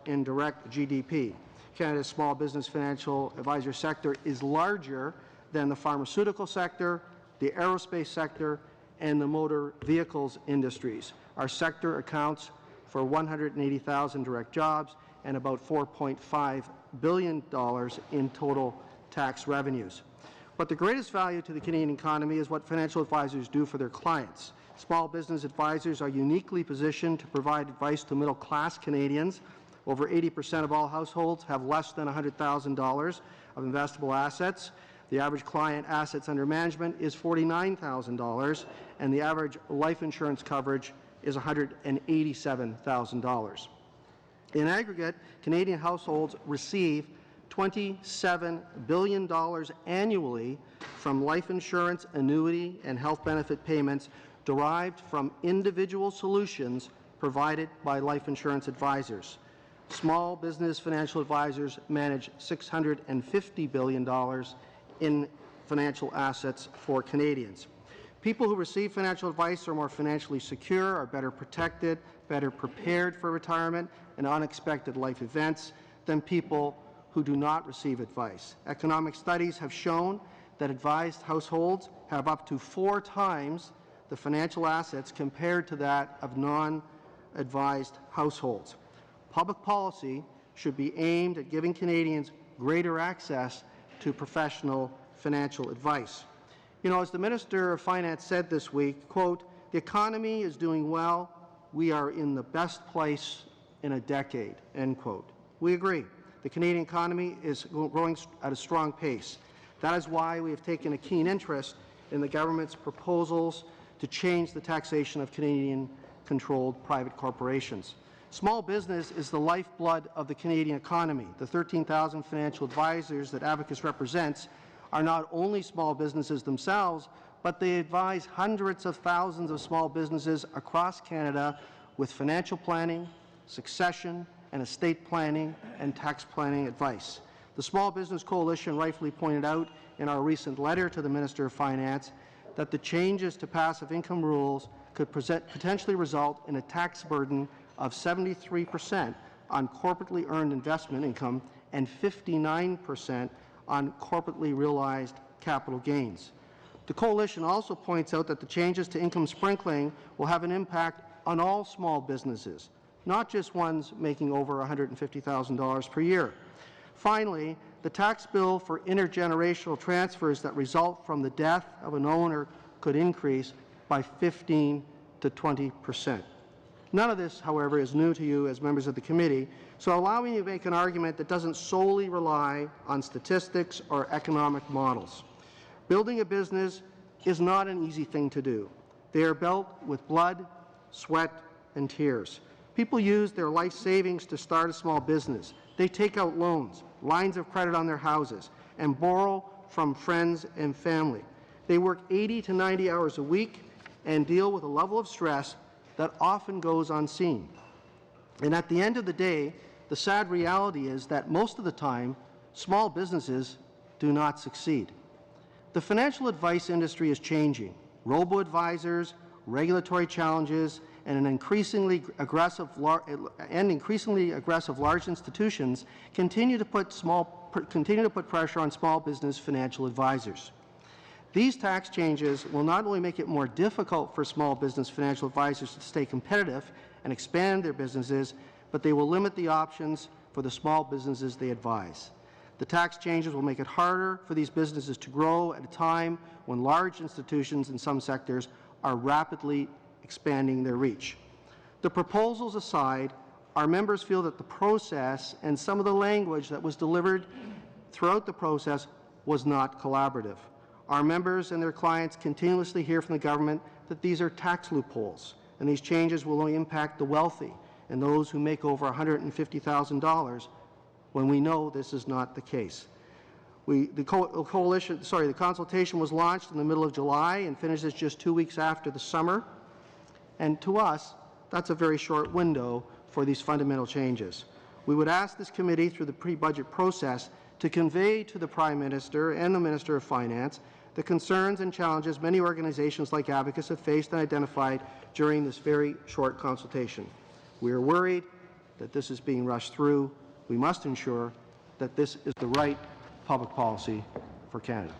in direct GDP. Canada's small business financial advisor sector is larger than the pharmaceutical sector, the aerospace sector, and the motor vehicles industries. Our sector accounts for 180,000 direct jobs and about $4.5 billion in total tax revenues. But the greatest value to the Canadian economy is what financial advisors do for their clients. Small business advisors are uniquely positioned to provide advice to middle-class Canadians. Over 80% of all households have less than $100,000 of investable assets. The average client assets under management is $49,000, and the average life insurance coverage is $187,000. In aggregate, Canadian households receive $27 billion annually from life insurance, annuity, and health benefit payments derived from individual solutions provided by life insurance advisors. Small business financial advisors manage $650 billion in financial assets for Canadians. People who receive financial advice are more financially secure, are better protected, better prepared for retirement and unexpected life events than people who do not receive advice. Economic studies have shown that advised households have up to 4 times the financial assets compared to that of non-advised households. Public policy should be aimed at giving Canadians greater access to professional financial advice. You know, as the Minister of Finance said this week, quote, "The economy is doing well. We are in the best place in a decade," end quote. We agree. The Canadian economy is growing at a strong pace. That is why we have taken a keen interest in the government's proposals to change the taxation of Canadian-controlled private corporations. Small business is the lifeblood of the Canadian economy. The 13,000 financial advisors that Abacus represents are not only small businesses themselves, but they advise hundreds of thousands of small businesses across Canada with financial planning, succession and estate planning and tax planning advice. The Small Business Coalition rightfully pointed out in our recent letter to the Minister of Finance that the changes to passive income rules could potentially result in a tax burden of 73% on corporately earned investment income and 59% on corporately realized capital gains. The Coalition also points out that the changes to income sprinkling will have an impact on all small businesses, not just ones making over $150,000 per year. Finally, the tax bill for intergenerational transfers that result from the death of an owner could increase by 15 to 20%. None of this, however, is new to you as members of the committee, so allow me to make an argument that doesn't solely rely on statistics or economic models. Building a business is not an easy thing to do. They are built with blood, sweat, and tears. People use their life savings to start a small business. They take out loans, lines of credit on their houses, and borrow from friends and family. They work 80 to 90 hours a week and deal with a level of stress that often goes unseen. And at the end of the day, the sad reality is that most of the time, small businesses do not succeed. The financial advice industry is changing. Robo-advisors, regulatory challenges, and increasingly aggressive large institutions continue to put pressure on small business financial advisors. These tax changes will not only make it more difficult for small business financial advisors to stay competitive and expand their businesses, but they will limit the options for the small businesses they advise. The tax changes will make it harder for these businesses to grow at a time when large institutions in some sectors are rapidly expanding their reach. The proposals aside, our members feel that the process and some of the language that was delivered throughout the process was not collaborative. Our members and their clients continuously hear from the government that these are tax loopholes, and these changes will only impact the wealthy and those who make over $150,000, when we know this is not the case. The consultation was launched in the middle of July and finishes just 2 weeks after the summer, and to us, that's a very short window for these fundamental changes. We would ask this committee, through the pre-budget process, to convey to the Prime Minister and the Minister of Finance the concerns and challenges many organizations like Abacus have faced and identified during this very short consultation. We are worried that this is being rushed through. We must ensure that this is the right public policy for Canada.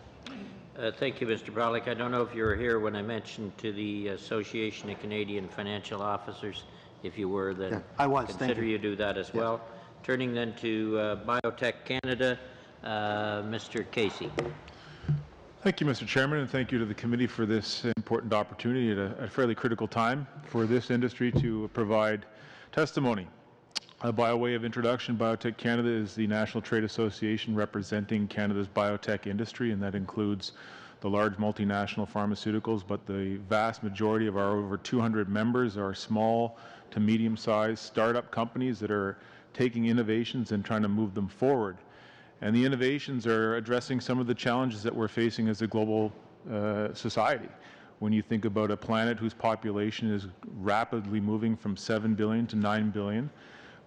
Thank you, Mr. Brolick. I don't know if you were here when I mentioned to the Association of Canadian Financial Officers. If you were, then yeah, I was. Consider you do that as well. Turning then to Biotech Canada, Mr. Casey. Thank you, Mr. Chairman, and thank you to the committee for this important opportunity at a fairly critical time for this industry to provide testimony. By way of introduction, Biotech Canada is the national trade association representing Canada's biotech industry, and that includes the large multinational pharmaceuticals, but the vast majority of our over 200 members are small to medium-sized startup companies that are taking innovations and trying to move them forward. And the innovations are addressing some of the challenges that we're facing as a global society. When you think about a planet whose population is rapidly moving from 7 billion to 9 billion,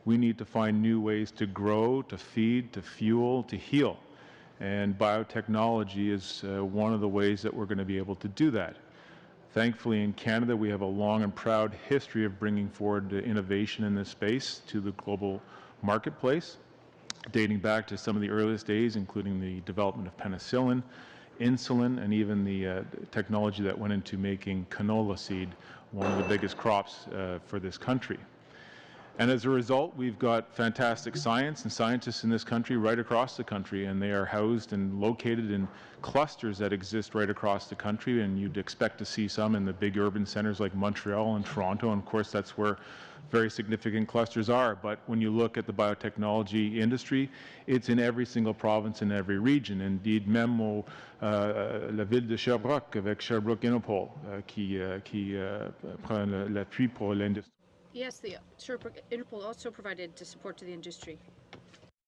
we need to find new ways to grow, to feed, to fuel, to heal. And biotechnology is one of the ways that we're going to be able to do that. Thankfully, in Canada, we have a long and proud history of bringing forward innovation in this space to the global marketplace, dating back to some of the earliest days, including the development of penicillin, insulin, and even the technology that went into making canola seed, one of the biggest crops for this country. And as a result, we've got fantastic science and scientists in this country right across the country, and they are housed and located in clusters that exist right across the country, and you'd expect to see some in the big urban centers like Montreal and Toronto, and of course that's where very significant clusters are. But when you look at the biotechnology industry, it's in every single province in every region. Indeed, même la ville de Sherbrooke, avec Sherbrooke Innopol, qui prend l'appui pour l'industrie. Yes, the Sherbrooke Interpol also provided support to the industry.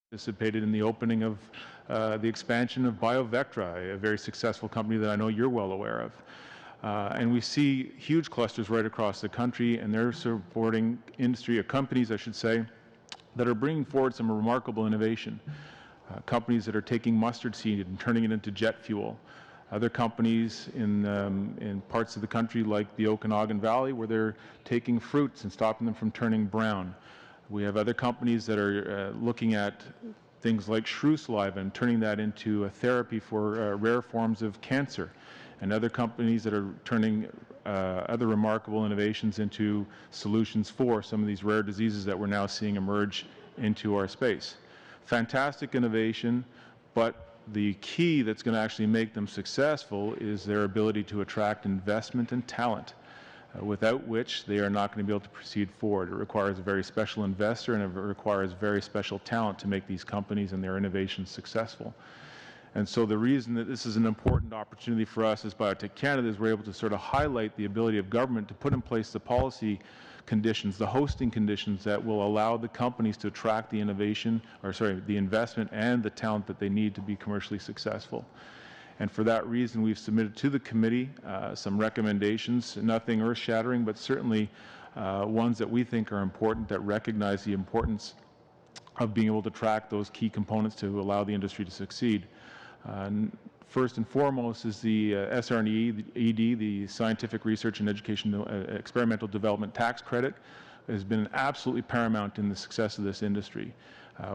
Participated in the opening of the expansion of BioVectra, a very successful company that I know you're well aware of. And we see huge clusters right across the country, and they're supporting industry, or companies, I should say, that are bringing forward some remarkable innovation. Companies that are taking mustard seed and turning it into jet fuel. Other companies in parts of the country like the Okanagan Valley, where they're taking fruits and stopping them from turning brown. We have other companies that are looking at things like shrew saliva and turning that into a therapy for rare forms of cancer. And other companies that are turning other remarkable innovations into solutions for some of these rare diseases that we're now seeing emerge into our space. Fantastic innovation, but the key that's going to actually make them successful is their ability to attract investment and talent, without which they are not going to be able to proceed forward. It requires a very special investor, and it requires very special talent to make these companies and their innovations successful. And so the reason that this is an important opportunity for us as Biotech Canada is we're able to sort of highlight the ability of government to put in place the policy conditions, the hosting conditions that will allow the companies to attract the innovation, or sorry, the investment and the talent that they need to be commercially successful. And for that reason, we've submitted to the committee some recommendations, nothing earth-shattering, but certainly ones that we think are important, that recognize the importance of being able to track those key components to allow the industry to succeed. First and foremost is the SR&ED, the Scientific Research and Education Experimental Development Tax Credit, has been absolutely paramount in the success of this industry.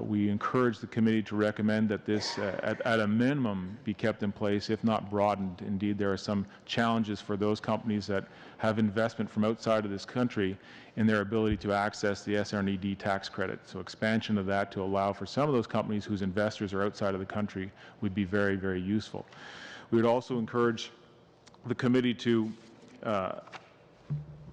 We encourage the committee to recommend that this, at a minimum, be kept in place, if not broadened. Indeed, there are some challenges for those companies that have investment from outside of this country in their ability to access the SR&ED tax credit. So expansion of that to allow for some of those companies whose investors are outside of the country would be very, very useful. We would also encourage the committee to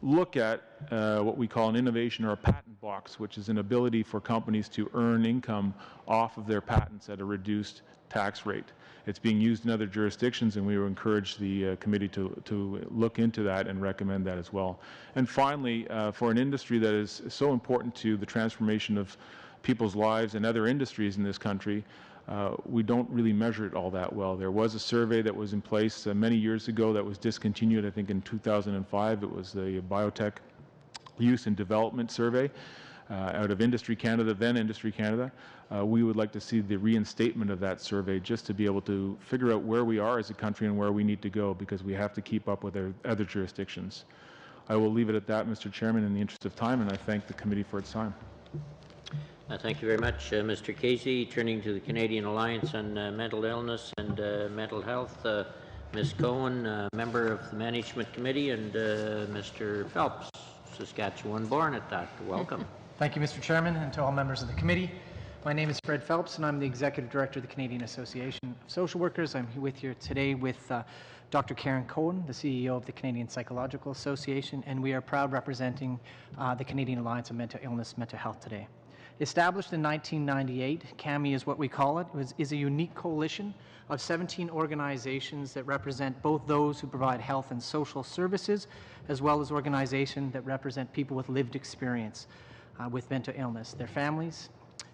look at what we call an innovation or a patent box, which is an ability for companies to earn income off of their patents at a reduced tax rate. It's being used in other jurisdictions, and we would encourage the committee to look into that and recommend that as well. And finally, for an industry that is so important to the transformation of people's lives and other industries in this country, we don't really measure it all that well. There was a survey that was in place many years ago that was discontinued, I think in 2005. It was the Biotech Use and Development Survey out of Industry Canada, then Industry Canada. We would like to see the reinstatement of that survey just to be able to figure out where we are as a country and where we need to go, because we have to keep up with our other jurisdictions. I will leave it at that, Mr. Chairman, in the interest of time, and I thank the committee for its time. Thank you very much, Mr. Casey. Turning to the Canadian Alliance on Mental Illness and Mental Health, Ms. Cohen, member of the Management Committee, and Mr. Phelps, Saskatchewan-born at that. Welcome. Thank you, Mr. Chairman, and to all members of the committee. My name is Fred Phelps, and I'm the Executive Director of the Canadian Association of Social Workers. I'm with you today with Dr. Karen Cohen, the CEO of the Canadian Psychological Association, and we are proud representing the Canadian Alliance of Mental Illness, Mental Health today. Established in 1998, CAMI is what we call it, is a unique coalition of 17 organizations that represent both those who provide health and social services, as well as organizations that represent people with lived experience with mental illness, their families,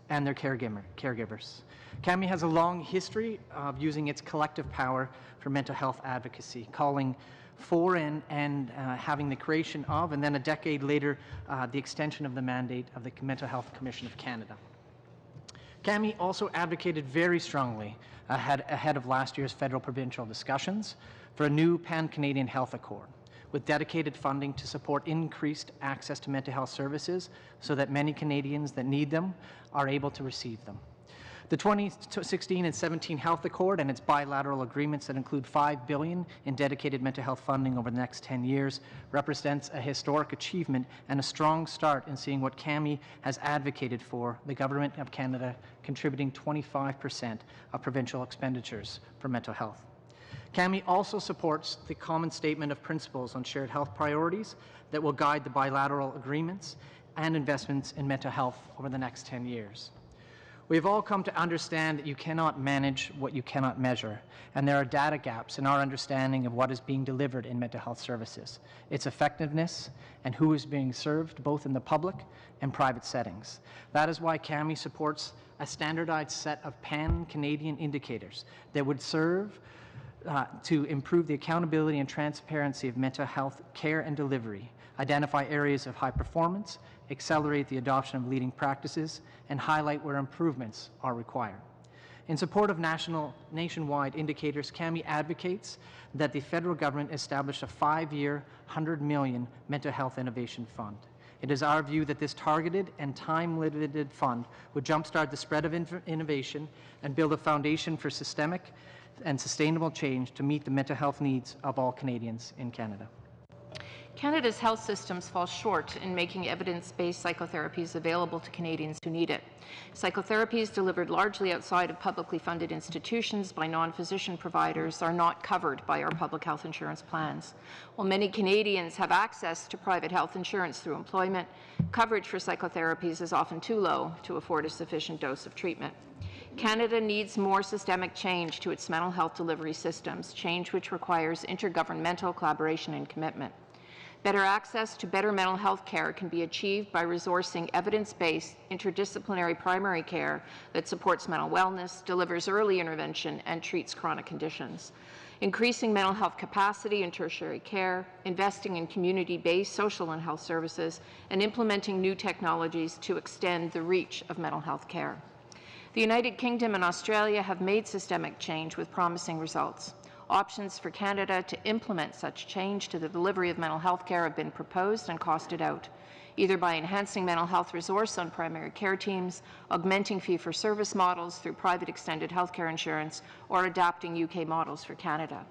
and their caregivers. CAMI has a long history of using its collective power for mental health advocacy, calling for and having the creation of, and then a decade later, the extension of the mandate of the Mental Health Commission of Canada. CAMI also advocated very strongly ahead of last year's federal-provincial discussions for a new pan-Canadian health accord, with dedicated funding to support increased access to mental health services so that many Canadians that need them are able to receive them. The 2016 and 17 Health Accord and its bilateral agreements that include $5 billion in dedicated mental health funding over the next 10 years represents a historic achievement and a strong start in seeing what CAMI has advocated for, the Government of Canada contributing 25% of provincial expenditures for mental health. CAMI also supports the common statement of principles on shared health priorities that will guide the bilateral agreements and investments in mental health over the next 10 years. We have all come to understand that you cannot manage what you cannot measure, and there are data gaps in our understanding of what is being delivered in mental health services, its effectiveness, and who is being served both in the public and private settings. That is why CAMI supports a standardized set of pan-Canadian indicators that would serve to improve the accountability and transparency of mental health care and delivery, identify areas of high performance, accelerate the adoption of leading practices, and highlight where improvements are required. In support of nationwide indicators, CAMI advocates that the federal government establish a 5-year, $100 million mental health innovation fund. It is our view that this targeted and time-limited fund would jumpstart the spread of innovation and build a foundation for systemic and sustainable change to meet the mental health needs of all Canadians in Canada. Canada's health systems fall short in making evidence-based psychotherapies available to Canadians who need it. Psychotherapies delivered largely outside of publicly funded institutions by non-physician providers are not covered by our public health insurance plans. While many Canadians have access to private health insurance through employment, coverage for psychotherapies is often too low to afford a sufficient dose of treatment. Canada needs more systemic change to its mental health delivery systems, change which requires intergovernmental collaboration and commitment. Better access to better mental health care can be achieved by resourcing evidence-based, interdisciplinary primary care that supports mental wellness, delivers early intervention, and treats chronic conditions. Increasing mental health capacity in tertiary care, investing in community-based social and health services, and implementing new technologies to extend the reach of mental health care. The United Kingdom and Australia have made systemic change with promising results. Options for Canada to implement such change to the delivery of mental health care have been proposed and costed out, either by enhancing mental health resource on primary care teams, augmenting fee-for-service models through private extended healthcare insurance, or adapting UK models for Canada.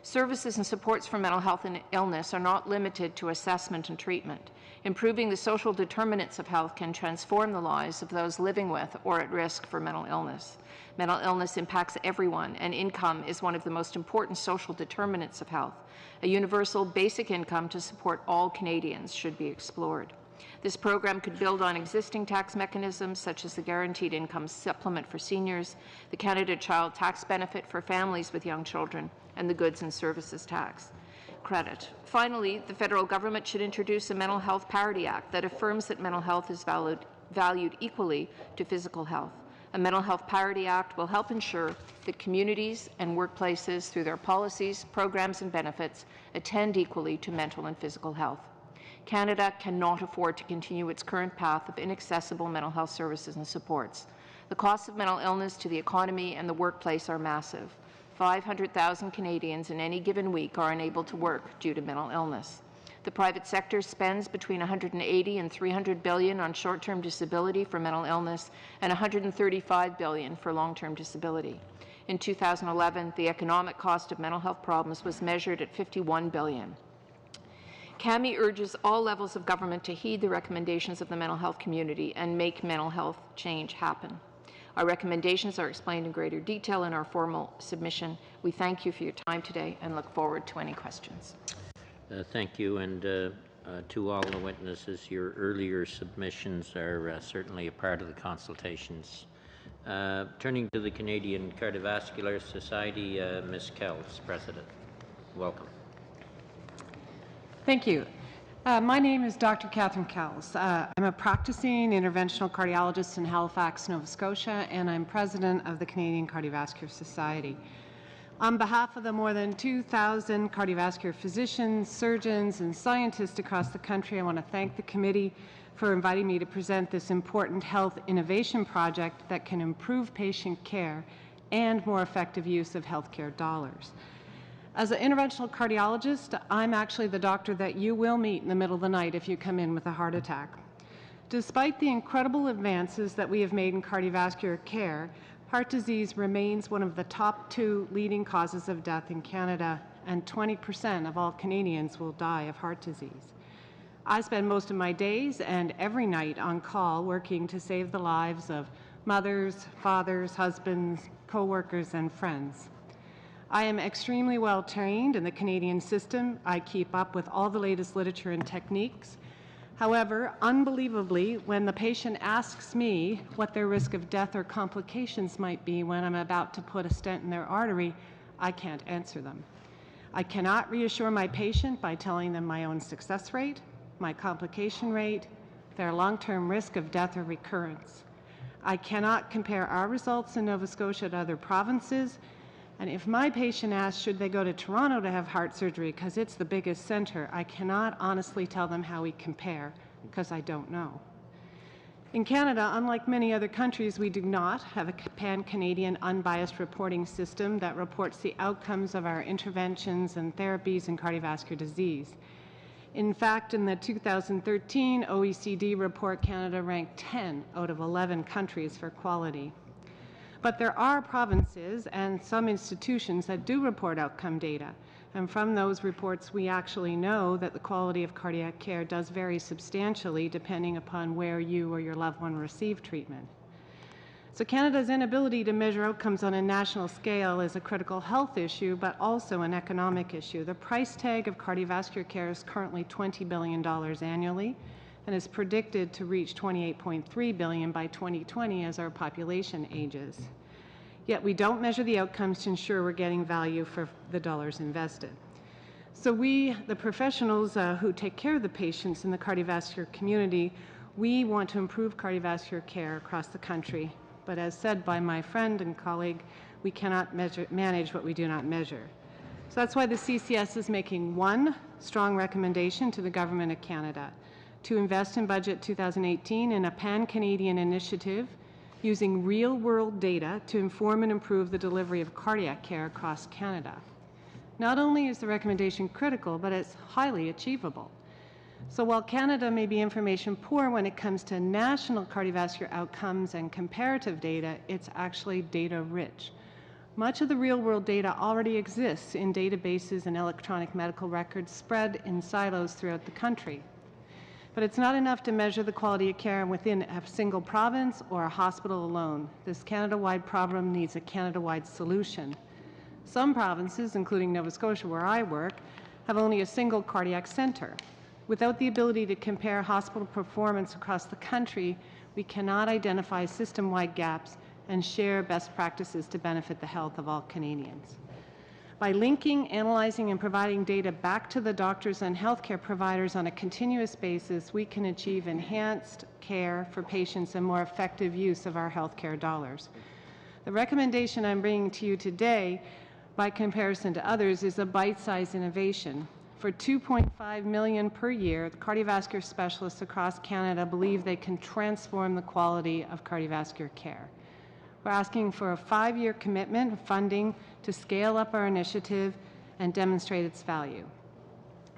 Services and supports for mental health and illness are not limited to assessment and treatment. Improving the social determinants of health can transform the lives of those living with or at risk for mental illness. Mental illness impacts everyone, and income is one of the most important social determinants of health. A universal basic income to support all Canadians should be explored. This program could build on existing tax mechanisms such as the Guaranteed Income Supplement for seniors, the Canada Child Tax Benefit for families with young children, and the Goods and Services Tax credit. Finally, the federal government should introduce a Mental Health Parity Act that affirms that mental health is valued equally to physical health. A Mental Health Parity Act will help ensure that communities and workplaces, through their policies, programs, and benefits, attend equally to mental and physical health. Canada cannot afford to continue its current path of inaccessible mental health services and supports. The costs of mental illness to the economy and the workplace are massive. 500,000 Canadians in any given week are unable to work due to mental illness. The private sector spends between $180 and $300 billion on short-term disability for mental illness and $135 billion for long-term disability. In 2011, the economic cost of mental health problems was measured at $51 billion. CAMI urges all levels of government to heed the recommendations of the mental health community and make mental health change happen. Our recommendations are explained in greater detail in our formal submission. We thank you for your time today and look forward to any questions. Thank you, and to all the witnesses, your earlier submissions are certainly a part of the consultations. Turning to the Canadian Cardiovascular Society, Ms. Kells, President. Welcome. Thank you. My name is Dr. Catherine Kells. I'm a practicing interventional cardiologist in Halifax, Nova Scotia, and I'm president of the Canadian Cardiovascular Society. On behalf of the more than 2,000 cardiovascular physicians, surgeons, and scientists across the country, I want to thank the committee for inviting me to present this important health innovation project that can improve patient care and more effective use of healthcare dollars. As an interventional cardiologist, I'm actually the doctor that you will meet in the middle of the night if you come in with a heart attack. Despite the incredible advances that we have made in cardiovascular care, heart disease remains one of the top 2 leading causes of death in Canada, and 20% of all Canadians will die of heart disease. I spend most of my days and every night on call working to save the lives of mothers, fathers, husbands, co-workers, and friends. I am extremely well trained in the Canadian system. I keep up with all the latest literature and techniques. However, unbelievably, when the patient asks me what their risk of death or complications might be when I'm about to put a stent in their artery, I can't answer them. I cannot reassure my patient by telling them my own success rate, my complication rate, their long-term risk of death or recurrence. I cannot compare our results in Nova Scotia to other provinces, and if my patient asks, should they go to Toronto to have heart surgery because it's the biggest center, I cannot honestly tell them how we compare because I don't know. In Canada, unlike many other countries, we do not have a pan-Canadian unbiased reporting system that reports the outcomes of our interventions and therapies in cardiovascular disease. In fact, in the 2013 OECD report, Canada ranked 10 out of 11 countries for quality. But there are provinces and some institutions that do report outcome data, And from those reports, we actually know that the quality of cardiac care does vary substantially depending upon where you or your loved one receive treatment. So Canada's inability to measure outcomes on a national scale is a critical health issue, but also an economic issue. The price tag of cardiovascular care is currently $20 billion annually and is predicted to reach $28.3 billion by 2020 as our population ages. Yet we don't measure the outcomes to ensure we're getting value for the dollars invested. So we, the professionals who take care of the patients in the cardiovascular community, we want to improve cardiovascular care across the country. But as said by my friend and colleague, we cannot manage what we do not measure. So that's why the CCS is making one strong recommendation to the Government of Canada to invest in Budget 2018 in a pan-Canadian initiative using real-world data to inform and improve the delivery of cardiac care across Canada. Not only is the recommendation critical, but it's highly achievable. So while Canada may be information poor when it comes to national cardiovascular outcomes and comparative data, it's actually data rich. Much of the real-world data already exists in databases and electronic medical records spread in silos throughout the country. But it's not enough to measure the quality of care within a single province or a hospital alone. This Canada-wide problem needs a Canada-wide solution. Some provinces, including Nova Scotia, where I work, have only a single cardiac center. Without the ability to compare hospital performance across the country, we cannot identify system-wide gaps and share best practices to benefit the health of all Canadians. By linking, analyzing, and providing data back to the doctors and healthcare providers on a continuous basis, we can achieve enhanced care for patients and more effective use of our healthcare dollars. The recommendation I'm bringing to you today, by comparison to others, is a bite-sized innovation. For $2.5 million per year, the cardiovascular specialists across Canada believe they can transform the quality of cardiovascular care. We're asking for a 5-year commitment of funding to scale up our initiative and demonstrate its value.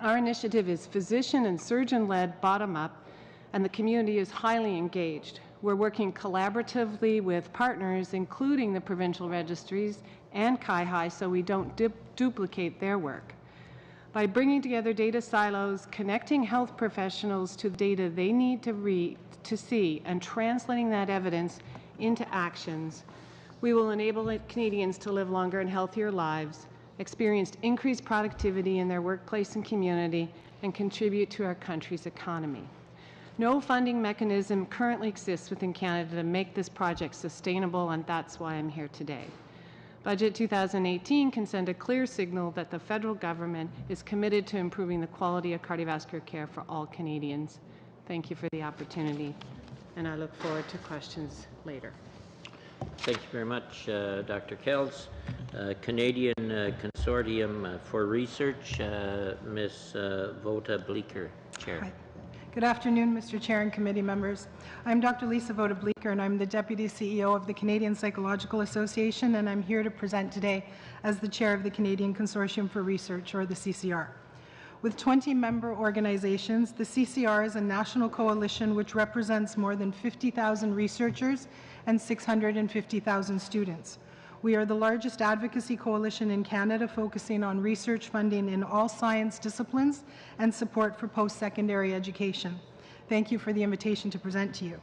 Our initiative is physician and surgeon-led, bottom-up, and the community is highly engaged. We're working collaboratively with partners, including the provincial registries and CIHI, so we don't duplicate their work. By bringing together data silos, connecting health professionals to the data they need to read, to see, and translating that evidence into actions, we will enable Canadians to live longer and healthier lives, experience increased productivity in their workplace and community, and contribute to our country's economy. No funding mechanism currently exists within Canada to make this project sustainable, and that's why I'm here today. Budget 2018 can send a clear signal that the federal government is committed to improving the quality of cardiovascular care for all Canadians. Thank you for the opportunity, and I look forward to questions later. Thank you very much, Dr. Kells. Canadian Consortium for Research, Ms. Vota Bleeker, Chair. Hi. Good afternoon, Mr. Chair and committee members. I'm Dr. Lisa Vota Bleeker, and I'm the Deputy CEO of the Canadian Psychological Association, and I'm here to present today as the Chair of the Canadian Consortium for Research, or the CCR. With 20 member organizations, the CCR is a national coalition which represents more than 50,000 researchers and 650,000 students. We are the largest advocacy coalition in Canada focusing on research funding in all science disciplines and support for post-secondary education. Thank you for the invitation to present to you.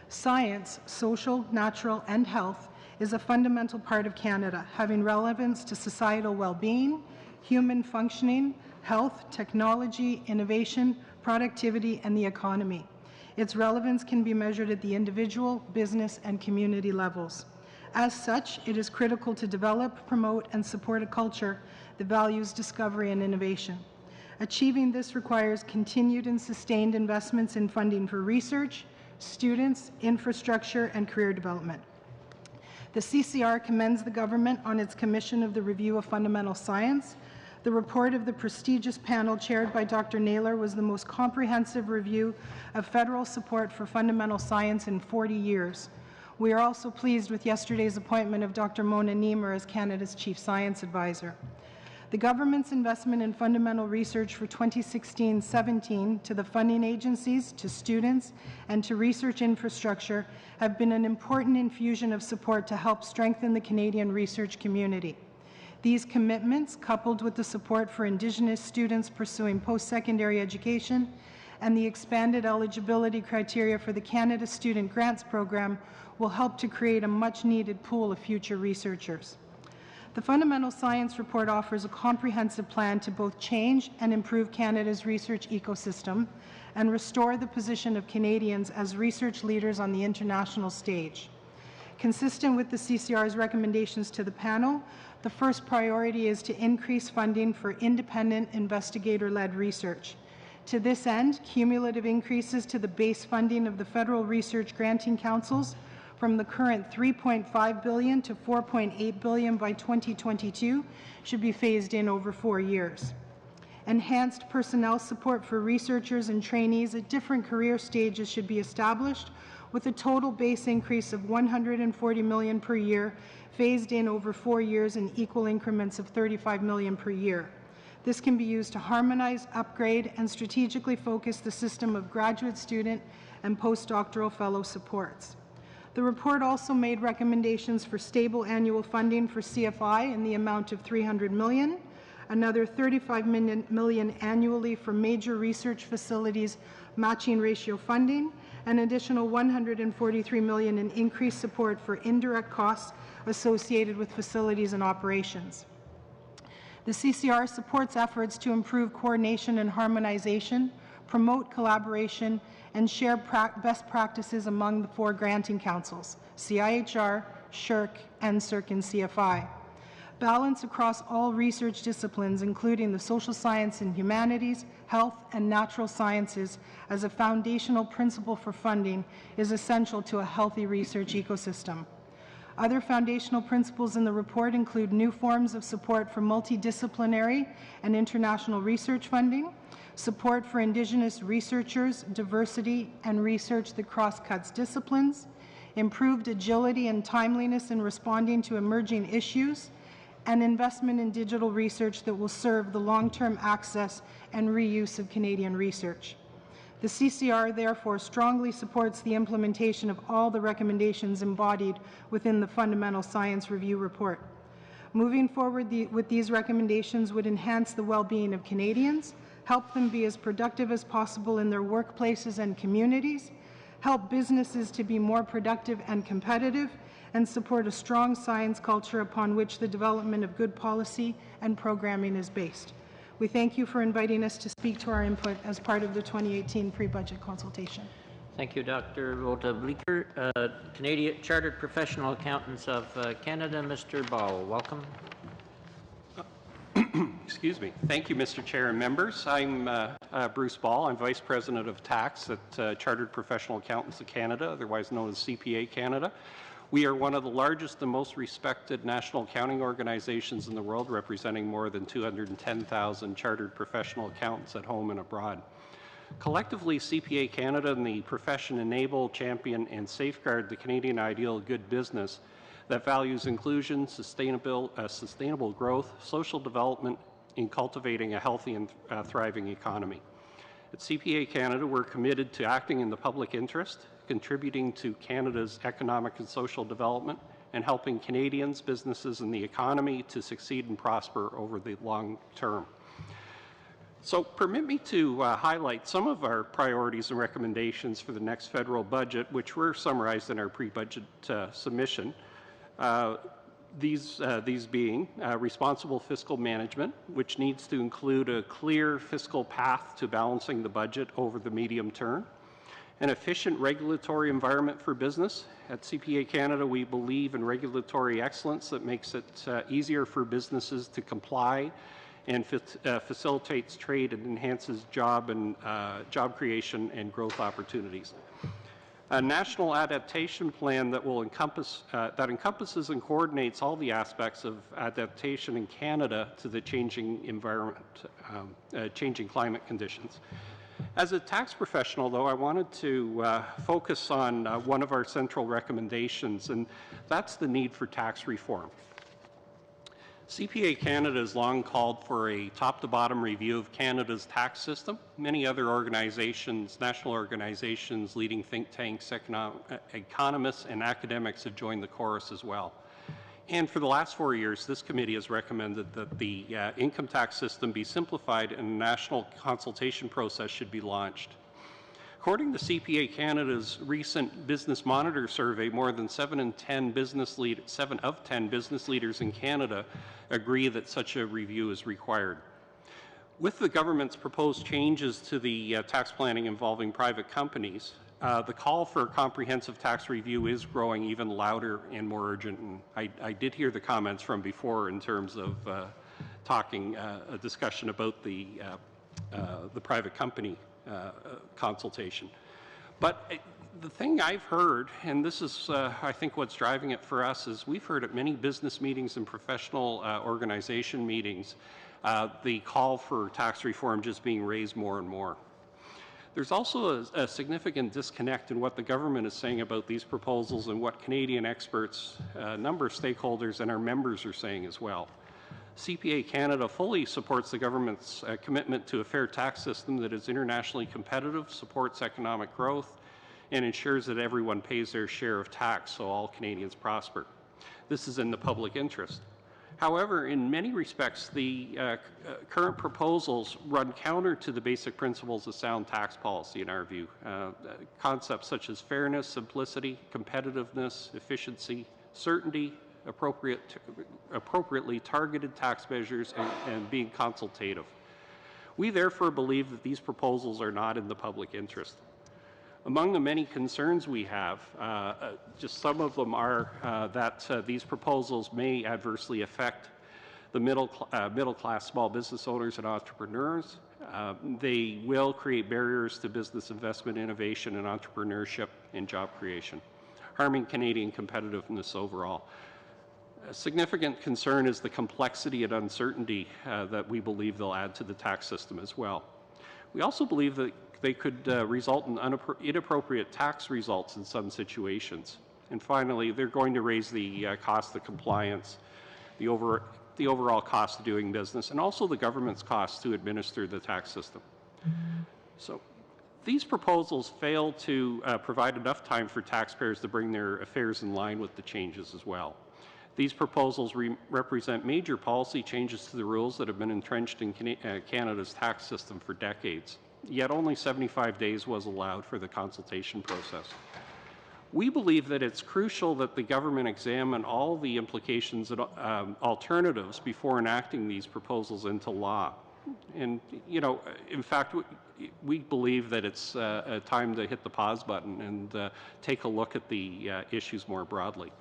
Science, social, natural, and health is a fundamental part of Canada, having relevance to societal well-being, human functioning, health, technology, innovation, productivity, and the economy. Its relevance can be measured at the individual, business, and community levels. As such, it is critical to develop, promote, and support a culture that values discovery and innovation. Achieving this requires continued and sustained investments in funding for research, students, infrastructure, and career development. The CCR commends the government on its commission of the review of fundamental science. The report of the prestigious panel chaired by Dr. Naylor was the most comprehensive review of federal support for fundamental science in 40 years. We are also pleased with yesterday's appointment of Dr. Mona Niemer as Canada's Chief Science Advisor. The government's investment in fundamental research for 2016-17 to the funding agencies, to students, and to research infrastructure have been an important infusion of support to help strengthen the Canadian research community. These commitments, coupled with the support for Indigenous students pursuing post-secondary education and the expanded eligibility criteria for the Canada Student Grants Program, will help to create a much-needed pool of future researchers. The Fundamental Science Report offers a comprehensive plan to both change and improve Canada's research ecosystem and restore the position of Canadians as research leaders on the international stage. Consistent with the CCR's recommendations to the panel, the first priority is to increase funding for independent investigator-led research. To this end, cumulative increases to the base funding of the federal research granting councils from the current $3.5 billion to $4.8 billion by 2022 should be phased in over 4 years. Enhanced personnel support for researchers and trainees at different career stages should be established, with a total base increase of $140 million per year, phased in over 4 years in equal increments of $35 million per year. This can be used to harmonize, upgrade, and strategically focus the system of graduate student and postdoctoral fellow supports. The report also made recommendations for stable annual funding for CFI in the amount of $300 million, another $35 million annually for major research facilities matching ratio funding, an additional $143 million in increased support for indirect costs associated with facilities and operations. The CCR supports efforts to improve coordination and harmonization, promote collaboration, and share best practices among the 4 granting councils, CIHR, SSHRC, NSERC, and CFI. Balance across all research disciplines, including the social science and humanities, health, and natural sciences, as a foundational principle for funding is essential to a healthy research ecosystem. Other foundational principles in the report include new forms of support for multidisciplinary and international research funding, support for Indigenous researchers, diversity, and research that cross-cuts disciplines, improved agility and timeliness in responding to emerging issues, and investment in digital research that will serve the long-term access and reuse of Canadian research. The CCR therefore strongly supports the implementation of all the recommendations embodied within the Fundamental Science Review Report. Moving forward with these recommendations would enhance the well-being of Canadians, help them be as productive as possible in their workplaces and communities, help businesses to be more productive and competitive, and support a strong science culture upon which the development of good policy and programming is based. We thank you for inviting us to speak to our input as part of the 2018 pre-budget consultation. Thank you, Dr. Vota-Bleeker. Canadian Chartered Professional Accountants of Canada, Mr. Ball, welcome. Excuse me. Thank you, Mr. Chair and members. I'm Bruce Ball. I'm Vice President of Tax at Chartered Professional Accountants of Canada, otherwise known as CPA Canada. We are one of the largest and most respected national accounting organizations in the world, representing more than 210,000 chartered professional accountants at home and abroad. Collectively, CPA Canada and the profession enable, champion, and safeguard the Canadian ideal of good business that values inclusion, sustainable growth, social development, in cultivating a healthy and thriving economy. At CPA Canada, we're committed to acting in the public interest, contributing to Canada's economic and social development, and helping Canadians, businesses, and the economy to succeed and prosper over the long term. So permit me to highlight some of our priorities and recommendations for the next federal budget, which were summarized in our pre-budget submission. These being responsible fiscal management, which needs to include a clear fiscal path to balancing the budget over the medium term. An efficient regulatory environment for business. At CPA Canada, we believe in regulatory excellence that makes it easier for businesses to comply and facilitates trade and enhances job creation and growth opportunities. A national adaptation plan that will encompasses and coordinates all the aspects of adaptation in Canada to the changing environment, changing climate conditions. As a tax professional, though, I wanted to focus on one of our central recommendations, and that's the need for tax reform. CPA Canada has long called for a top-to-bottom review of Canada's tax system. Many other organizations, national organizations, leading think tanks, economists, and academics have joined the chorus as well. And for the last 4 years, this committee has recommended that the income tax system be simplified and a national consultation process should be launched. According to CPA Canada's recent Business Monitor survey, more than 7 of 10 business leaders in Canada agree that such a review is required. With the government's proposed changes to the tax planning involving private companies, the call for a comprehensive tax review is growing even louder and more urgent. And I did hear the comments from before in terms of a discussion about the private company consultation. But the thing I've heard, and this is I think what's driving it for us, is we've heard at many business meetings and professional organization meetings the call for tax reform just being raised more and more. There's also a significant disconnect in what the government is saying about these proposals and what Canadian experts, a number of stakeholders, and our members are saying as well. CPA Canada fully supports the government's commitment to a fair tax system that is internationally competitive, supports economic growth, and ensures that everyone pays their share of tax so all Canadians prosper. This is in the public interest. However, in many respects, the current proposals run counter to the basic principles of sound tax policy, in our view. Concepts such as fairness, simplicity, competitiveness, efficiency, certainty, appropriately targeted tax measures, and being consultative. We therefore believe that these proposals are not in the public interest. Among the many concerns we have, just some of them are that these proposals may adversely affect the middle-class small business owners and entrepreneurs. They will create barriers to business investment, innovation, and entrepreneurship and job creation, harming Canadian competitiveness overall. A significant concern is the complexity and uncertainty that we believe they'll add to the tax system as well. We also believe that they could result in inappropriate tax results in some situations. And finally, they're going to raise the cost of compliance, the overall cost of doing business, and also the government's cost to administer the tax system. So these proposals fail to provide enough time for taxpayers to bring their affairs in line with the changes as well. These proposals represent major policy changes to the rules that have been entrenched in Canada's tax system for decades, yet only 75 days was allowed for the consultation process. We believe that it's crucial that the government examine all the implications and alternatives before enacting these proposals into law. And, you know, in fact, we believe that it's time to hit the pause button and take a look at the issues more broadly.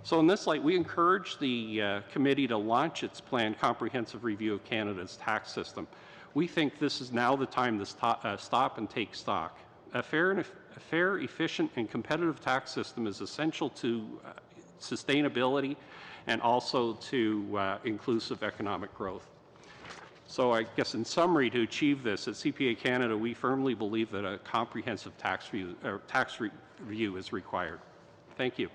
So in this light, we encourage the committee to launch its planned comprehensive review of Canada's tax system. We think this is now the time to stop and take stock. A fair, efficient, and competitive tax system is essential to sustainability and also to inclusive economic growth. So I guess in summary, to achieve this, at CPA Canada, we firmly believe that a comprehensive tax review is required. Thank you.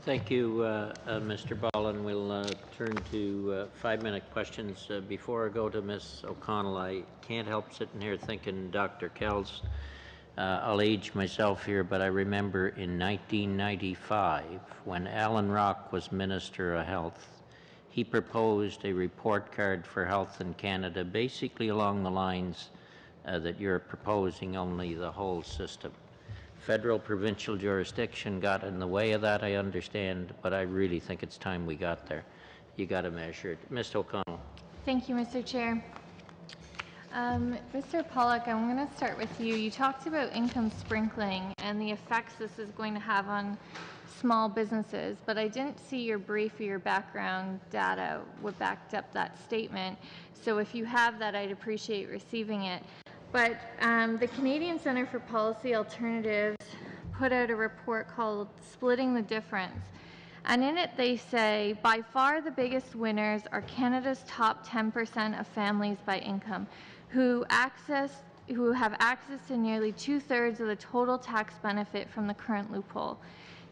Thank you, Mr. Ballin. We'll turn to 5-minute questions. Before I go to Ms. O'Connell, I can't help sitting here thinking, Dr. Kells, I'll age myself here, but I remember in 1995, when Alan Rock was Minister of Health, he proposed a report card for health in Canada, basically along the lines that you're proposing, only the whole system. Federal provincial jurisdiction got in the way of that, I understand, but I really think it's time we got there. You got to measure it. Ms. O'Connell. Thank you, Mr. Chair. Mr. Pollock, I'm going to start with you. You talked about income sprinkling and the effects this is going to have on small businesses, but I didn't see your brief or your background data what backed up that statement. So if you have that, I'd appreciate receiving it. But the Canadian Centre for Policy Alternatives put out a report called Splitting the Difference. And in it they say, by far the biggest winners are Canada's top 10% of families by income, who have access to nearly 2/3 of the total tax benefit from the current loophole.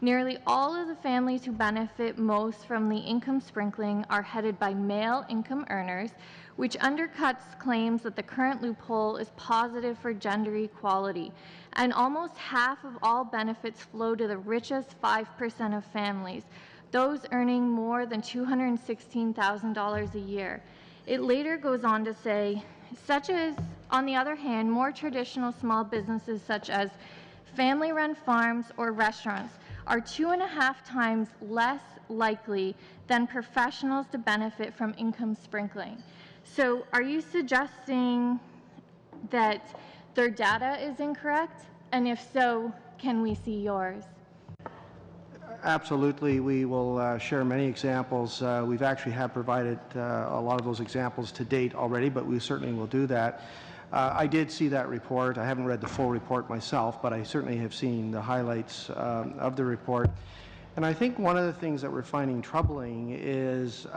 Nearly all of the families who benefit most from the income sprinkling are headed by male income earners, which undercuts claims that the current loophole is positive for gender equality. And almost half of all benefits flow to the richest 5% of families. those earning more than $216,000 a year. It later goes on to say, such as, on the other hand, more traditional small businesses such as family-run farms or restaurants are 2.5 times less likely than professionals to benefit from income sprinkling. So are you suggesting that their data is incorrect? And if so, can we see yours? Absolutely. We will share many examples. We've actually have provided a lot of those examples to date already, but we certainly will do that. I did see that report. I haven't read the full report myself, but I certainly have seen the highlights of the report. And I think one of the things that we're finding troubling is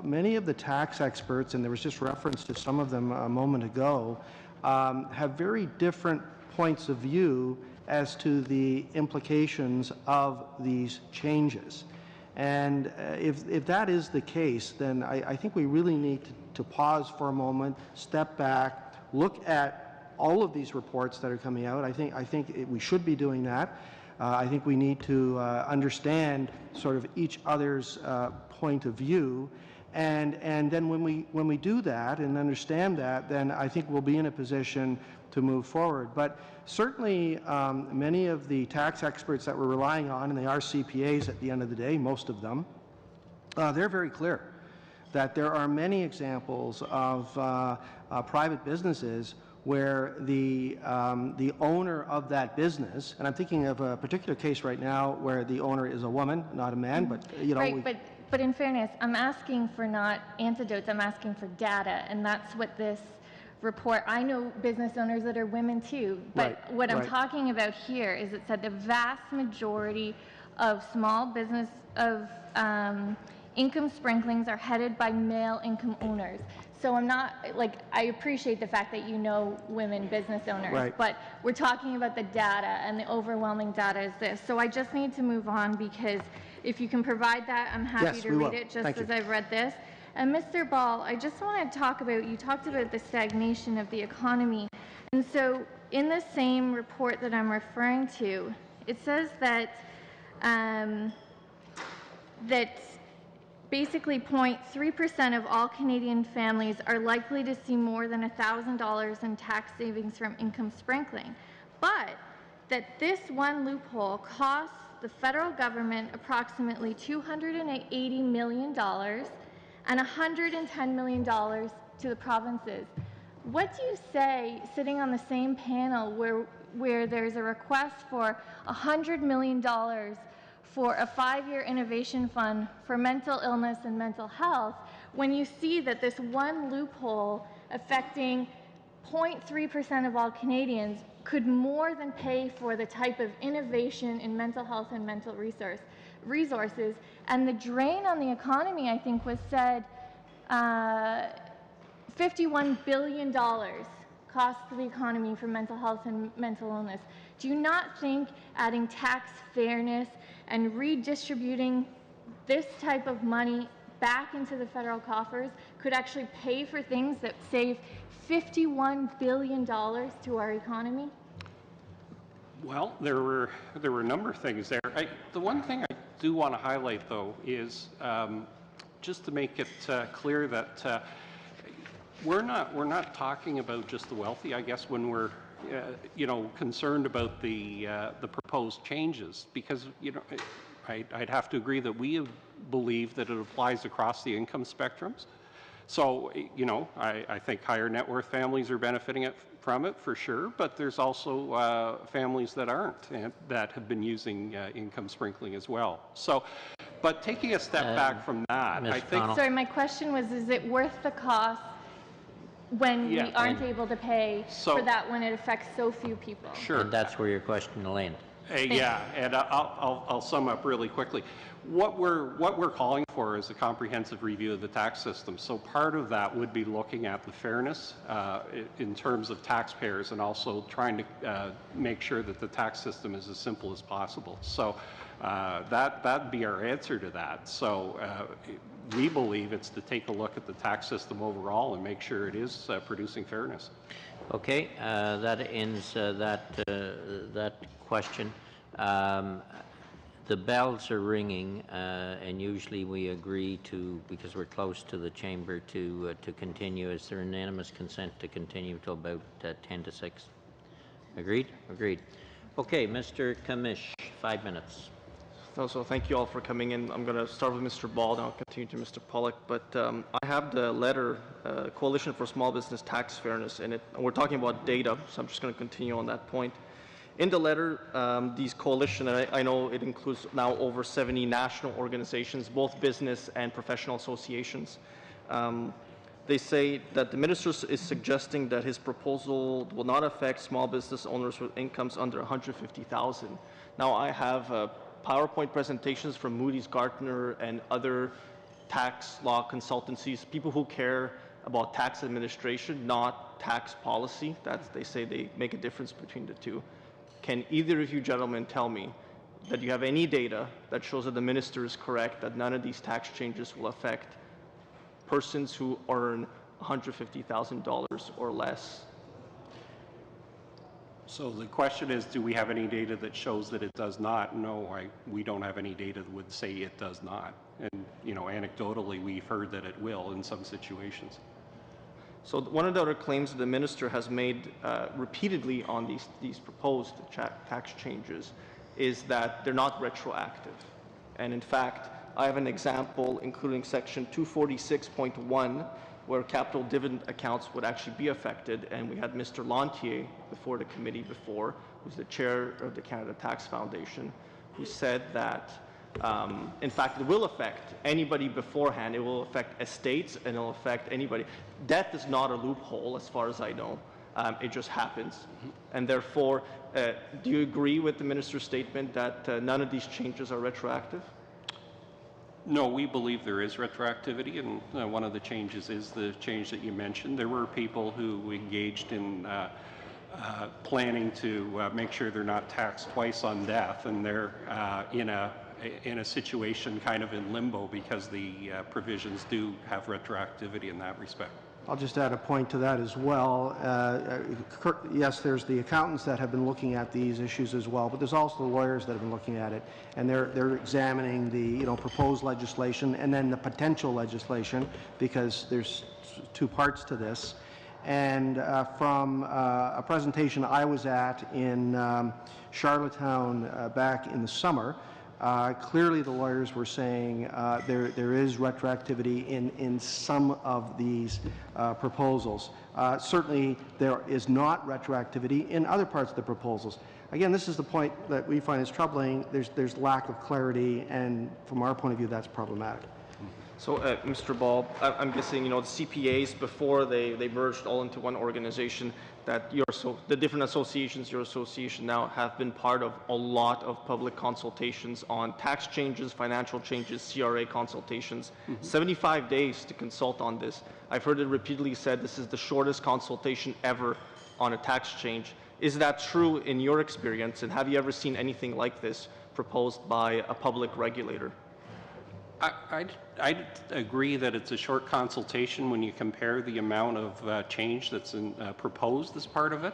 many of the tax experts, and there was just reference to some of them a moment ago, have very different points of view as to the implications of these changes. And if that is the case, then I think we really need to pause for a moment, step back, look at all of these reports that are coming out. I think we should be doing that. I think we need to understand sort of each other's point of view. And then when we do that and understand that, then I think we'll be in a position to move forward. But certainly many of the tax experts that we're relying on, and they are CPAs at the end of the day, most of them, they're very clear that there are many examples of private businesses where the owner of that business, and I'm thinking of a particular case right now where the owner is a woman, not a man, but you know. Right, but in fairness, I'm asking for not antidotes, I'm asking for data, and that's what this report, I know business owners that are women too, but what I'm talking about here is it said the vast majority of small business, of income sprinklings are headed by male income owners. So I'm not, like, I appreciate the fact that you know women business owners, but we're talking about the data, and the overwhelming data is this. So I just need to move on, because if you can provide that, I'm happy to read it just as I've read this. And Mr. Ball, I just want to talk about, you talked about the stagnation of the economy. And so in the same report that I'm referring to, it says that basically 0.3% of all Canadian families are likely to see more than $1,000 in tax savings from income sprinkling. But that this one loophole costs the federal government approximately $280 million and $110 million to the provinces. What do you say, sitting on the same panel where there's a request for $100 million for a 5-year innovation fund for mental illness and mental health, when you see that this one loophole affecting 0.3% of all Canadians could more than pay for the type of innovation in mental health and mental resources, and the drain on the economy, I think, was said $51 billion cost to the economy for mental health and mental illness. Do you not think adding tax fairness and redistributing this type of money back into the federal coffers could actually pay for things that save $51 billion to our economy? Well, there were a number of things there. The one thing I do want to highlight, though, is just to make it clear that we're not talking about just the wealthy. I guess when we're concerned about the proposed changes, because I'd have to agree that we believe that it applies across the income spectrums. So I think higher net worth families are benefiting from it for sure, but there's also families that aren't and that have been using income sprinkling as well. So, but taking a step back from that, I think. Sorry, my question was: is it worth the cost when we aren't able to pay for that when it affects so few people? Sure. And that's where your question will end. Yeah, and I'll sum up really quickly. What we're calling for is a comprehensive review of the tax system. So part of that would be looking at the fairness in terms of taxpayers, and also trying to make sure that the tax system is as simple as possible. So that'd be our answer to that. So we believe it's to take a look at the tax system overall and make sure it is producing fairness. Okay, that ends that question. the bells are ringing, and usually we agree to, because we're close to the chamber, to continue. Is there unanimous consent to continue till about 10 to 6? Agreed? Agreed. Okay, Mr. Kamish, 5 minutes. So thank you all for coming in. I'm going to start with Mr. Ball, then I'll continue to Mr. Pollock. But I have the letter, Coalition for Small Business Tax Fairness, in it. And we're talking about data, so I'm just going to continue on that point. In the letter, these coalition, and I know it includes now over 70 national organizations, both business and professional associations. They say that the minister is suggesting that his proposal will not affect small business owners with incomes under $150,000. Now, I have PowerPoint presentations from Moody's, Gartner, and other tax law consultancies, people who care about tax administration, not tax policy. They say they make a difference between the two. Can either of you gentlemen tell me that you have any data that shows that the minister is correct, that none of these tax changes will affect persons who earn $150,000 or less? So the question is, do we have any data that shows that it does not? No, we don't have any data that would say it does not. And, you know, anecdotally, we've heard that it will in some situations. So one of the other claims that the minister has made repeatedly on these proposed tax changes is that they're not retroactive. And in fact, I have an example including section 246.1 where capital dividend accounts would actually be affected, and we had Mr. Lantier before the committee before, who's the chair of the Canada Tax Foundation, who said that in fact, it will affect anybody beforehand. It will affect estates, and it will affect anybody. Death is not a loophole, as far as I know. It just happens. And therefore, do you agree with the minister's statement that none of these changes are retroactive? No, we believe there is retroactivity, and one of the changes is the change that you mentioned. There were people who engaged in planning to make sure they're not taxed twice on death, and they're in a situation kind of in limbo because the provisions do have retroactivity in that respect. I'll just add a point to that as well. Yes, there's the accountants that have been looking at these issues as well, but there's also the lawyers that have been looking at it, and they're examining the proposed legislation and then the potential legislation, because there's two parts to this. And from a presentation I was at in Charlottetown back in the summer, clearly the lawyers were saying there is retroactivity in some of these proposals. Certainly there is not retroactivity in other parts of the proposals. Again, this is the point that we find is troubling. There's lack of clarity, and from our point of view, that's problematic. So, Mr. Ball, I'm guessing, the CPAs, before they merged all into one organization, that the different associations, your association now, have been part of a lot of public consultations on tax changes, financial changes, CRA consultations. 75 days to consult on this. I've heard it repeatedly said this is the shortest consultation ever on a tax change. Is that true in your experience, and have you ever seen anything like this proposed by a public regulator? I'd agree that it's a short consultation when you compare the amount of change that's proposed as part of it.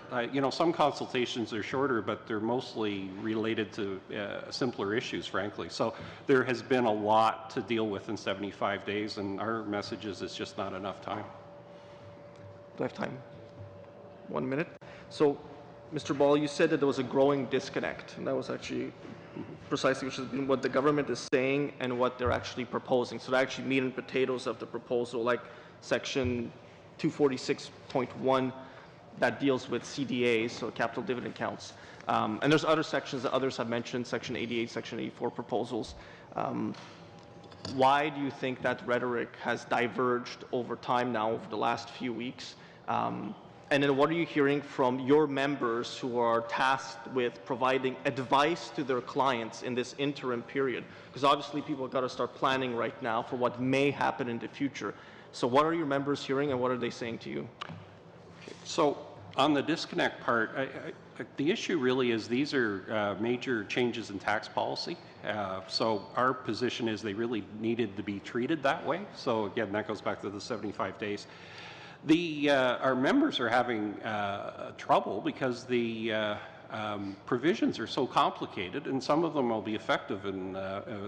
Some consultations are shorter, but they're mostly related to simpler issues, frankly. So there has been a lot to deal with in 75 days, and our message is it's just not enough time. Do I have time? 1 minute. So, Mr. Ball, you said that there was a growing disconnect, and that was actually precisely which has been what the government is saying and what they're actually proposing. So the actually meat and potatoes of the proposal, like section 246.1 that deals with CDAs, so capital dividend accounts. And there's other sections that others have mentioned, section 88, section 84 proposals. Why do you think that rhetoric has diverged over time now, over the last few weeks? And then what are you hearing from your members who are tasked with providing advice to their clients in this interim period? Because obviously people have got to start planning right now for what may happen in the future. So what are your members hearing, and what are they saying to you? So on the disconnect part, the issue really is these are major changes in tax policy. So our position is they really needed to be treated that way. So again, that goes back to the 75 days. Our members are having trouble because the provisions are so complicated, and some of them will be effective in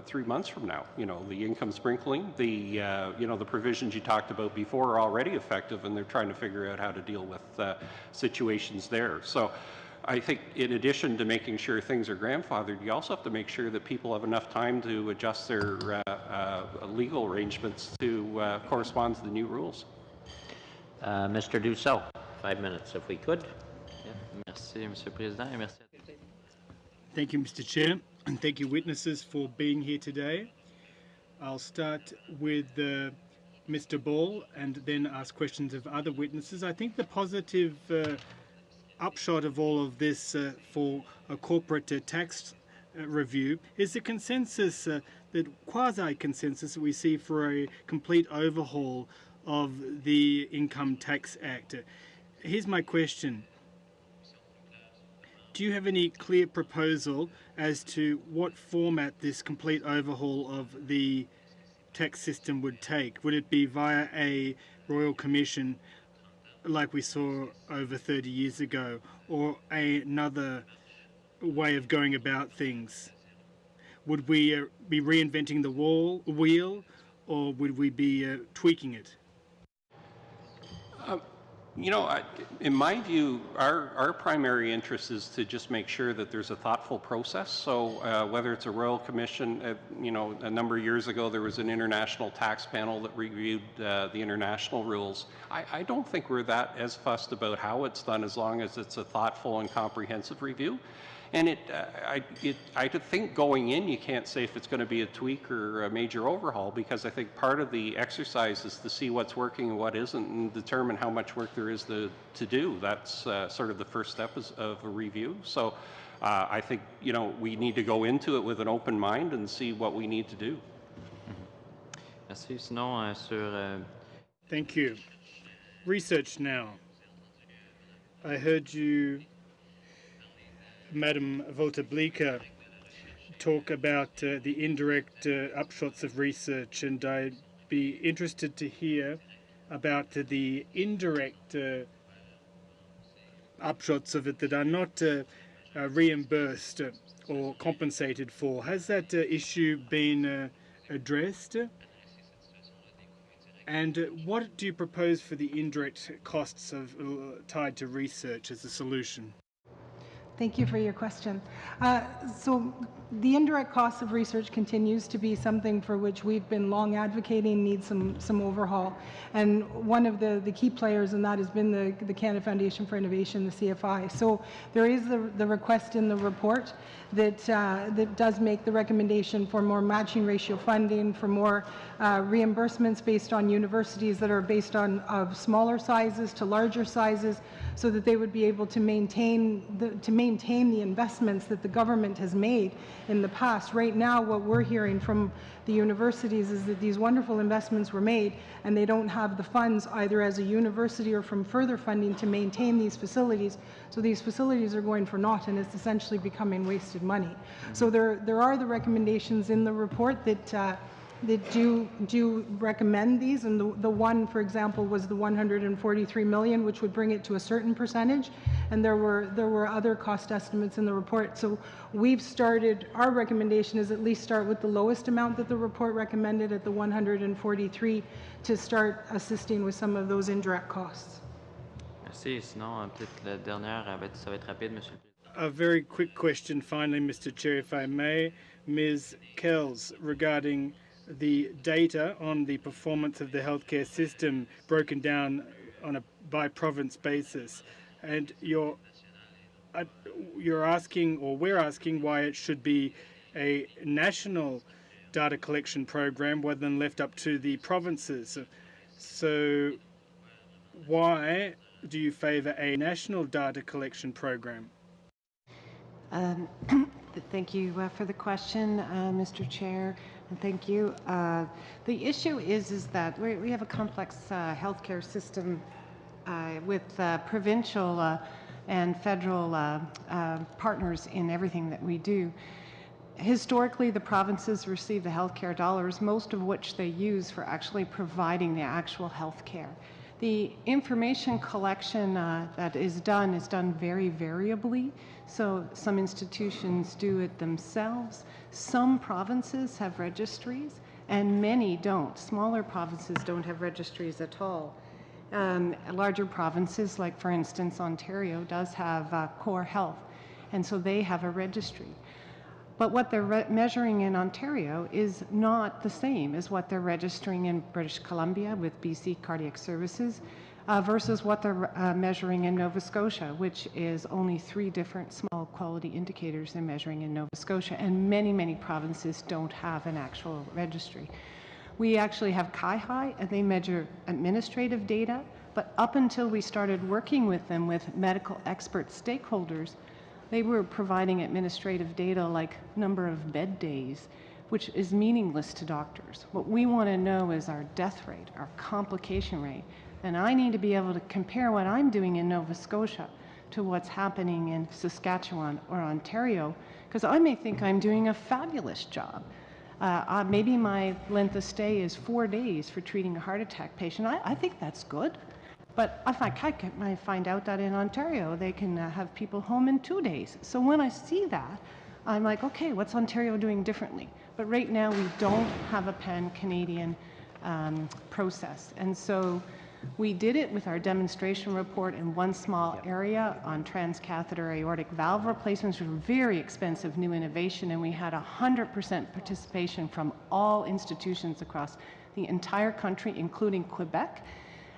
3 months from now. You know, the income sprinkling, the the provisions you talked about before are already effective, and they're trying to figure out how to deal with situations there. So I think in addition to making sure things are grandfathered, you also have to make sure that people have enough time to adjust their legal arrangements to correspond to the new rules. Mr. Dussault, 5 minutes if we could. Merci, Monsieur le Président, et merci. Thank you, Mr. Chair, and thank you, witnesses, for being here today. I'll start with Mr. Ball and then ask questions of other witnesses. I think the positive upshot of all of this for a corporate tax review is the consensus, the quasi-consensus that we see for a complete overhaul of the Income Tax Act. Here's my question. Do you have any clear proposal as to what format this complete overhaul of the tax system would take? Would it be via a Royal Commission like we saw over 30 years ago, or another way of going about things? Would we be reinventing the wheel, or would we be tweaking it? You know, in my view, our primary interest is to just make sure that there's a thoughtful process. So whether it's a Royal Commission, you know, a number of years ago there was an international tax panel that reviewed the international rules. I don't think we're that as fussed about how it's done as long as it's a thoughtful and comprehensive review. And I think going in, you can't say if it's going to be a tweak or a major overhaul, because I think part of the exercise is to see what's working and what isn't, and determine how much work there is to do. That's sort of the first step of a review. So I think, you know, we need to go into it with an open mind and see what we need to do. Merci. Sinon, sur... Thank you. Research now. I heard you, Madam Vota-Bleeker, talk about the indirect upshots of research, and I'd be interested to hear about the indirect upshots of it that are not reimbursed or compensated for. Has that issue been addressed? And what do you propose for the indirect costs tied to research as a solution? Thank you for your question. So the indirect cost of research continues to be something for which we've been long advocating needs some overhaul. And one of the key players in that has been the Canada Foundation for Innovation, the CFI. So there is the request in the report that does make the recommendation for more matching ratio funding, for more reimbursements based on universities that are based on of smaller sizes to larger sizes, so that they would be able to maintain the investments that the government has made in the past. Right now, what we're hearing from the universities is that these wonderful investments were made, and they don't have the funds either as a university or from further funding to maintain these facilities. So these facilities are going for naught, and it's essentially becoming wasted money. So there are the recommendations in the report that do recommend these, and the one, for example, was the 143 million, which would bring it to a certain percentage, and there were other cost estimates in the report. So we've started, our recommendation is at least start with the lowest amount that the report recommended at the 143 to start assisting with some of those indirect costs. Merci. Sinon, peut-être la dernière, ça va être rapide, Monsieur le Président. A very quick question finally, Mr. Chair, if I may. Ms. Kells, regarding the data on the performance of the healthcare system broken down on a by province basis, and you're asking, or we're asking, why it should be a national data collection program rather than left up to the provinces. So why do you favor a national data collection program? Thank you for the question, Mr. Chair, and thank you. The issue is that we have a complex healthcare system with provincial and federal partners in everything that we do. Historically, the provinces receive the healthcare dollars, most of which they use for actually providing the actual healthcare. The information collection that is done very variably. So some institutions do it themselves. Some provinces have registries, and many don't. Smaller provinces don't have registries at all. Larger provinces, like for instance Ontario, does have Core Health, and so they have a registry. But what they're measuring in Ontario is not the same as what they're registering in British Columbia with BC Cardiac Services versus what they're measuring in Nova Scotia, which is only 3 different small quality indicators they're measuring in Nova Scotia, and many, many provinces don't have an actual registry. We actually have CIHI, and they measure administrative data, but up until we started working with them with medical expert stakeholders, they were providing administrative data like number of bed days, which is meaningless to doctors. What we want to know is our death rate, our complication rate, and I need to be able to compare what I'm doing in Nova Scotia to what's happening in Saskatchewan or Ontario, because I may think I'm doing a fabulous job. Maybe my length of stay is 4 days for treating a heart attack patient. I think that's good. But if I find out that in Ontario, they can have people home in 2 days. So when I see that, I'm like, okay, what's Ontario doing differently? But right now, we don't have a pan-Canadian process. And so we did it with our demonstration report in one small area on transcatheter aortic valve replacements, which were very expensive new innovation, and we had 100% participation from all institutions across the entire country, including Quebec.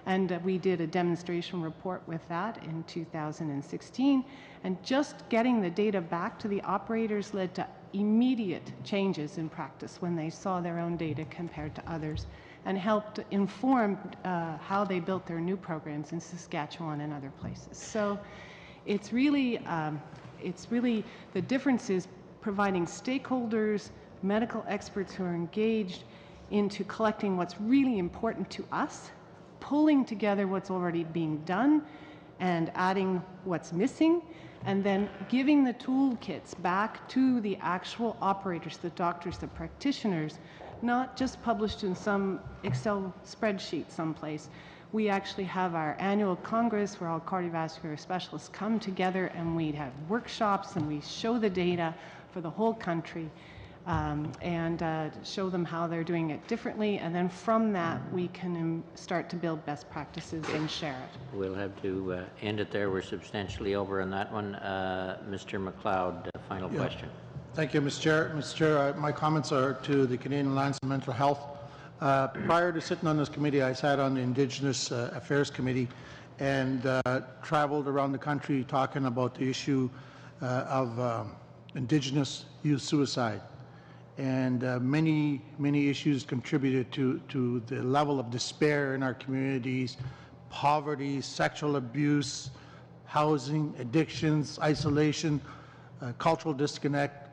And we did a demonstration report with that in 2016. And just getting the data back to the operators led to immediate changes in practice when they saw their own data compared to others, and helped inform how they built their new programs in Saskatchewan and other places. So it's really the difference is providing stakeholders, medical experts who are engaged into collecting what's really important to us, pulling together what's already being done and adding what's missing, and then giving the toolkits back to the actual operators, the doctors, the practitioners, not just published in some Excel spreadsheet someplace. We actually have our annual Congress where all cardiovascular specialists come together, and we have workshops and we show the data for the whole country. And show them how they're doing it differently, and then from that we can start to build best practices and share it. We'll have to end it there. We're substantially over on that one. Mr. McLeod, final question. Thank you, Mr. Chair. Mr. Chair, my comments are to the Canadian Alliance on Mental Health. Prior to sitting on this committee, I sat on the Indigenous Affairs Committee and traveled around the country talking about the issue of Indigenous youth suicide. And many issues contributed to the level of despair in our communities: poverty, sexual abuse, housing, addictions, isolation, cultural disconnect.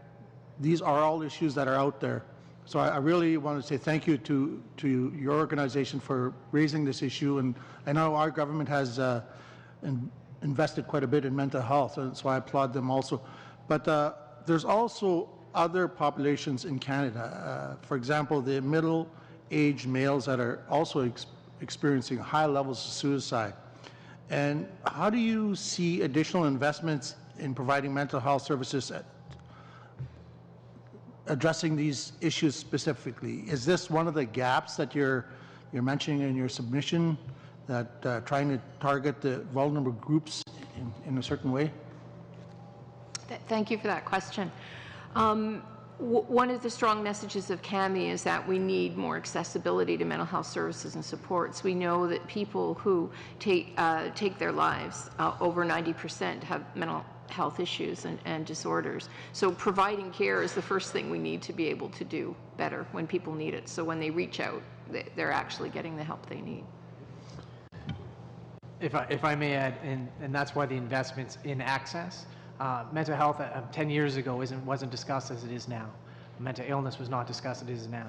These are all issues that are out there. So I really want to say thank you to your organization for raising this issue. And I know our government has invested quite a bit in mental health, and so I applaud them also. But there's also other populations in Canada. For example, the middle-aged males that are also experiencing high levels of suicide. And how do you see additional investments in providing mental health services addressing these issues specifically? Is this one of the gaps that you're mentioning in your submission, that trying to target the vulnerable groups in a certain way? Thank you for that question. One of the strong messages of CAMI is that we need more accessibility to mental health services and supports. We know that people who take their lives, over 90% have mental health issues and disorders. So providing care is the first thing we need to be able to do better when people need it. So when they reach out, they're actually getting the help they need. If I may add, and that's why the investments in access. Mental health 10 years ago wasn't discussed as it is now. Mental illness was not discussed as it is now.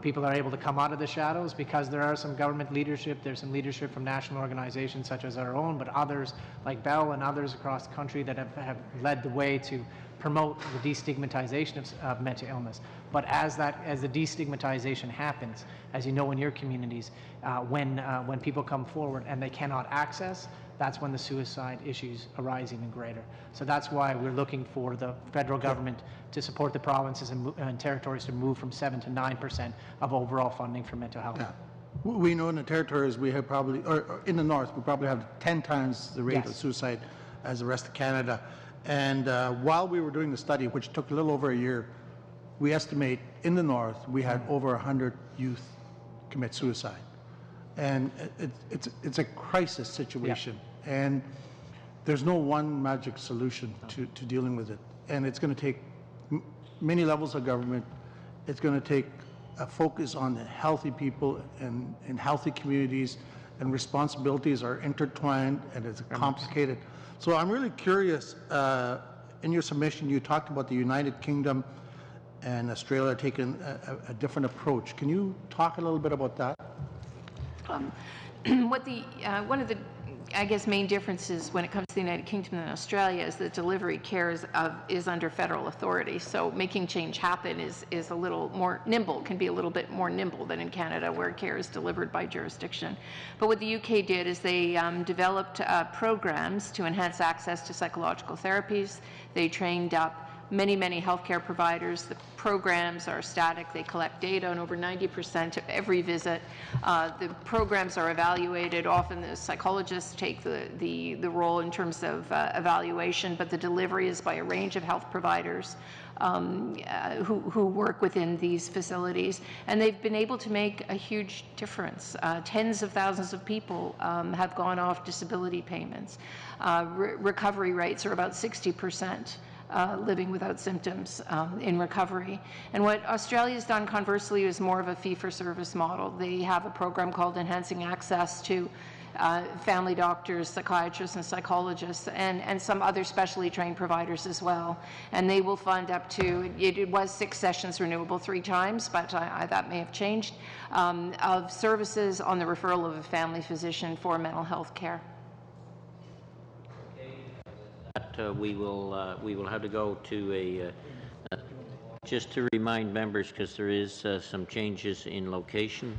People are able to come out of the shadows because there are some government leadership, there's some leadership from national organizations such as our own, but others like Bell and others across the country that have led the way to promote the destigmatization of mental illness. But as the destigmatization happens, as you know in your communities, when people come forward and they cannot access, that's when the suicide issues arise even greater. So that's why we're looking for the federal government to support the provinces and territories to move from 7 to 9% of overall funding for mental health. Yeah. We know in the territories we have probably, or in the north, we probably have 10 times the rate of suicide as the rest of Canada. And while we were doing the study, which took a little over a year, we estimate in the north we had over 100 youth commit suicide. And it's a crisis situation. And there's no one magic solution to dealing with it. And it's going to take many levels of government. It's going to take a focus on the healthy people and in healthy communities, and responsibilities are intertwined and it's complicated. So I'm really curious, in your submission you talked about the United Kingdom and Australia taking a different approach. Can you talk a little bit about that? One of the, I guess, main differences when it comes to the United Kingdom and Australia is that delivery care is under federal authority. So making change happen is a little more nimble, can be a little bit more nimble than in Canada, where care is delivered by jurisdiction. But what the UK did is they developed programs to enhance access to psychological therapies. They trained up many healthcare providers. The programs are static. They collect data on over 90% of every visit. The programs are evaluated. Often the psychologists take the role in terms of evaluation, but the delivery is by a range of health providers who work within these facilities. And they've been able to make a huge difference. Tens of thousands of people have gone off disability payments. Recovery rates are about 60%. Living without symptoms in recovery. And what Australia's done, conversely, is more of a fee-for-service model. They have a program called Enhancing Access to family doctors, psychiatrists, and psychologists, and some other specially trained providers as well. And they will fund up to, it was 6 sessions renewable 3 times, but that may have changed, of services on the referral of a family physician for mental health care. We will have to go to just to remind members, because there is some changes in location.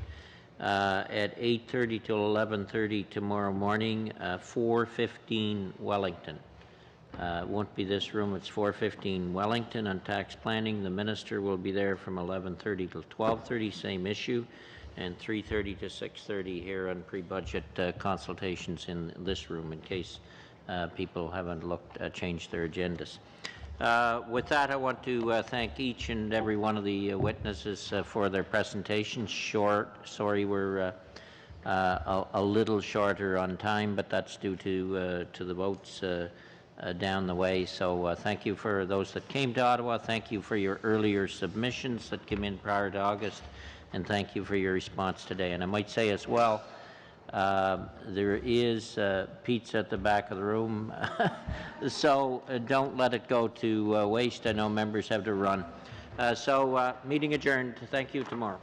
At 8:30 till 11:30 tomorrow morning, 415 Wellington. It won't be this room, it's 415 Wellington on tax planning. The minister will be there from 11:30 till 12:30, same issue, and 3:30 to 6:30 here on pre-budget consultations in this room, in case people haven't changed their agendas. With that, I want to thank each and every one of the witnesses for their presentations. Sorry, we're a little shorter on time, but that's due to the votes down the way. So thank you for those that came to Ottawa. Thank you for your earlier submissions that came in prior to August, and thank you for your response today. And I might say as well, there is pizza at the back of the room, so don't let it go to waste. I know members have to run. So meeting adjourned. Thank you. Tomorrow.